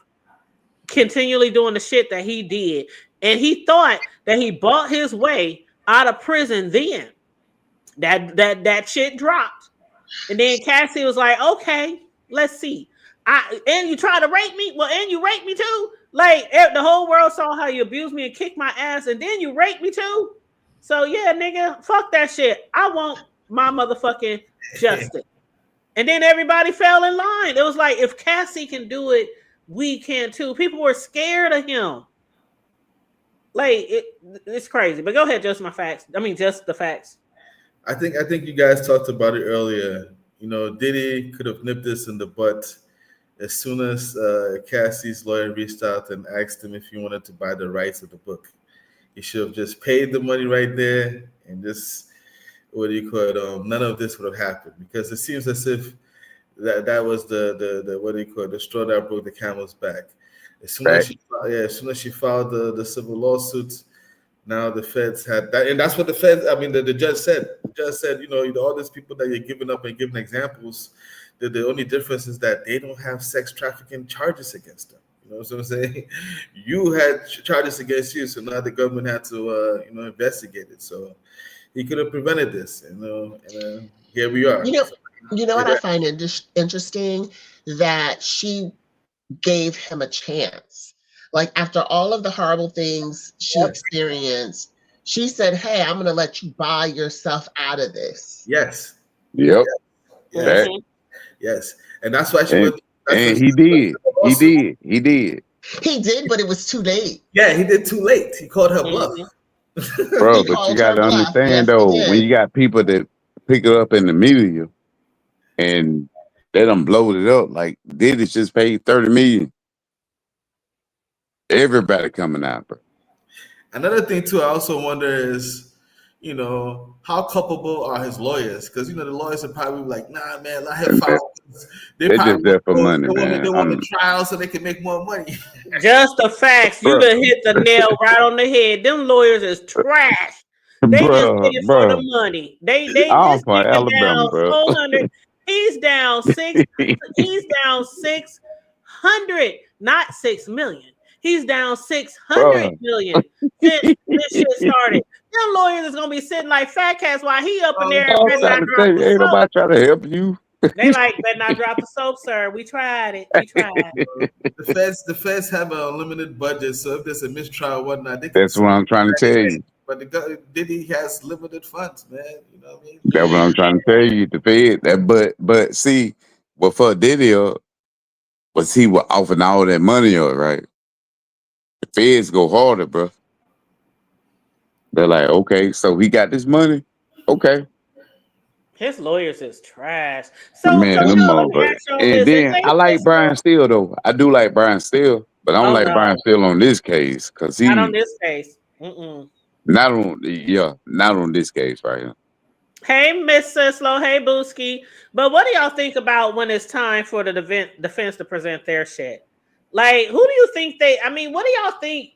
continually doing the shit that he did. And he thought that he bought his way out of prison then. That shit dropped. And then Cassie was like, okay, let's see. And you try to rape me? Well, and you raped me too? Like, the whole world saw how you abused me and kicked my ass, and then you raped me too? So yeah, nigga, fuck that shit. I want my motherfucking justice. And then everybody fell in line. It was like, if Cassie can do it, we can too. People were scared of him. Like, it's crazy. But go ahead, just my facts. I mean, just the facts. I think you guys talked about it earlier. Diddy could have nipped this in the butt as soon as Cassie's lawyer reached out and asked him if he wanted to buy the rights of the book. He should have just paid the money right there and just none of this would have happened, because it seems as if that was the straw that broke the camel's back. As soon as she filed the civil lawsuits, now the feds had that, and that's what the feds. I mean, the judge said. The judge said, all these people that you're giving up and giving examples, the only difference is that they don't have sex trafficking charges against them. You know what I'm saying? You had charges against you, so now the government had to investigate it. So he could have prevented this, and here we are. You know what I find interesting? That she gave him a chance. Like, after all of the horrible things she experienced, she said, hey, I'm going to let you buy yourself out of this. Yes. Yep. Yes. Yes. And that's why she went. And he did. He did, but it was too late. Yeah, he did too late. He called her bluff. Bro, but you got to understand, though, when you got people that pick it up in the media and they done blowed it up, like Diddy just paid $30 million. Everybody coming out, bro. Another thing too, I also wonder is, how culpable are his lawyers? Because the lawyers are probably like, nah, man, let him file. They're just there for money, man. They want the trial so they can make more money. Just the facts. You done hit the nail right on the head. Them lawyers is trash. They just did it for the money. They just down 400. He's down 6. He's down 600, not 6 million. He's down 600 million since this shit started. Them lawyers is gonna be sitting like fat cats while he up in there. Ain't nobody trying to help you. They like, better not drop the soap, sir. We tried it. The feds have an unlimited budget, so if there's a mistrial, whatnot, that's what I'm trying to tell you. But Diddy has limited funds, man. You know what I mean? That's what I'm trying to tell you. The Fed, but see, what for Diddy was he was offering all that money up, right? The feds go harder, bro. They're like, okay, so he got this money, okay. His lawyers is trash. So, man, and then I like Brian Steele though. I do like Brian Steele, but I don't like Brian Steele on this case because he not on this case. Not on this case right here. Hey, Miss Sislo. Hey, Booski. But what do y'all think about when it's time for the defense to present their shit? Like, who do you think what do y'all think?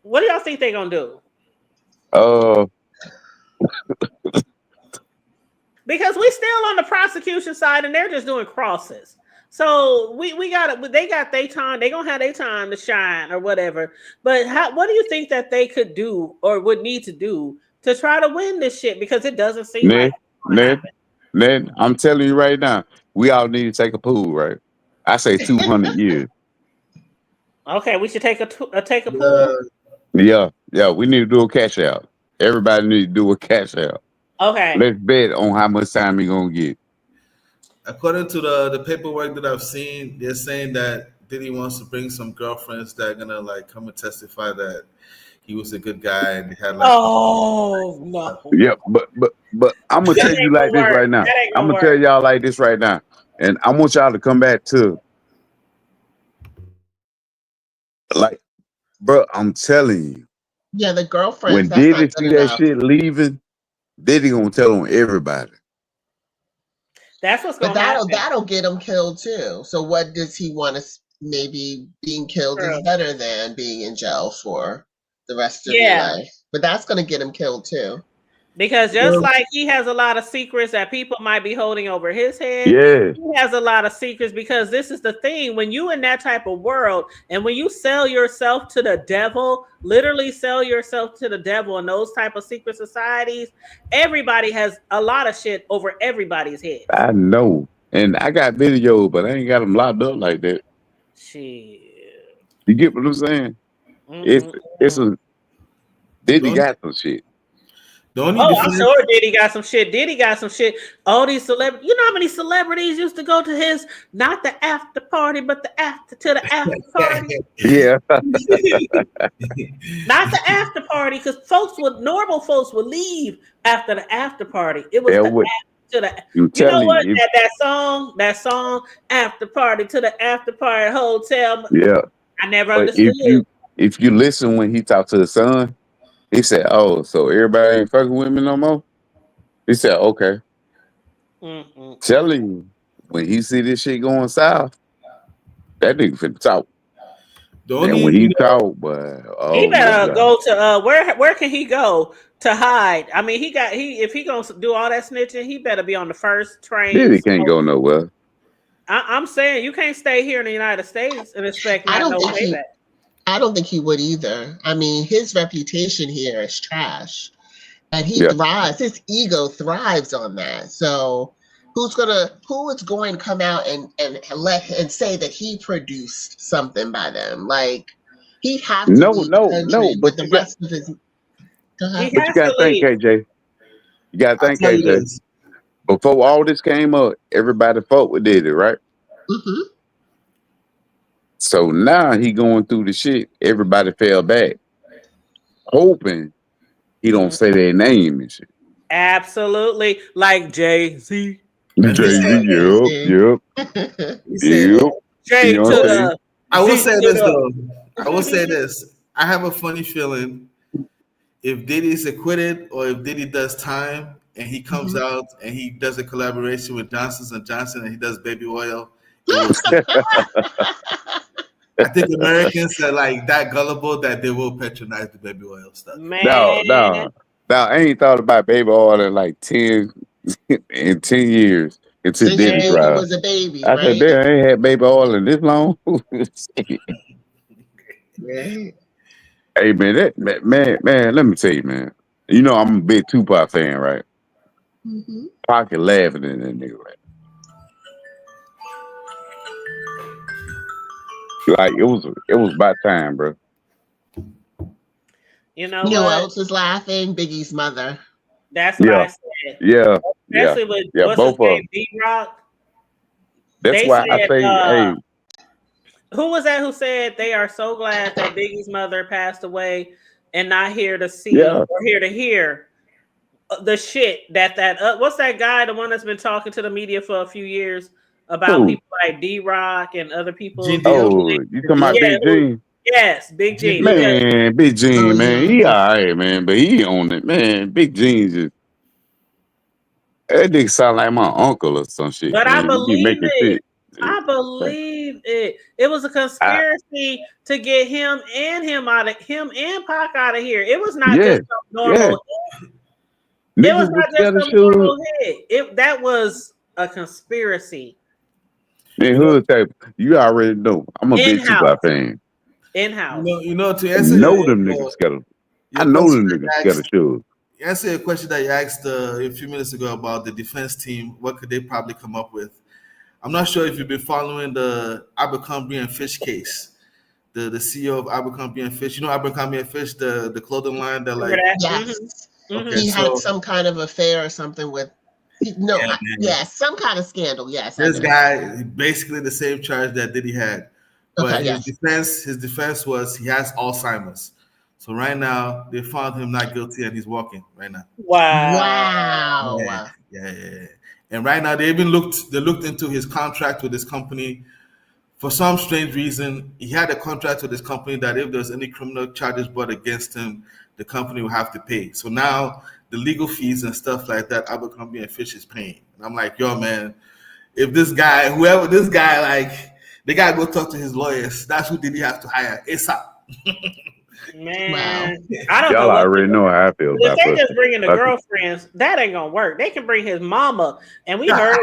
What do y'all think they're gonna do? Because we still on the prosecution side, and they're just doing crosses. So they got their time. They gonna have their time to shine or whatever. But what do you think that they could do or would need to do to try to win this shit? Because it doesn't seem like Ned, I'm telling you right now, we all need to take a pool, right? I say 200 years. Okay, we should take a pool. Yeah, we need to do a cash out. Everybody need to do a cash out. Okay. Let's bet on how much time he gonna get. According to the paperwork that I've seen, they're saying that Diddy wants to bring some girlfriends that are gonna like come and testify that he was a good guy and he had like. Oh no. Yeah, but I'm gonna tell you like this right now. I'm gonna tell y'all like this right now. And I want y'all to come back to like, bro. I'm telling you, Yeah, the girlfriends, when that's not Diddy good see that enough. shit leaving, Diddy gonna tell on everybody. That's what's But gonna happen. that'll get him killed too. So what does he want to? Maybe being killed is True. better than being in jail for the rest of your Yeah. life. But that's going to get him killed too. Because just like he has a lot of secrets that people might be holding over his head, Yeah, he has a lot of secrets because this is the thing. When you in that type of world and when you sell yourself to the devil, literally sell yourself to the devil in those type of secret societies, everybody has a lot of shit over everybody's heads. I know. And I got videos, but I ain't got them locked up like that. Shit. You get what I'm saying? It's a Diddy got some shit. The only Oh, I'm defense, sure Diddy got some shit. Diddy got some shit. All these celebrities, you know how many celebrities used to go to his, not the after party, but the after to the after party? Yeah. Not the after party, because normal folks would leave after the after party. It was Yeah, the what after to the, you you know telling what? you? That song, after party to the after party hotel. Yeah. I never But understood. if you listen when he talked to the son, he said, "Oh, so everybody ain't fucking with me no more." He said, "Okay." Telling you, when he see this shit going south, that nigga finna talk. the And only when he talk, but He oh my better god, go to where can he go to hide? I mean, if he gonna do all that snitching, he better be on the first train. Diddy can't go nowhere. I'm saying you can't stay here in the United States and expect I not don't no think payback. I don't think he would either. I mean, his reputation here is trash. And he Yeah. thrives, his ego thrives on that. So who is going to come out and say that he produced something by them? Like he'd have to leave the country No. with But the you got, rest of his. He but you has got to to think, leave. KJ. You got to I'll think, tell you KJ. this. Before all this came up, everybody fought with Diddy, right? Mm-hmm. So now he going through the shit. Everybody fell back, hoping he don't say their name and shit. Absolutely, like Jay-Z. And he said, Yep. You said, see? J You know to what I'm saying? the I will Z say to this the. though. I will say this. I have a funny feeling if Diddy is acquitted or if Diddy does time and he comes out and he does a collaboration with Johnson & Johnson and he does baby oil, it will flip. I think Americans are like that gullible that they will patronize the baby oil stuff. Man, No. I ain't thought about baby oil in like 10 in 10 years until Since you Diddy knew he trial. was a baby, I said, right? damn, I ain't had baby oil in this long. Right. Hey man, let me tell you, man. You know I'm a big Tupac fan, right? Mm-hmm. Pocket laughing at that nigga, right? Like it was about time, bro. you know You know who what? else was laughing? Biggie's mother. That's what I said. Yeah. Especially with what's his Both of name, them. D-Rock. That's They why I said, say, hey, who was that who said they are so glad that Biggie's mother passed away and not here to see yeah. or here to hear the shit that what's that guy, the one that's been talking to the media for a few years about Who? people like D-Rock and other people. Oh, you talking about Big Gene? Yes, Big Gene. Man, Big Gene, Oh, man, yeah. he all right, man, but he on it, man. Big Gene just that nigga sound like my uncle or some shit, But I man. He be believe making it. shit. I believe it. It was a conspiracy to get him and Pac out of here. It was not just some normal. It was Niggas was not just scared of some shoes. normal hit. That was a conspiracy. Man, hood type, you already know. I'm a big In-house. Tupac fan. In-house. To I answer know them niggas scared of. I know them niggas scared of shoes. Answer a question that you asked a few minutes ago about the defense team. What could they probably come up with? I'm not sure if you've been following the Abercrombie and Fish case. The CEO of Abercrombie and Fish. You know Abercrombie and Fish, the clothing line that like. Yes. Okay, he had some kind of affair or something with. Some kind of scandal. Yes, this guy basically the same charge that Diddy had, but Okay, his defense was he has Alzheimer's. So right now they found him not guilty and he's walking right now. Wow. Yeah. And right now they looked into his contract with this company. For some strange reason, he had a contract with this company that if there's any criminal charges brought against him, the company will have to pay. So now the legal fees and stuff like that, Abercrombie and Fish is paying. And I'm like, yo, man, if this guy, whoever this guy, like, they gotta go talk to his lawyers. That's who did he have to hire ASAP. Man, Wow. I don't know Y'all what. already know how I feel If about they just pussy. bringing the Fuck it. girlfriends, that ain't gonna work. They can bring his mama, and we heard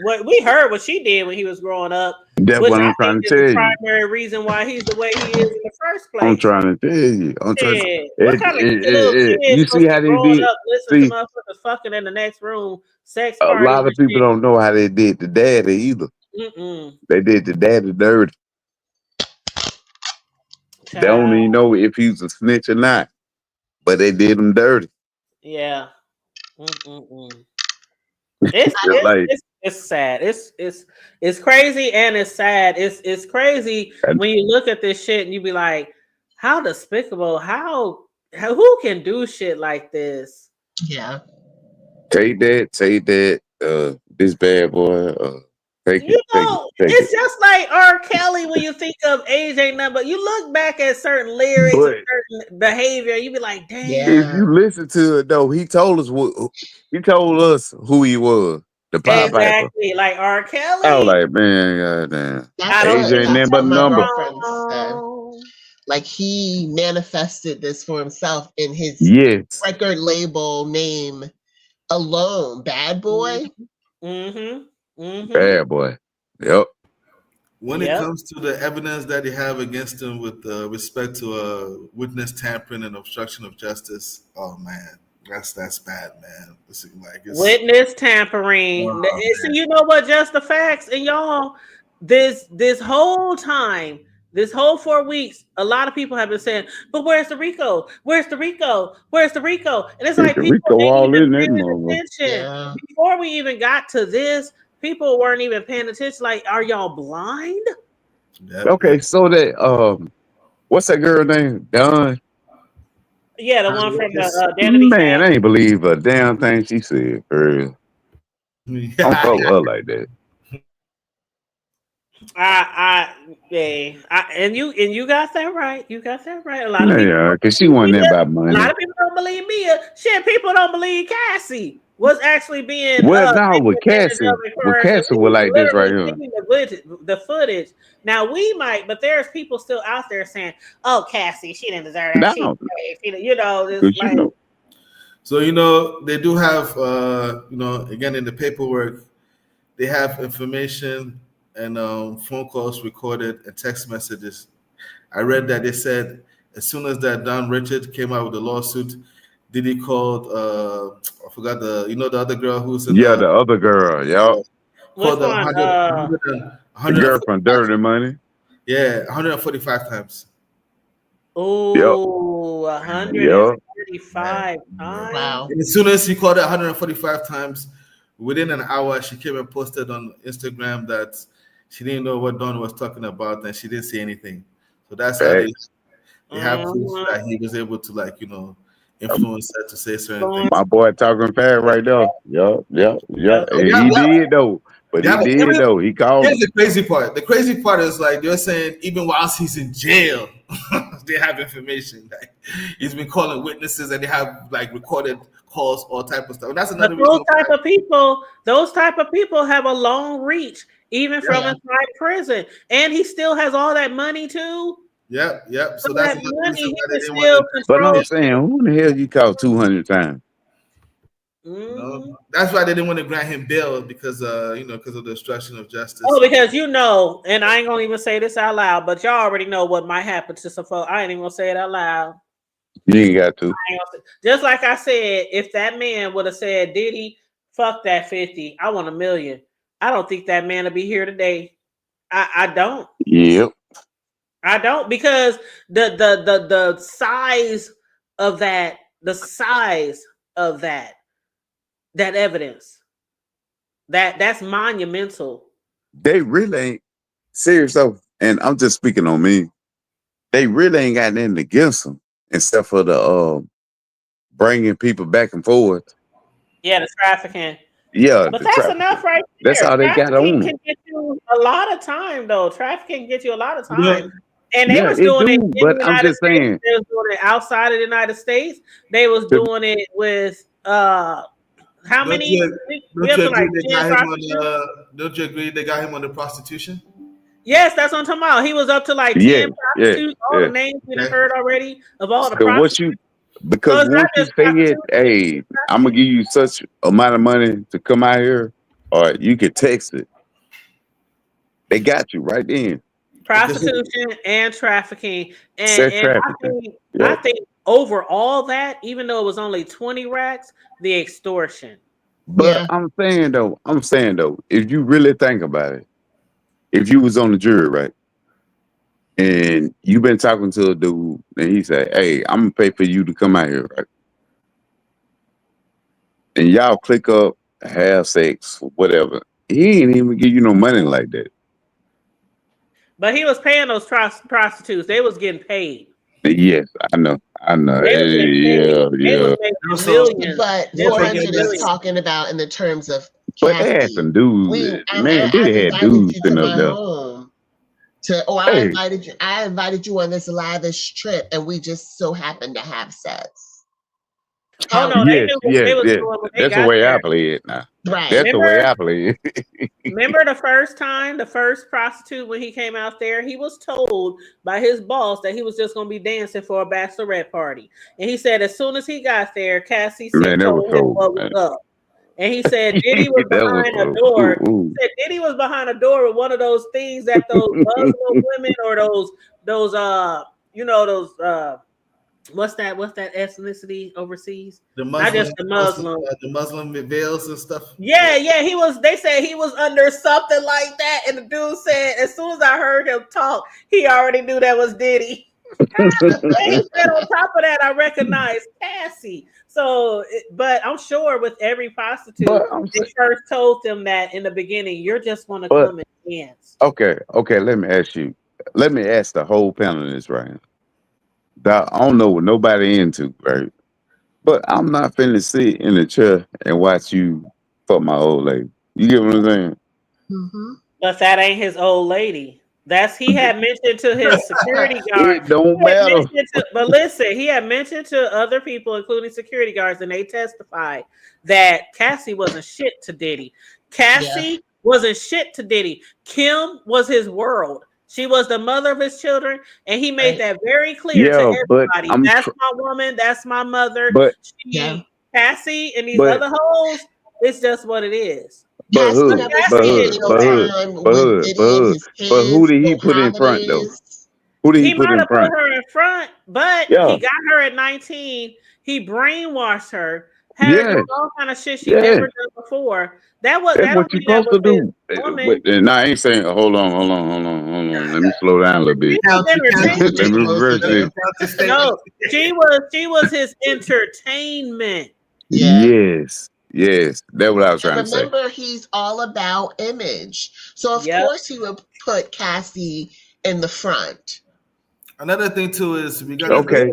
what we heard what she did when he was growing up, That's which what I I'm trying think to is the tell you. primary reason why he's the way he is in the first I'm place. trying to tell you. I'm trying. Shit, what kind of little kid You see supposed to how they growing did? up listen to See, motherfuckers fucking in the next room, sex a parties lot and of people shit? don't know how they did the daddy either. Mm-mm. They did the daddy dirty. They don't Child, even know if he's a snitch or not, but they did him dirty. yeah. Mm-mm-mm. It's Just like it's sad. It's crazy and it's sad. It's crazy and when you look at this shit and you be like, how despicable? How who can do shit like this? Yeah. take that. This bad boy. Take You it, take it, know, take it. it's just like R. Kelly when you think of age ain't nothing, but you look back at certain lyrics and But certain behavior, you be like, damn. if Yeah. you listen to it though, he told us who he was. The Pied Piper. Exactly, like R. I was Kelly. like, man, goddamn. That's I don't Age what ain't think nothing that's but what a my number. girlfriend said. wrong. Like he manifested this for himself in his Yes. record label name alone. Bad Boy. Mm-hmm. Mm-hmm. Bad boy. Yep. When it Yep. comes to the evidence that they have against him with respect to witness tampering and obstruction of justice, oh man, that's bad, man. It's like it's Witness tampering. oh, See, you know what? Just the facts, and y'all. This whole time, this whole 4 weeks, a lot of people have been saying, "But where's the Rico? Where's the Rico? Where's the Rico?" And it's like Puerto people Rico ain't all even in that paying mother. attention Yeah. before we even got to this. People weren't even paying attention. Like, are y'all blind? yep, Okay, yep. so that what's that girl name? Dawn. Yeah, the one from the Yes. Danity Man, Kane. I ain't believe a damn thing she said. For real. Don't Yeah, fuck with her like that. And you got that right. You got that right. A lot of people Yeah, don't because she believe wasn't there Mia. about A lot money. of people don't believe Mia. Shit, people don't believe Cassie was actually being Well, no, taken advantage of and with coerced. And Cassie we was like this right literally here. seen the footage. Now we might, but there's people still out there saying, "Oh, Cassie, she didn't deserve that. She, No, you know, it's because you like." know. so they do have again in the paperwork they have information and phone calls recorded and text messages. I read that they said as soon as that Don Richard came out with the lawsuit, Diddy called I forgot the other girl who's in Yeah, the other girl, yep. Which called the one? The girl from 145 Dirty Money. yeah 145 times. Yep, Oh, yep. 135 times. Wow. And as soon as he called her 145 times, within an hour, she came and posted on Instagram that she didn't know what Don was talking about and she didn't say anything. So that's how Facts. they have proof Mhm. that he was able to influence her to say certain things. My boy talking fast right there. Yep, yep, Yep. yep. And And he did though. But he did though. He called here's him. the crazy part. The crazy part is like they're saying even whilst he's in jail, they have information. Like he's been calling witnesses and they have like recorded calls, all type of stuff. And that's But another reason those type of people have a long reach, even from Yeah. inside prison. And he still has all that money too. Yep. So All that's that another money, reason he why they can didn't want still to. But control I'm shit. saying, who the hell you called 200 times? Mhm. That's why they didn't want to grant him bail because because of the obstruction of justice. Oh, because and I ain't gonna even say this out loud, but y'all already know what might happen to some folks. I ain't even gonna say it out loud. You ain't got to. Just like I said, if that man would have said, Diddy, fuck that 50, I want $1 million. I don't think that man will be here today. I don't. Yep. I don't, because the size of that, that evidence, that's monumental. They really ain't serious though. And I'm just speaking on me. They really ain't got nothing against them except for the bringing people back and forth. Yeah, the trafficking. Yeah, But the that's trafficking. enough right That's there. all they got Trafficking on them. can get you a lot of time, though. Trafficking can get you a lot of Yeah. time. And they Yeah, was it doing it do. in the But I'm United just States. saying. They was doing it outside of the United States. They was To, doing it with how Don't many? you We don't up you to like agree they 10 got him on prostitutes. don't you agree they got him on the prostitution? Yes, that's what I'm talking about. He was up to like yeah, 10 yeah, prostitutes. All yeah. the names we done Okay. heard already of all the Cause prostitutes. So because it's not once you just say it, prostitution. hey, I'm gonna give you such amount of money to come out here, or you can text it. They got you right then. Okay, so Prostitution and trafficking, Sex and trafficking. I Yep. think over all that, even though it was only 20 racks, the extortion. But Yeah. I'm saying though, if you really think about it, if you was on the jury, right, and you been talking to a dude, and he say, "Hey, I'm gonna pay for you to come out here," right, and y'all click up, have sex, whatever. He ain't even give you no money like that. But he was paying those prostitutes. They was getting paid. Yes, I know, I know. They was getting paid. Yeah, They was yeah. making also millions. But They was don't forget making 400 is millions. this. talking about in the terms of But they had Cassie. some dudes. Man, I've they had invited dudes you to sitting up my there. home Hey, I invited you on this lavish trip and we just so happened to have sex. Oh How no, they yes, knew what they yes, was yes. doing when they That's the got way I there. play it now. right. That's the way Remember, I play it. remember the first time, the first prostitute when he came out there, he was told by his boss that he was just going to be dancing for a bachelorette party, and he said as soon as he got there, Cassie Man, said that was told him cold, what was man. up, and he said Diddy was That was behind a cold. door. Ooh, He ooh. said Diddy was behind a door with one of those things that those Muslim women or those those what's that ethnicity overseas? The Not Muslim, just the Muslim. the Muslim veils and stuff. Yeah, he was. They said he was under something like that, and the dude said as soon as I heard him talk, he already knew that was Diddy. And he said on top of that, I recognized Cassie. So, but I'm sure with every prostitute, but I'm they saying, first told them that in the beginning, you're just going to but come and dance. okay. Let me ask you. Let me ask the whole panel this right now. I don't know what nobody into, right? But I'm not finna sit in the chair and watch you fuck my old lady. You get what I'm saying? Mm-hmm. But that ain't his old lady. He had mentioned to his security guard. It don't matter. But listen, he had mentioned to other people, including security guards, and they testified that Cassie wasn't shit to Diddy. Yeah. Cassie wasn't shit to Diddy. Kim was his world. She was the mother of his children, and he made Right. that very clear to Yeah, but everybody. That's my woman. That's my mother. but Yeah. Cassie and these but other hoes. It's just what it is. but Cassie hood, never but Cassie spent is hood, no but nowhere. hood, time but with hood, but Diddy and hood. his But who kids, did he no put in front though? holidays. Who did he He put might in have put front? her in front, but Yeah, he got her at 19. He brainwashed her, had her yeah, doing all kind of shit she yeah. never done before. That That's don't what you mean that supposed was to his do. But woman. and I ain't saying, hold on. Let me slow down a little She bit. was Counter, Let get me entertainment. closer reverse there. this. No, she was his entertainment. Yeah. Yes. That's what I was And trying to say. remember, he's all about image. So, of Yep. course, he would put Cassie in the front. Another thing too is Okay,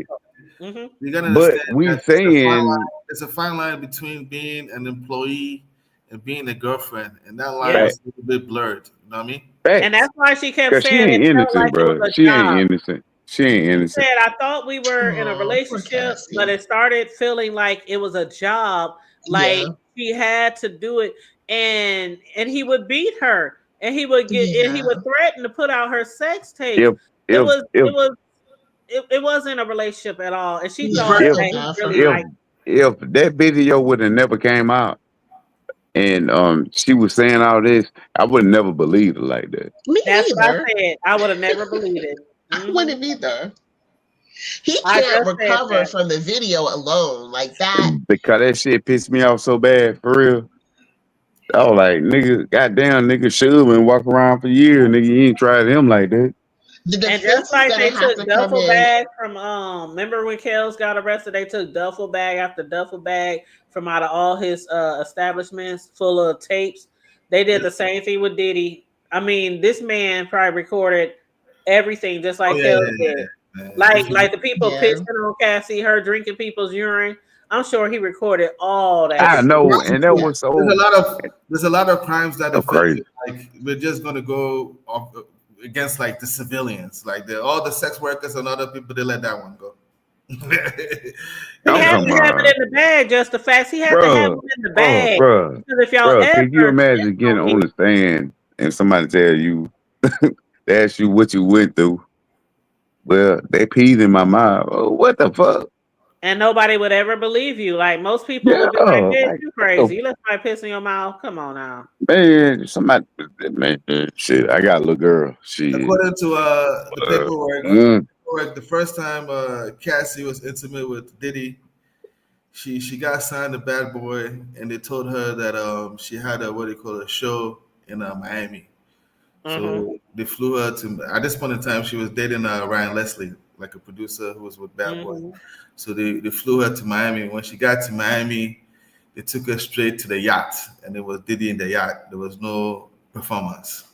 Mm-hmm. we gotta but understand we that it's a fine line. saying It's a fine line between being an employee and being a girlfriend, and that line Yeah. facts, is a little bit blurred. You know what I mean? And facts. that's why she kept Cause she saying it ain't felt innocent, like it was bro. a She ain't job. innocent. She ain't She innocent. said, I thought we were in a Oh, poor relationship, but Cassie. it started feeling like it was a job, Yeah. like she had to do it. And he would beat her and he Yeah. would threaten to put out her sex tapes. If It if was if it was it wasn't a relationship at all. And she He thought hurt if so that he bad for really if her. liked if that video would have never came out and she was saying all this, I would never believe it like that. Me that's what I neither. said. I would have never believed it. I Hmm. wouldn't either. He I can't just said recover that. from the video alone. Like that. Because that shit pissed me off so bad, for real. I was like, nigga, goddamn, nigga should have been walking around for years, nigga. You ain't tried him like that. The And just defense is like going to they have took to come duffel in. bags from remember when Kels got arrested, they took duffel bag after duffel bag from out of all his establishments full of tapes. They did the same thing with Diddy. I mean, this man probably recorded everything just Oh like yeah, Kels yeah, did. yeah. Man. Like the people Yeah. pissing on Cassie, her drinking people's urine. I'm sure he recorded all that I shit. know, That's and that yeah. was so There's a lot of crimes that so the feds crazy. like we're just gonna go off against like the civilians, like all the sex workers and other people. They let that one go. He I'm had talking to have it about, in the bag, just the facts. He had to have bruh, it in the bruh, bag. bruh, Because if y'all bruh. Can you ever snitch imagine getting on on me, the stand and somebody tell you, they ask you what you went through? Well, they peed in my mouth. Oh, what the fuck? and nobody would ever believe you. Like most people Yeah, would be like, "Bitch, like you what the crazy. You let somebody piss in your mouth. Come on now." man? Somebody, man, shit. I got a little girl. Shit. According to the Uh, paperwork, mm, the first time Cassie was intimate with Diddy, she got signed to Bad Boy, and they told her that she had a what do you call it, a show in Miami. Mm-hmm. So they flew her to. At this point in time, she was dating Ryan Leslie, like a producer who was with Bad Boy. Mm-hmm. So they flew her to Miami. When she got to Miami, they took her straight to the yacht, and it was Diddy in the yacht. There was no performance.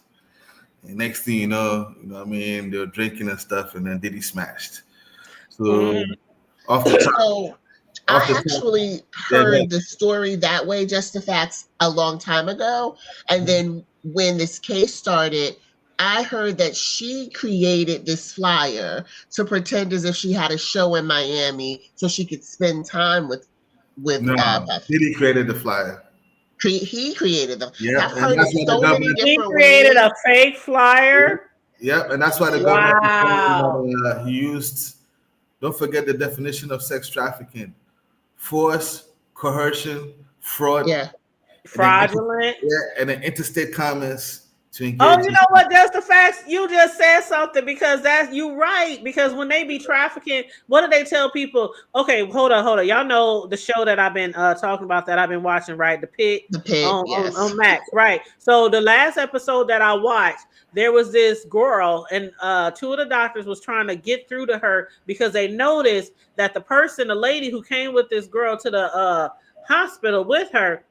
And next thing you know what I mean, they were drinking and stuff, and then Diddy smashed. So Mm-hmm. off the top, So off the I top, actually yeah, go ahead. heard the story that way, just the facts, a long time ago. And then when this case started, I heard that she created this flyer to pretend as if she had a show in Miami so she could spend time with No, Puffy. Diddy created the flyer. He created them. Yep, I've and heard it that's why the so many government. He different created ways. a fake flyer. Yep, and that's why the government is saying Wow. that he used. Don't forget the definition of sex trafficking: force, coercion, fraud, Yeah. and then Fraudulent. interstate commerce to Oh, engage you in. know what? Just the facts. You just said something because that's you right. Because when they be trafficking, what do they tell people? Okay, hold on. Y'all know the show that I've been talking about that I've been watching, right? The Pit The pit, on yes. Max, right? So the last episode that I watched, there was this girl, and two of the doctors was trying to get through to her because they noticed that the lady who came with this girl to the hospital with her,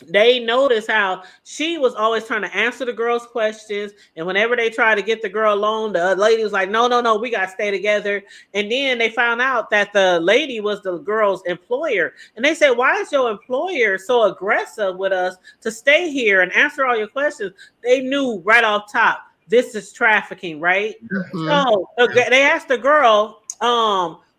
they noticed how she was always trying to answer the girl's questions, and whenever they tried to get the girl alone, the lady was like, no, we got to stay together. And then they found out that the lady was the girl's employer, and they said, why is your employer so aggressive with us to stay here and answer all your questions? They knew right off top this is trafficking, right? Mhm. So they asked the girl,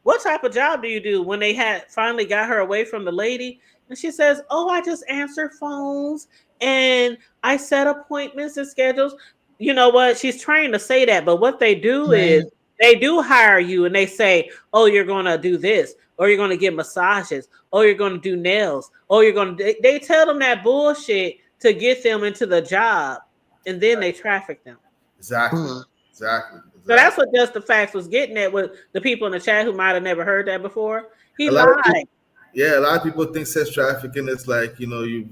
what type of job do you do, when they had finally got her away from the lady. And she says, oh, I just answer phones and I set appointments and schedules. You know what? She's trying to say that. But what they do is Right. they do hire you and they say, oh, you're going to do this, or you're going to get massages, or you're going to do nails, or you're going to. They tell them that bullshit to get them into the job, and then they traffic them. Exactly, Mm. exactly, So that's exactly. what Just the Facts was getting at with the people in the chat who might have never heard that before. He A lot of lied. people, yeah, a lot of people think sex trafficking is like you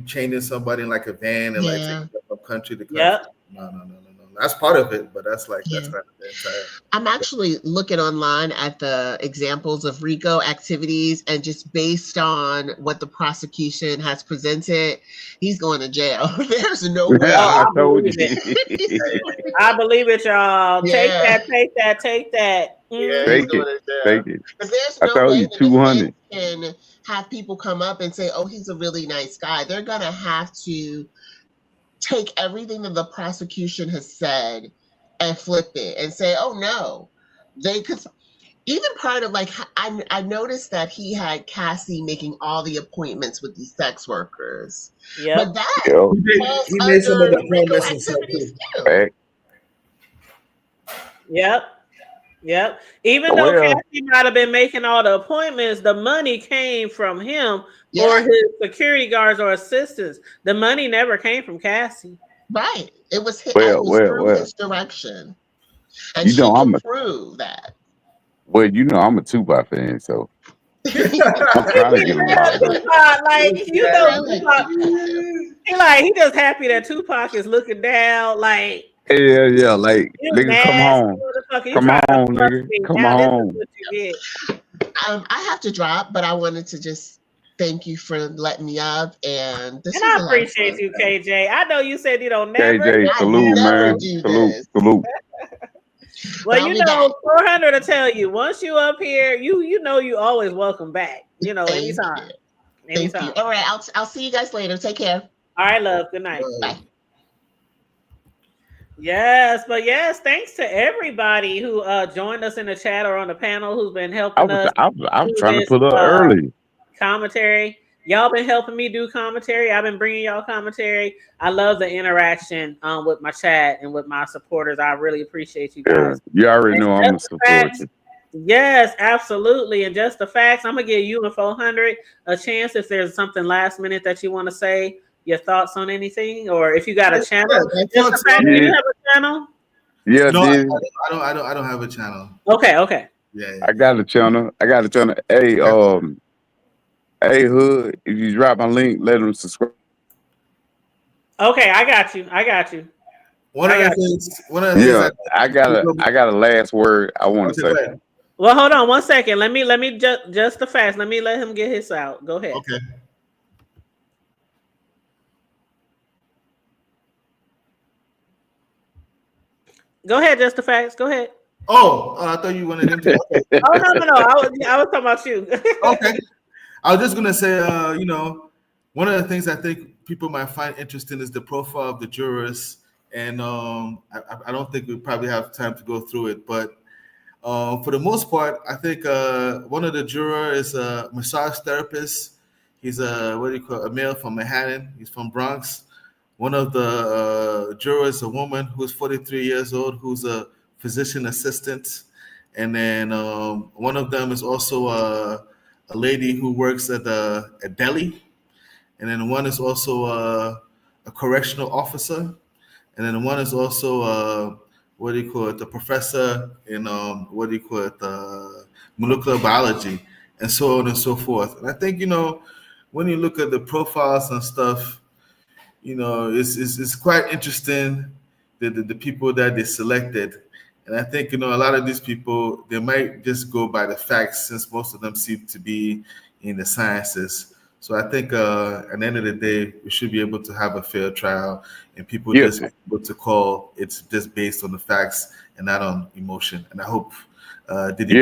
chaining somebody in like a van and like Yeah. taking them from country to country. Yep. No. That's part of it, but that's Yeah. not the entire. I'm actually looking online at the examples of RICO activities, and just based on what the prosecution has presented, he's going to jail. There's no Oh, way. I I told believe it. you. I believe it, y'all. Take Yeah. that. Yeah, he's Take going it. to jail. Take it. Because there's I no told way you the 200. defense can have people come up and say, oh, he's a really nice guy. They're going to have to take everything that the prosecution has said and flip it and say, oh, no. They could. Even part of like, I noticed that he had Cassie making all the appointments with these sex workers, Yep. but that Yo, falls He made some of under the RICO appointments himself activities too. too. back. Yep. Even though Well, Cassie might have been making all the appointments, the money came from him or Yeah, his security guards or assistants. The money never came from Cassie. right. It was through well. his direction, and You she know can prove that. I'm a Tupac fan, so I'm He trying to get a lot of it. Tupac, like I like Tupac. Tupac too. He just happy that Tupac is looking down, like Yeah. Like, you nigga, nasty motherfucker. You come trying to home, fuck nigga, me. come Now this is home. what you get. I have to drop, but I wanted to just thank you for letting me up, and this And was I a lot of appreciate fun. you, KJ. I know you said you don't never. KJ, I salute, never man, do salute, this. salute. But Well, I'll be back. 400 to tell you. Once you up here, you always welcome back. Thank Anytime. you. Thank Anytime. you. All right, I'll see you guys later. Take care. All right, love. Good night. Bye. Yes, but yes, thanks to everybody who joined us in the chat or on the panel who's been I helping was us I was, I was do trying to this put up early. commentary. Y'all been helping me do commentary. I've been bringing y'all commentary. I love the interaction with my chat and with my supporters. I really appreciate you Yeah, guys. you already And know I'm a just the facts, supporter. yes, absolutely. And just the facts, I'm gonna give you and 400 a chance if there's something last minute that you want to say, your thoughts on anything, or if you got a channel. Just the fact, do you have a channel? Yeah, No, dude. I don't have a channel. Okay. Yeah. I got a channel. Hey, hey, Hood, if you drop my link, let them subscribe. Okay, I got you. One of the things Yeah, I got a last word I want to say. Go ahead. Well, hold on 1 second. Let me just the facts. Let me let him get his out. Go ahead. Okay. Go ahead, just the facts. Go ahead. Oh, I thought you wanted him to. Okay. Oh no. I was talking about you. Okay. I was just gonna say, one of the things I think people might find interesting is the profile of the jurors, and I don't think we probably have time to go through it, but for the most part, I think one of the jurors is a massage therapist. He's a male from Manhattan. He's from Bronx. One of the jurors, a woman who's 43 years old, who's a physician assistant, and then one of them is also a lady who works at a deli, and then one is also a correctional officer, and then one is also the professor in molecular biology, and so on and so forth. And I think when you look at the profiles and stuff, it's quite interesting the people that they selected. And I think, a lot of these people, they might just go by the facts since most of them seem to be in the sciences. So I think at the end of the day, we should be able to have a fair trial and people just be able to call it's just based on the facts and not on emotion. And I hope Diddy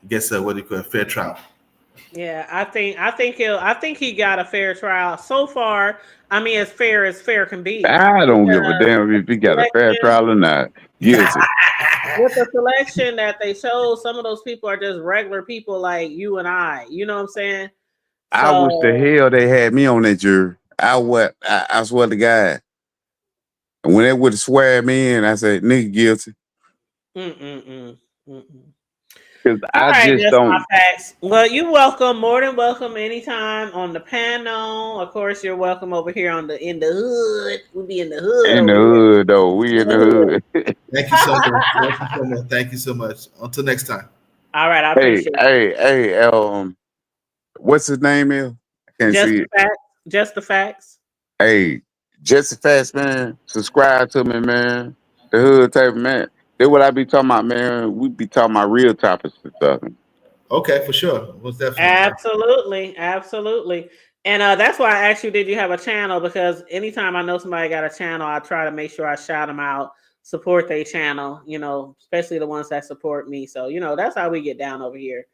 gets a fair trial. Yeah, I think he got a fair trial so far. I mean, as fair can be. I don't give a damn if he got a fair trial or not. Guilty. With the selection that they showed, some of those people are just regular people like you and I. You know what I'm saying? I wish the hell they had me on that jury. I swear to God. And when they would have swear me in, I said, nigga guilty. Because I just don't. My facts. Well, you're welcome, more than welcome anytime on the panel. Of course, you're welcome over here in the hood. We'll be in the hood. In the hood, though. We in the hood. Thank you so much. Thank you so much. Until next time. All right, I appreciate it. Hey, what's his name is? I can't see it. Just the facts. Hey, just the facts, man. Subscribe to me, man. The hood type, man. That's what I be talking about, man. We be talking about real topics and stuff. Okay, for sure. Most definitely. Absolutely. And that's why I asked you, did you have a channel? Because anytime I know somebody got a channel, I try to make sure I shout them out, support their channel, especially the ones that support me. So, that's how we get down over here.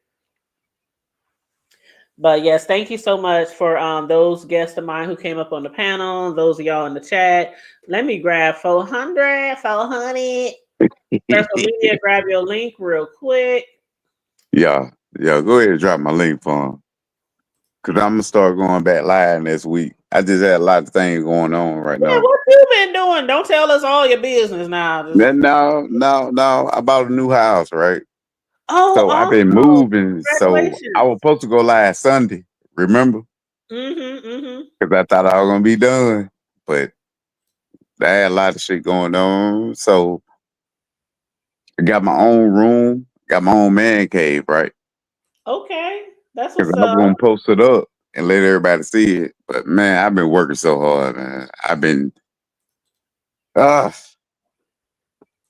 But yes, thank you so much for those guests of mine who came up on the panel, those of y'all in the chat. Let me grab 400. Social media, grab your link real quick. Yeah, go ahead and drop my link for him. Because I'm going to start going back live next week. I just had a lot of things going on right now. What you been doing? Don't tell us all your business now. No. I bought a new house, right? Oh, so I've been moving. So I was supposed to go live Sunday, remember? Because I thought I was going to be done. But I had a lot of shit going on. So I got my own room, got my own man cave, right? Okay. That's what's up. I'm going to post it up and let everybody see it. But man, I've been working so hard, man. I've been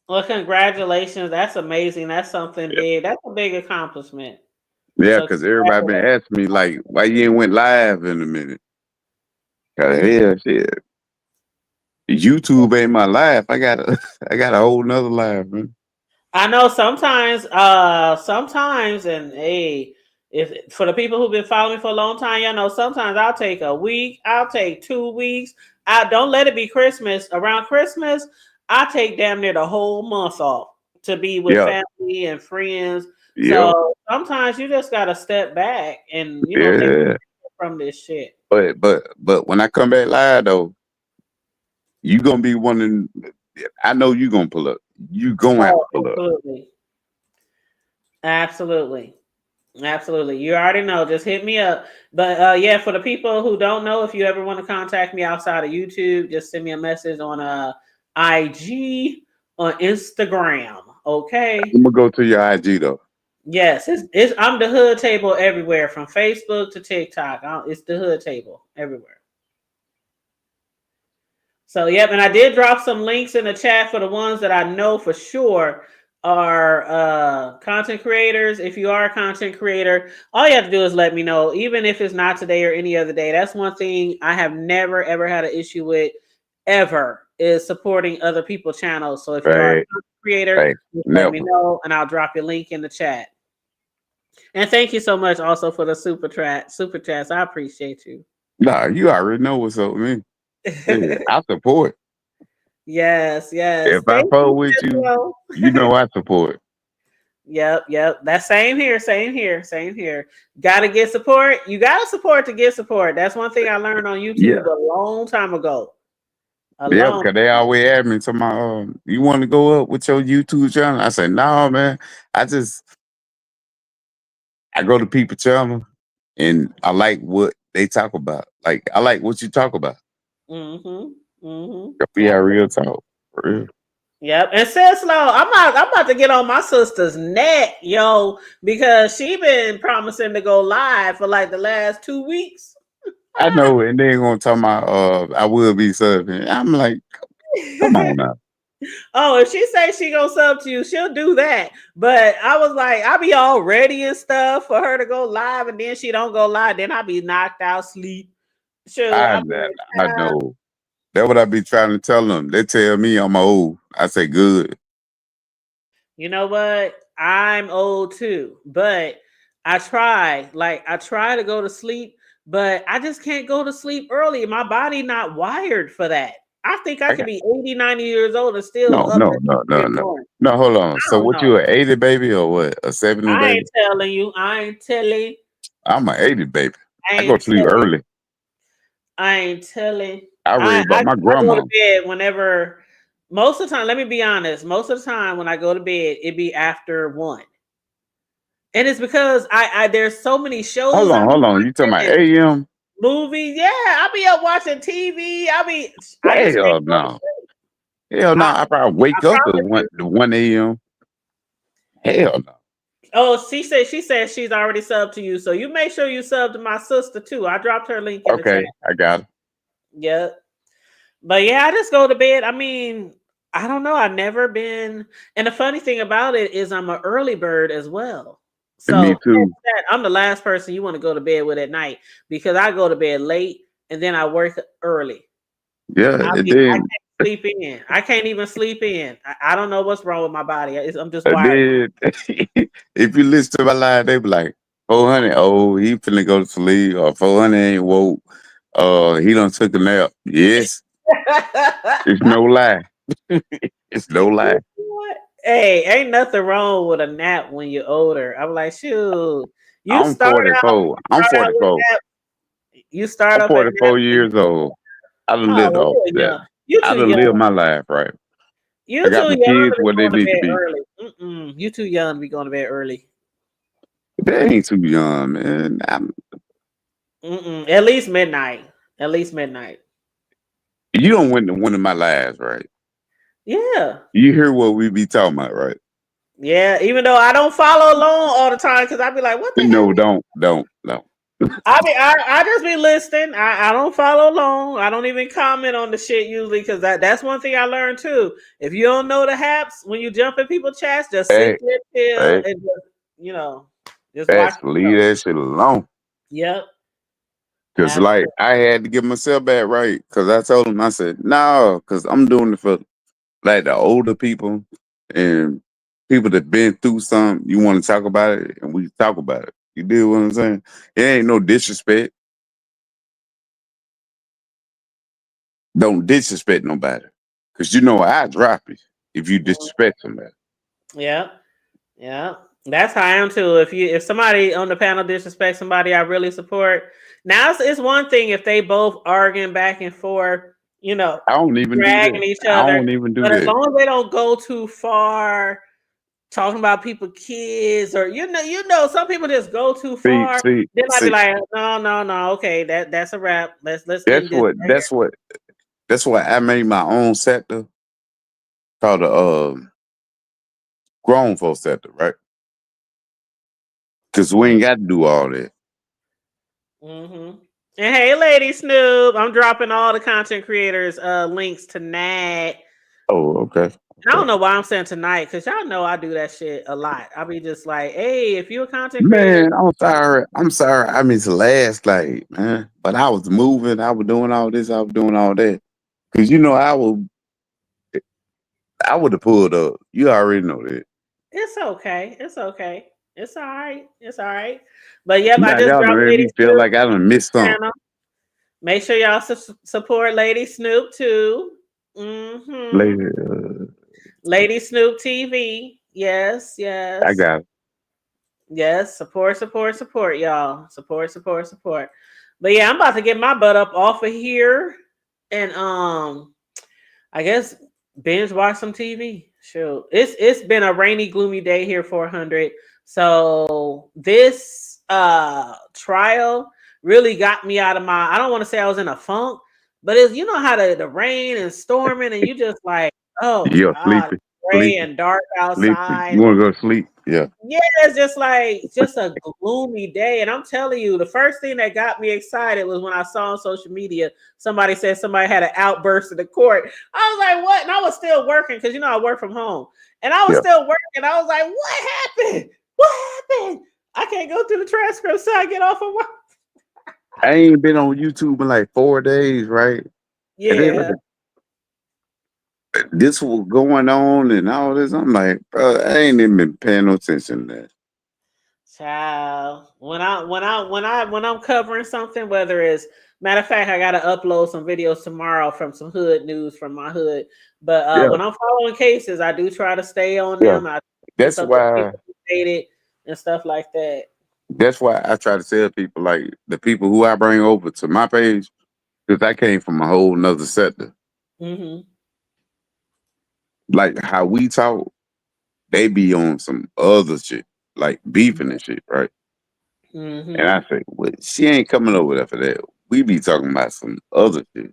well, congratulations. That's amazing. That's something big. That's a big accomplishment. Yeah, because everybody been asking me, like, why you ain't went live in a minute? Cause shit. YouTube ain't my life. I got a whole nother life, man. I know sometimes, and hey, if for the people who've been following me for a long time, y'all know sometimes I'll take a week, I'll take 2 weeks. I don't let it be Christmas. Around Christmas, I take damn near the whole month off to be with Yeah, family and friends. yep, So sometimes you just gotta step back and take yeah. from this shit. But when I come back live though, you gonna be one of. I know you gonna pull up. You gonna have to Oh, pull up. absolutely. Absolutely. Absolutely. You already know. Just hit me up. But yeah, for the people who don't know, if you ever want to contact me outside of YouTube, just send me a message on IG on Instagram. Okay. I'm gonna go to your IG though. Yes, it's I'm the hood table everywhere from Facebook to TikTok. It's the hood table everywhere. So, yep, and I did drop some links in the chat for the ones that I know for sure are content creators. If you are a content creator, all you have to do is let me know, even if it's not today or any other day. That's one thing I have never ever had an issue with ever is supporting other people's channels. So if you are a Right, content creator, right. just let me Never. know and I'll drop your link in the chat. And thank you so much also for the super chats. I appreciate you. Nah, you already know what's up with me. Yeah, I support. Yes, yes. If I Thank fuck you, with you, Cicero. you know I support. Yep, yep. That's same here, same here, same here. Gotta get support. You gotta support to get support. That's one thing I learned on Yeah, YouTube a long time ago. A yeah, long because they always ask me to my you want to go up with your YouTube channel? I say, no, man. I just I go to people channel and I like what they talk about. Like I like what you talk about. mm-hmm. Mm-hmm. We have real talk. For real. Yep. And says slow, I'm about to get on my sister's neck, yo, because she been promising to go live for like the last 2 weeks. I know, and they gonna talk about I will be serving. I'm like, come on now. Oh, if she say she gonna sub to you, she'll do that. But I was like, I'll be all ready and stuff for her to go live, and then she don't go live. Then I'll be knocked out sleep. Sure, I I'll be like, I know. That's what I be trying to tell them. They tell me I'm old. I say good. you know what? I'm old too, but I try to go to sleep, but I just can't go to sleep early. My body not wired for that. I think I I could got be 80, 90 years old and still no, up no, at no, 3 no, in the no. morning. No, hold on. I So don't what you know. an 80 baby or what? A 70 I baby? ain't telling you. I ain't telling. I'm an 80 baby. I I go ain't to sleep telling. early. I ain't telling. I read about my I go to grandma. bed whenever. Most of the time, let me be honest. Most of the time when I go to bed, it be after 1, and it's because I there's so many shows I be Hold on. You talking about watching and AM? movies. Yeah, I be up watching TV. I just can't Hell go to no. sleep. Hell no. I I probably I wake up promise you. to 1 AM. Hell no. Oh, she said she's already subbed to you, so you make sure you sub to my sister too. I dropped her link in the chat. Okay, I got it. Yep. But yeah, I just go to bed. I mean, I don't know. I've never been. And the funny thing about it is, I'm an early bird as well. And me So too. I'm the last person you want to go to bed with at night because I go to bed late and then I work early. Yeah, and I then can't sleep in. I can't even sleep in. I don't know what's wrong with my body. I'm just and wired. then if you listen to my line, they be like, 400, oh, he finna go to sleep, or 400 ain't woke. He done took a nap. Yes, it's no lie. It's no lie. What? Hey, ain't nothing wrong with a nap when you're older. I'm like, shoot, you I'm start out, 44. I'm start out with 44. nap. You start I'm off at 44 nap. years old. I done Oh, lived well, off you're that. young. You I too done lived young. my life, right? I You got too my young kids to be where they going to need to bed be. early. You too young to be going to bed early. They ain't too young, man. At least midnight. At least midnight. You don't win the one of my lives, right? Yeah. You hear what we be talking about, right? Yeah. Even though I don't follow along all the time because I be like, what the No, hell? don't. I just be listening. I don't follow along. I don't even comment on the shit usually because that's one thing I learned too. If you don't know the haps when you jump in people's chats, just sit Hey, there chill hey, and just just watch best the leave show. that shit alone. Yep, Cause like absolutely. I had to get myself back right. Cause I told him, I said, no, cause I'm doing it for like the older people and people that been through something, you want to talk about it, and we talk about it. You do what I'm saying? It ain't no disrespect. Don't disrespect nobody. Cause you know I drop you if you disrespect somebody. Yeah, yeah. That's how I am too. If somebody on the panel disrespects somebody I really support, now it's one thing if they both arguing back and forth, you know, I don't even do dragging that. each I other. don't even do But as that. long as they don't go too far talking about people kids or some people just go too See, far. see, Then I'd be see. like, no, okay, that's a wrap. Let's That's end this what. right That's what. That's why I made my own sector called the grown folk sector, right? Because we here. ain't got to do all that. Mm-hmm. And hey, Lady Snoop, I'm dropping all the content creators links tonight. Oh, okay. And I don't know why I'm saying tonight, because y'all know I do that shit a lot. I'll be just like, hey, if you're a content creator, Man, I'm sorry. I'm sorry. I missed last night, man. But I was moving. I was doing all this. I was doing all that. Cause you know I would have pulled up. You already know that. it's okay. It's okay. It's all right. It's all right. But yep, I Now just y'all done dropped made Lady me feel Snoop like I done missed something. channel. Make sure y'all support Lady Snoop too. Mm-hmm. Later, Lady Snoop TV. Yes, I yes. got it. Yes, support, y'all. Support. But yeah, I'm about to get my butt up off of here and I guess binge watch some TV. Shoot. It's been a rainy, gloomy day here, 400. So this trial really got me out of I don't want to say I was in a funk, but it's how the rain and storming and you just like, oh Yeah, God, sleepy, gray sleepy, and dark sleepy. outside. You want to go to sleep? Yeah. Yeah, it's just a gloomy day. And I'm telling you, the first thing that got me excited was when I saw on social media somebody said somebody had an outburst in the court. I was like, what? And I was still working because I work from home. And I was Yeah. still working. I was like, what happened? What happened? I can't go through the transcript so I get off of work. I ain't been on YouTube in like 4 days, right? And then Yeah. this was going on and all this. I'm like, bro, I ain't even been paying no attention to that. Child, when I'm covering something, whether it's matter of fact, I gotta upload some videos tomorrow from some hood news from my hood. But Yeah, when I'm following cases, I do try to stay on yeah. them. I keep That's up to date why. updated and stuff like that. That's why I try to tell people, like the people who I bring over to my page, because I came from a whole nother sector. Mm-hmm. Like how we talk, they be on some other shit, like beefing and shit, right? And Mm-hmm. I say, well, she ain't coming over there for that. We be talking about some other shit.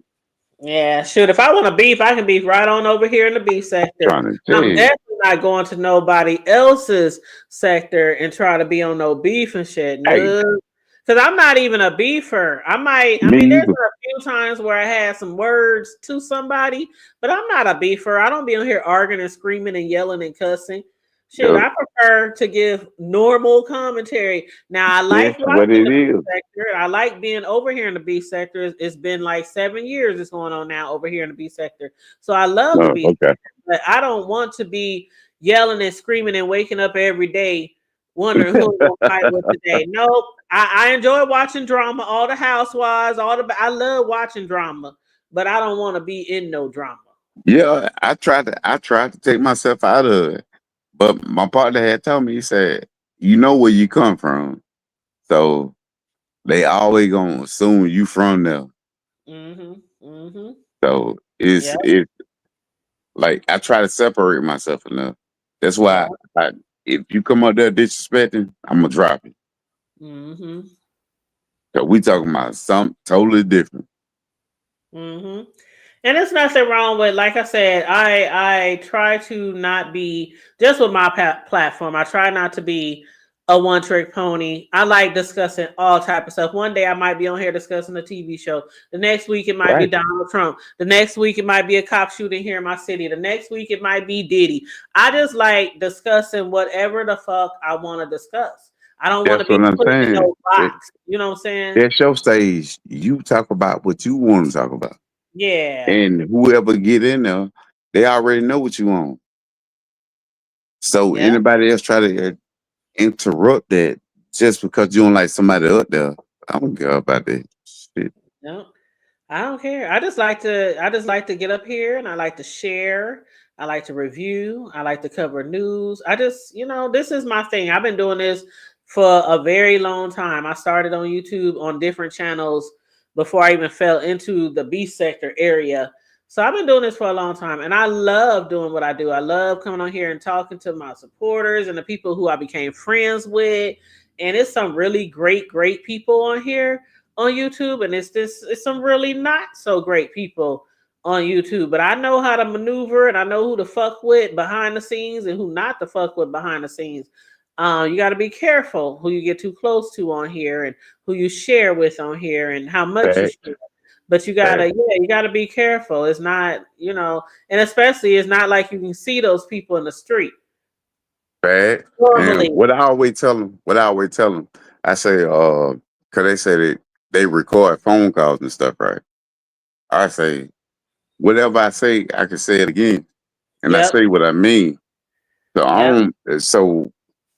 Yeah, shoot. If I want to beef, I can beef right on over here in the beef sector. Trying to tell I'm you, definitely not going to nobody else's sector and try to be on no beef and shit. hey, No, because I'm not even a beefer. I me mean, there's either. been a few times where I had some words to somebody, but I'm not a beefer. I don't be on here arguing and screaming and yelling and cussing. Shoot, Yo, I prefer to give normal commentary. Now, I that's like what watching it the beef is. sector. I like being over here in the beef sector. It's been like 7 years it's going on now over here in the beef sector. So I love the No, beef okay. sector, but I don't want to be yelling and screaming and waking up every day wondering who I'm gonna fight with today. Nope. I enjoy watching drama, all the housewives, I love watching drama, but I don't want to be in no drama. Yeah, I tried to take myself out of it. But my partner had told me, he said, you know where you come from. So they always gonna assume you from there. Mm-hmm. Mm-hmm. So Yeah. it's like I try to separate myself enough. That's Yeah. why if you come up there disrespecting, I'm gonna drop it. Mm-hmm. So we talking about something totally different. Mm-hmm. And it's nothing wrong with, like I said, I try to not be just with my platform. I try not to be a one trick pony. I like discussing all type of stuff. One day I might be on here discussing a TV show. The next week it might be Right. Donald Trump. The next week it might be a cop shooting here in my city. The next week it might be Diddy. I just like discussing whatever the fuck I want to discuss. I don't want to That's be what I'm put in saying. no box. You know what I'm saying? That's your stage. You talk about what you want to talk about. Yeah. And whoever get in there, they already know what you want. So Yeah. anybody else try to interrupt that just because you don't like somebody up there, I don't care about that shit. No, I don't care. I just like to get up here and I like to share. I like to review. I like to cover news. This is my thing. I've been doing this for a very long time. I started on YouTube on different channels before I even fell into the B sector area. So I've been doing this for a long time and I love doing what I do. I love coming on here and talking to my supporters and the people who I became friends with. And it's some really great people on here on YouTube, and it's some really not so great people on YouTube. But I know how to maneuver, and I know who to fuck with behind the scenes and who not to fuck with behind the scenes. You got to be careful who you get too close to on here, and who you share with on here, and how much you Fact, share. But fact, you gotta be careful. It's not, and especially it's not like you can see those people in the street fact. And normally. what I always tell them, I say, cause they say that they record phone calls and stuff, right? I say, whatever I say, I can say it again. And I Yep. say what I mean. So I Yep. don't, so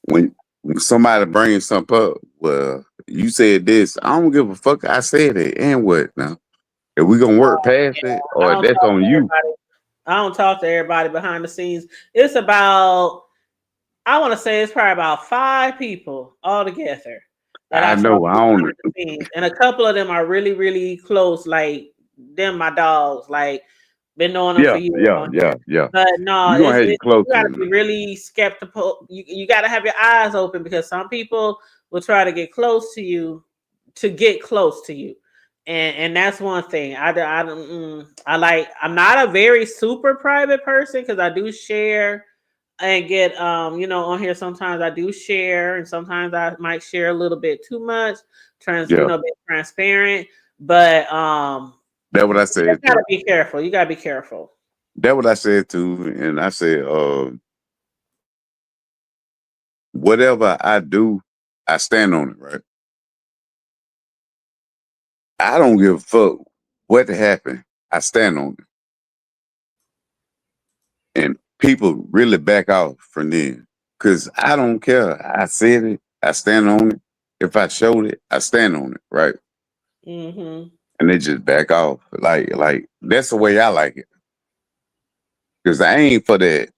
when somebody brings something up, well, you said this, I don't give a fuck. I said it. And what now? If we gonna work past it, I or don't that's talk on to you. everybody. I don't talk to everybody behind the scenes. It's about, I want to say it's probably about 5 people altogether that I I talk know, I to don't behind the scenes. And a couple of them are really, really close, like them, my dogs, like been knowing them for yeah, years yeah, on yeah, here. yeah. But no, You gonna have your you close got to to be really skeptical. You got to have your eyes open because some people will try to get close to you to get close to you. And that's one thing. I don't I'm not a very super private person because I do share and get on here. Sometimes I do share and sometimes I might share a little bit too much, yeah. be transparent. But That's what I you just said gotta too. be careful. You gotta be careful. That's what I said too. And I said, whatever I do, I stand on it, right? I don't give a fuck what happened. I stand on it. And people really back off from then. Cause I don't care. I said it, I stand on it. If I showed it, I stand on it, right? Hmm. And they just back off. Like that's the way I like it. Cause I ain't for that.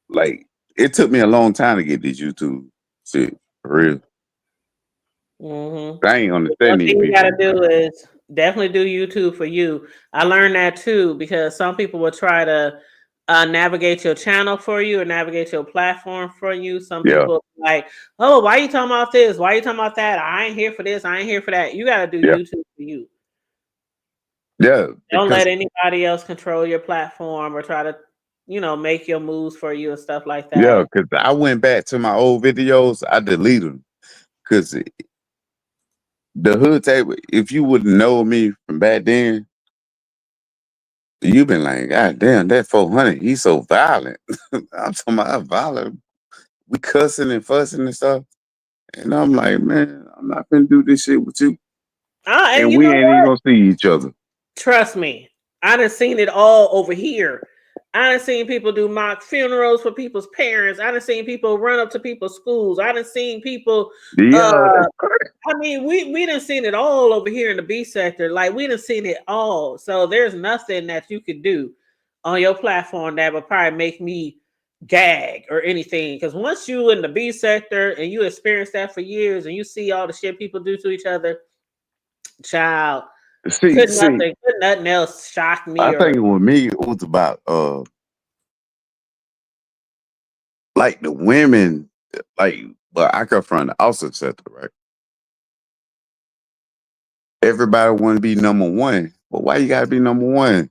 Like it took me a long time to get this YouTube shit for real. Hmm. I ain't One understand these thing you gotta people. do is definitely do YouTube for you. I learned that too because some people will try to navigate your channel for you or navigate your platform for you. Some Yeah, people like, oh, why you talking about this? Why you talking about that? I ain't here for this. I ain't here for that. You gotta do yeah, YouTube for you. yeah. Don't let Because anybody else control your platform or try to, make your moves for you and stuff like yeah, that. because I went back to my old videos, I deleted them. Because the hood table, if you wouldn't know me from back then, you've been like, God damn, that 400, he's so violent. I'm talking about violent. We cussing and fussing and stuff. And I'm like, man, I'm not gonna do this shit with you. And And you we know ain't even what? gonna see each other. Trust me, I done seen it all over here. I done seen people do mock funerals for people's parents. I done seen people run up to people's schools. I done seen people. Yeah, Uh, that's crazy. I mean, we done seen it all over here in the B sector. Like we done seen it all. So there's nothing that you could do on your platform that would probably make me gag or anything. Because once you in the B sector and you experience that for years and you see all the shit people do to each other, child. See, see, Could nothing else shock I me or think with me, it was about like the women, like, well, I come from the opposite sector, right? Everybody want to be number one. But why you gotta be number one?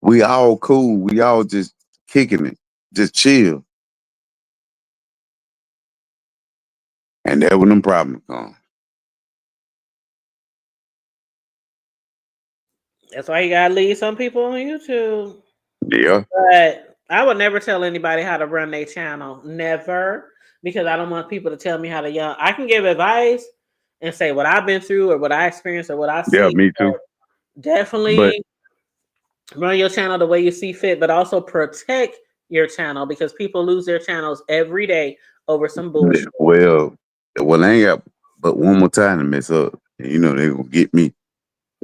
We all cool. We all just kicking it, just chill. And that when them problems come. that's why you gotta leave some people on YouTube. Yeah, But I would never tell anybody how to run their channel. Never. Because I don't want people to tell me how to young. I can give advice and say what I've been through or what I experienced or what I yeah, see. me too. But Definitely run your channel the way you see fit, but also protect your channel because people lose their channels every day over some bullshit. Well, I ain't got but one more time to mess up. You know they gonna get me.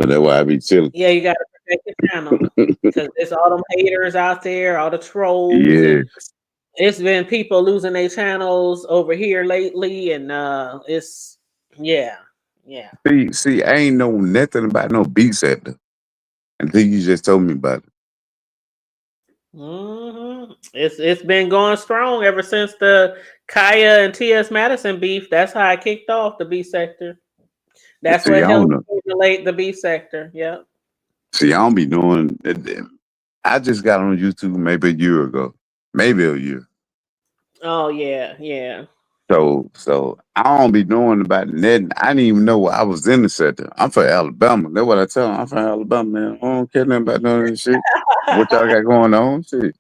So that's why I be chilling. Yeah, you gotta protect your channel because there's all them haters out there, all the trolls, Yeah. and it's been people losing their channels over here lately, and it's yeah. See, I ain't know nothing about no beat sector until you just told me about it. It's been going strong ever since the Kaya and T.S. Madison beef. That's how I kicked off the B sector. That's See, what I don't helped know. stimulate the B sector. Yep. See, I don't be doing it. I just got on YouTube maybe a year ago. Maybe a year. Oh yeah. So I don't be knowing about nothing. I didn't even know I was in the sector. I'm from Alabama. That's what I tell them. I'm from Alabama, man. I don't care nothing about none of this shit. What y'all got going on? Shit.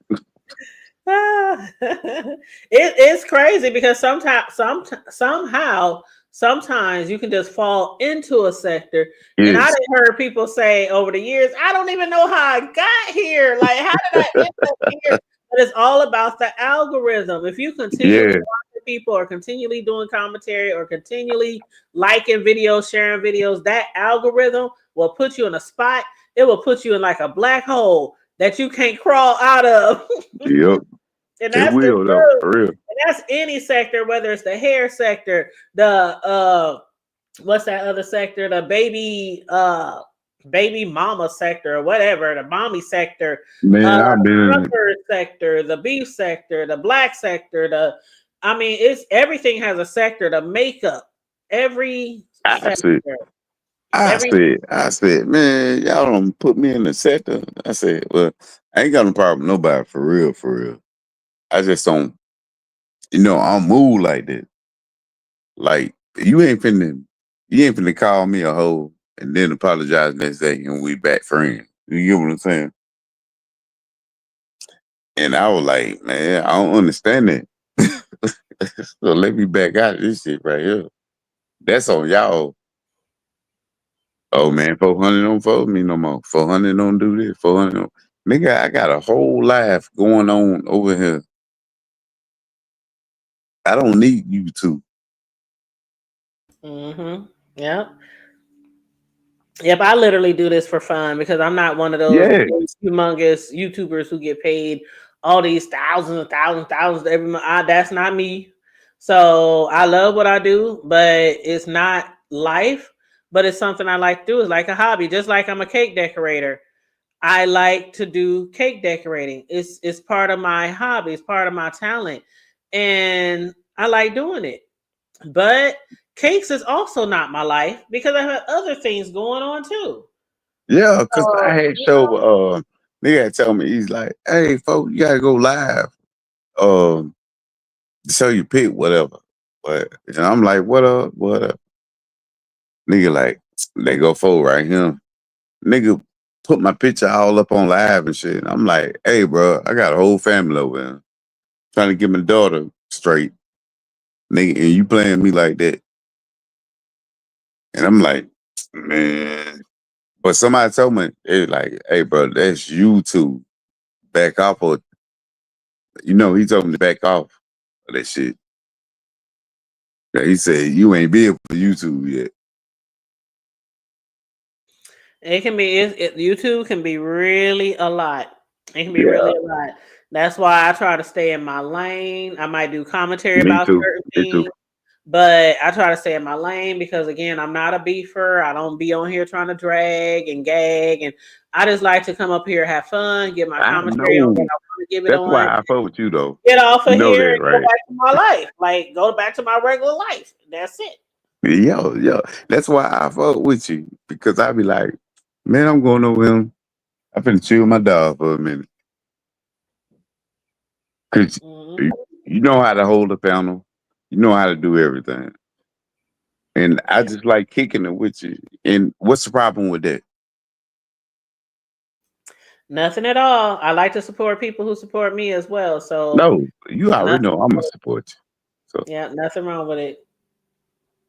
It's crazy because sometimes you can just fall into a sector. And I Yes. done heard people say over the years, I don't even know how I got here. Like, how did I end up here? But it's all about the algorithm. If you continually Yeah. watching people or continually doing commentary or continually liking videos, sharing videos, that algorithm will put you in a spot. It will put you in like a black hole that you can't crawl out of. Yep. And It that's the will though, truth. for real. And that's any sector, whether it's the hair sector, the what's that other sector? The baby mama sector or whatever, the mommy sector, Man, I've been in it. trucker sector, the beef sector, the black sector, it's everything has a sector, the makeup, every I said, sector. I Every said, I said, man, y'all don't put me in the sector. I said, well, I ain't got no problem with nobody, for real, for real. I just don't, I don't move like that. Like, you ain't finna call me a hoe and then apologize next day and we back friends. You get what I'm saying? And I was like, man, I don't understand that. So let me back out of this shit right here. That's on y'all. Oh man, 400 don't fold me no more. 400 don't do this. 400 don't. Nigga, I got a whole life going on over here. I don't need you to. yeah. Yep, I literally do this for fun because I'm not one of those Yeah. big, humongous YouTubers who get paid all these thousands every month. That's not me. So I love what I do, but it's not life. But it's something I like to do. It's like a hobby, just like I'm a cake decorator. I like to do cake decorating. It's part of my hobby. It's part of my talent, and I like doing it. But cakes is also not my life because I have other things going on too. Yeah, cause So, I had nigga had told me, he's like, hey folks, you gotta go live. So you pick whatever. But and I'm like, what up? What up? Nigga like, they go forward right here. Nigga put my picture all up on live and shit. I'm like, hey bro, I got a whole family over here. Trying to get my daughter straight. Nigga, and you playing me like that. And I'm like, man. But somebody told me, they like, hey bro, that's YouTube. Back off of, he told me to back off of that shit. He said, you ain't big for YouTube yet. it can be YouTube can be really a lot. It can be Yeah, really a lot. That's why I try to stay in my lane. I might do commentary me about too. certain Me too. things, but I try to stay in my lane because again, I'm not a beefer. I don't be on here trying to drag and gag, and I just like to come up here, have fun, get my I commentary on what know. I want to give it That's on, why I fuck with you though. get off You of know here that, and go right? back to my life. Like go back to my regular life. That's it. Yo. That's why I fuck with you. Because I be like, man, I'm going over him. I finna chill my dog for a minute. Cause Mhm. you know how to hold a panel. You know how to do everything. And I Yeah. just like kicking it with you. And what's the problem with that? Nothing at all. I like to support people who support me as well. So No, you already nothing. know I'm gonna support you. So Yeah, nothing wrong with it.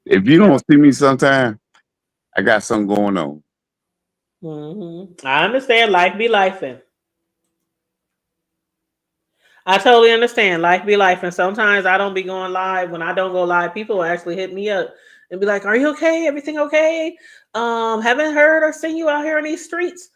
if you Yeah. don't see me sometime, I got something going on. I understand. Life be lifing. I totally understand. Life be life, and sometimes I don't be going live. When I don't go live, people will actually hit me up and be like, "Are you okay? Everything okay? Haven't heard or seen you out here on these streets."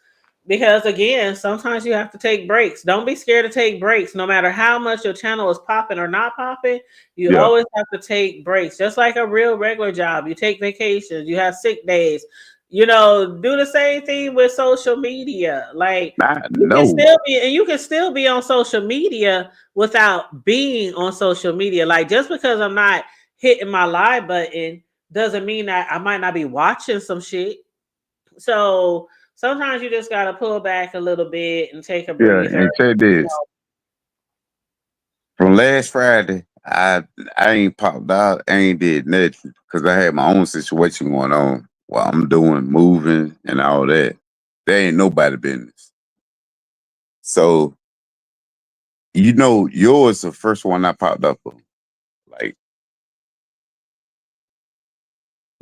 Because again, sometimes you have to take breaks. Don't be scared to take breaks. No matter how much your channel is popping or not popping, you Yeah, always have to take breaks. Just like a real regular job, you take vacations, you have sick days. Do the same thing with social media. Like I know. you can still be on social media without being on social media. Like just because I'm not hitting my live button doesn't mean that I might not be watching some shit. So sometimes you just gotta pull back a little bit and take a Yeah, breather. and say this. From last Friday, I ain't popped out, I ain't did nothing because I had my own situation going on while I'm doing moving and all that. There ain't nobody business. So yours the first one I popped up on. Like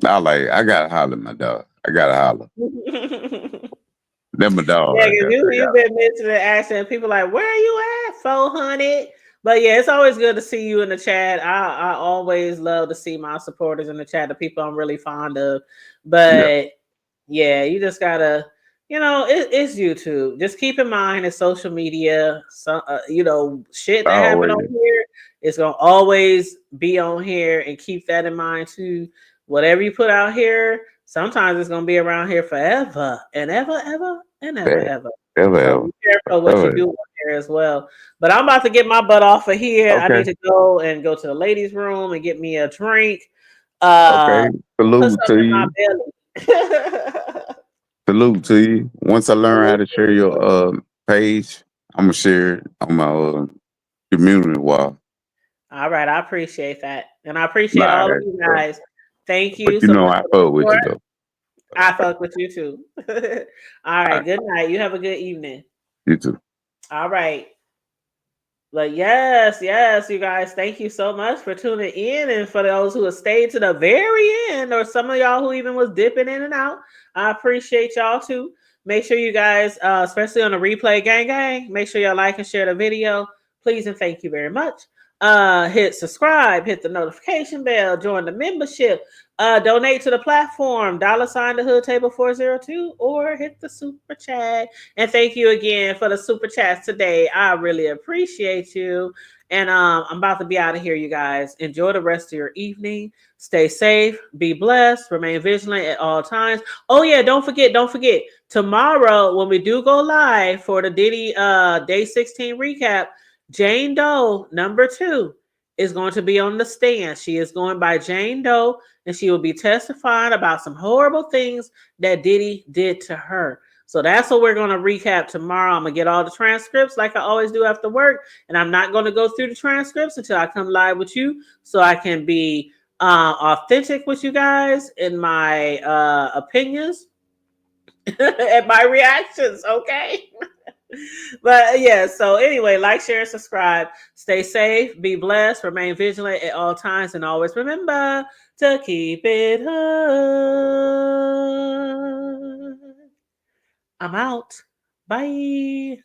I gotta holler at my dog. I gotta holler. That my dog Yeah, right because there. I you've been mentioning accent. People like, where are you at? 400. But yeah, it's always good to see you in the chat. I always love to see my supporters in the chat, the people I'm really fond of. yeah, But yeah, you just gotta, it's YouTube. Just keep in mind it's social media. So shit that happened on always. here, it's gonna always be on here, and keep that in mind too. Whatever you put out here, sometimes it's gonna be around here forever and ever, ever, and ever, That ever. ever, So ever, be careful what you ever. do on here as well. But I'm about to get my butt off of here. I Okay, need to go to the ladies' room and get me a drink. okay. Put Salute to something in my you. belly. Salute to you. Once I learn how Salute to to share your you. page, I'm gonna share it on my community wall. All right, I appreciate that. And I appreciate Nah, all of you guys. Thank but you so much I for the fuck with you support. though. I fuck with you too. All All right, right, good night. You have a good evening. you too. All right. But yes, you guys, thank you so much for tuning in, and for those who have stayed to the very end, or some of y'all who even was dipping in and out. I appreciate y'all too. Make sure you guys, especially on the replay gang, make sure y'all like and share the video. Please and thank you very much. Hit subscribe, hit the notification bell, join the membership, donate to the platform, $ the hood table 402, or hit the super chat. And thank you again for the super chats today. I really appreciate you. And I'm about to be out of here, you guys. Enjoy the rest of your evening. Stay safe, be blessed, remain vigilant at all times. Oh yeah, don't forget. Tomorrow, when we do go live for the Diddy Day 16 recap, Jane Doe #2 is going to be on the stand. She is going by Jane Doe, and she will be testifying about some horrible things that Diddy did to her. So that's what we're going to recap tomorrow. I'm going to get all the transcripts like I always do after work. And I'm not going to go through the transcripts until I come live with you, so I can be authentic with you guys in my opinions and my reactions. Okay. But yeah, so anyway, like, share, and subscribe. Stay safe, be blessed, remain vigilant at all times, and always remember to keep it hood. I'm out. Bye.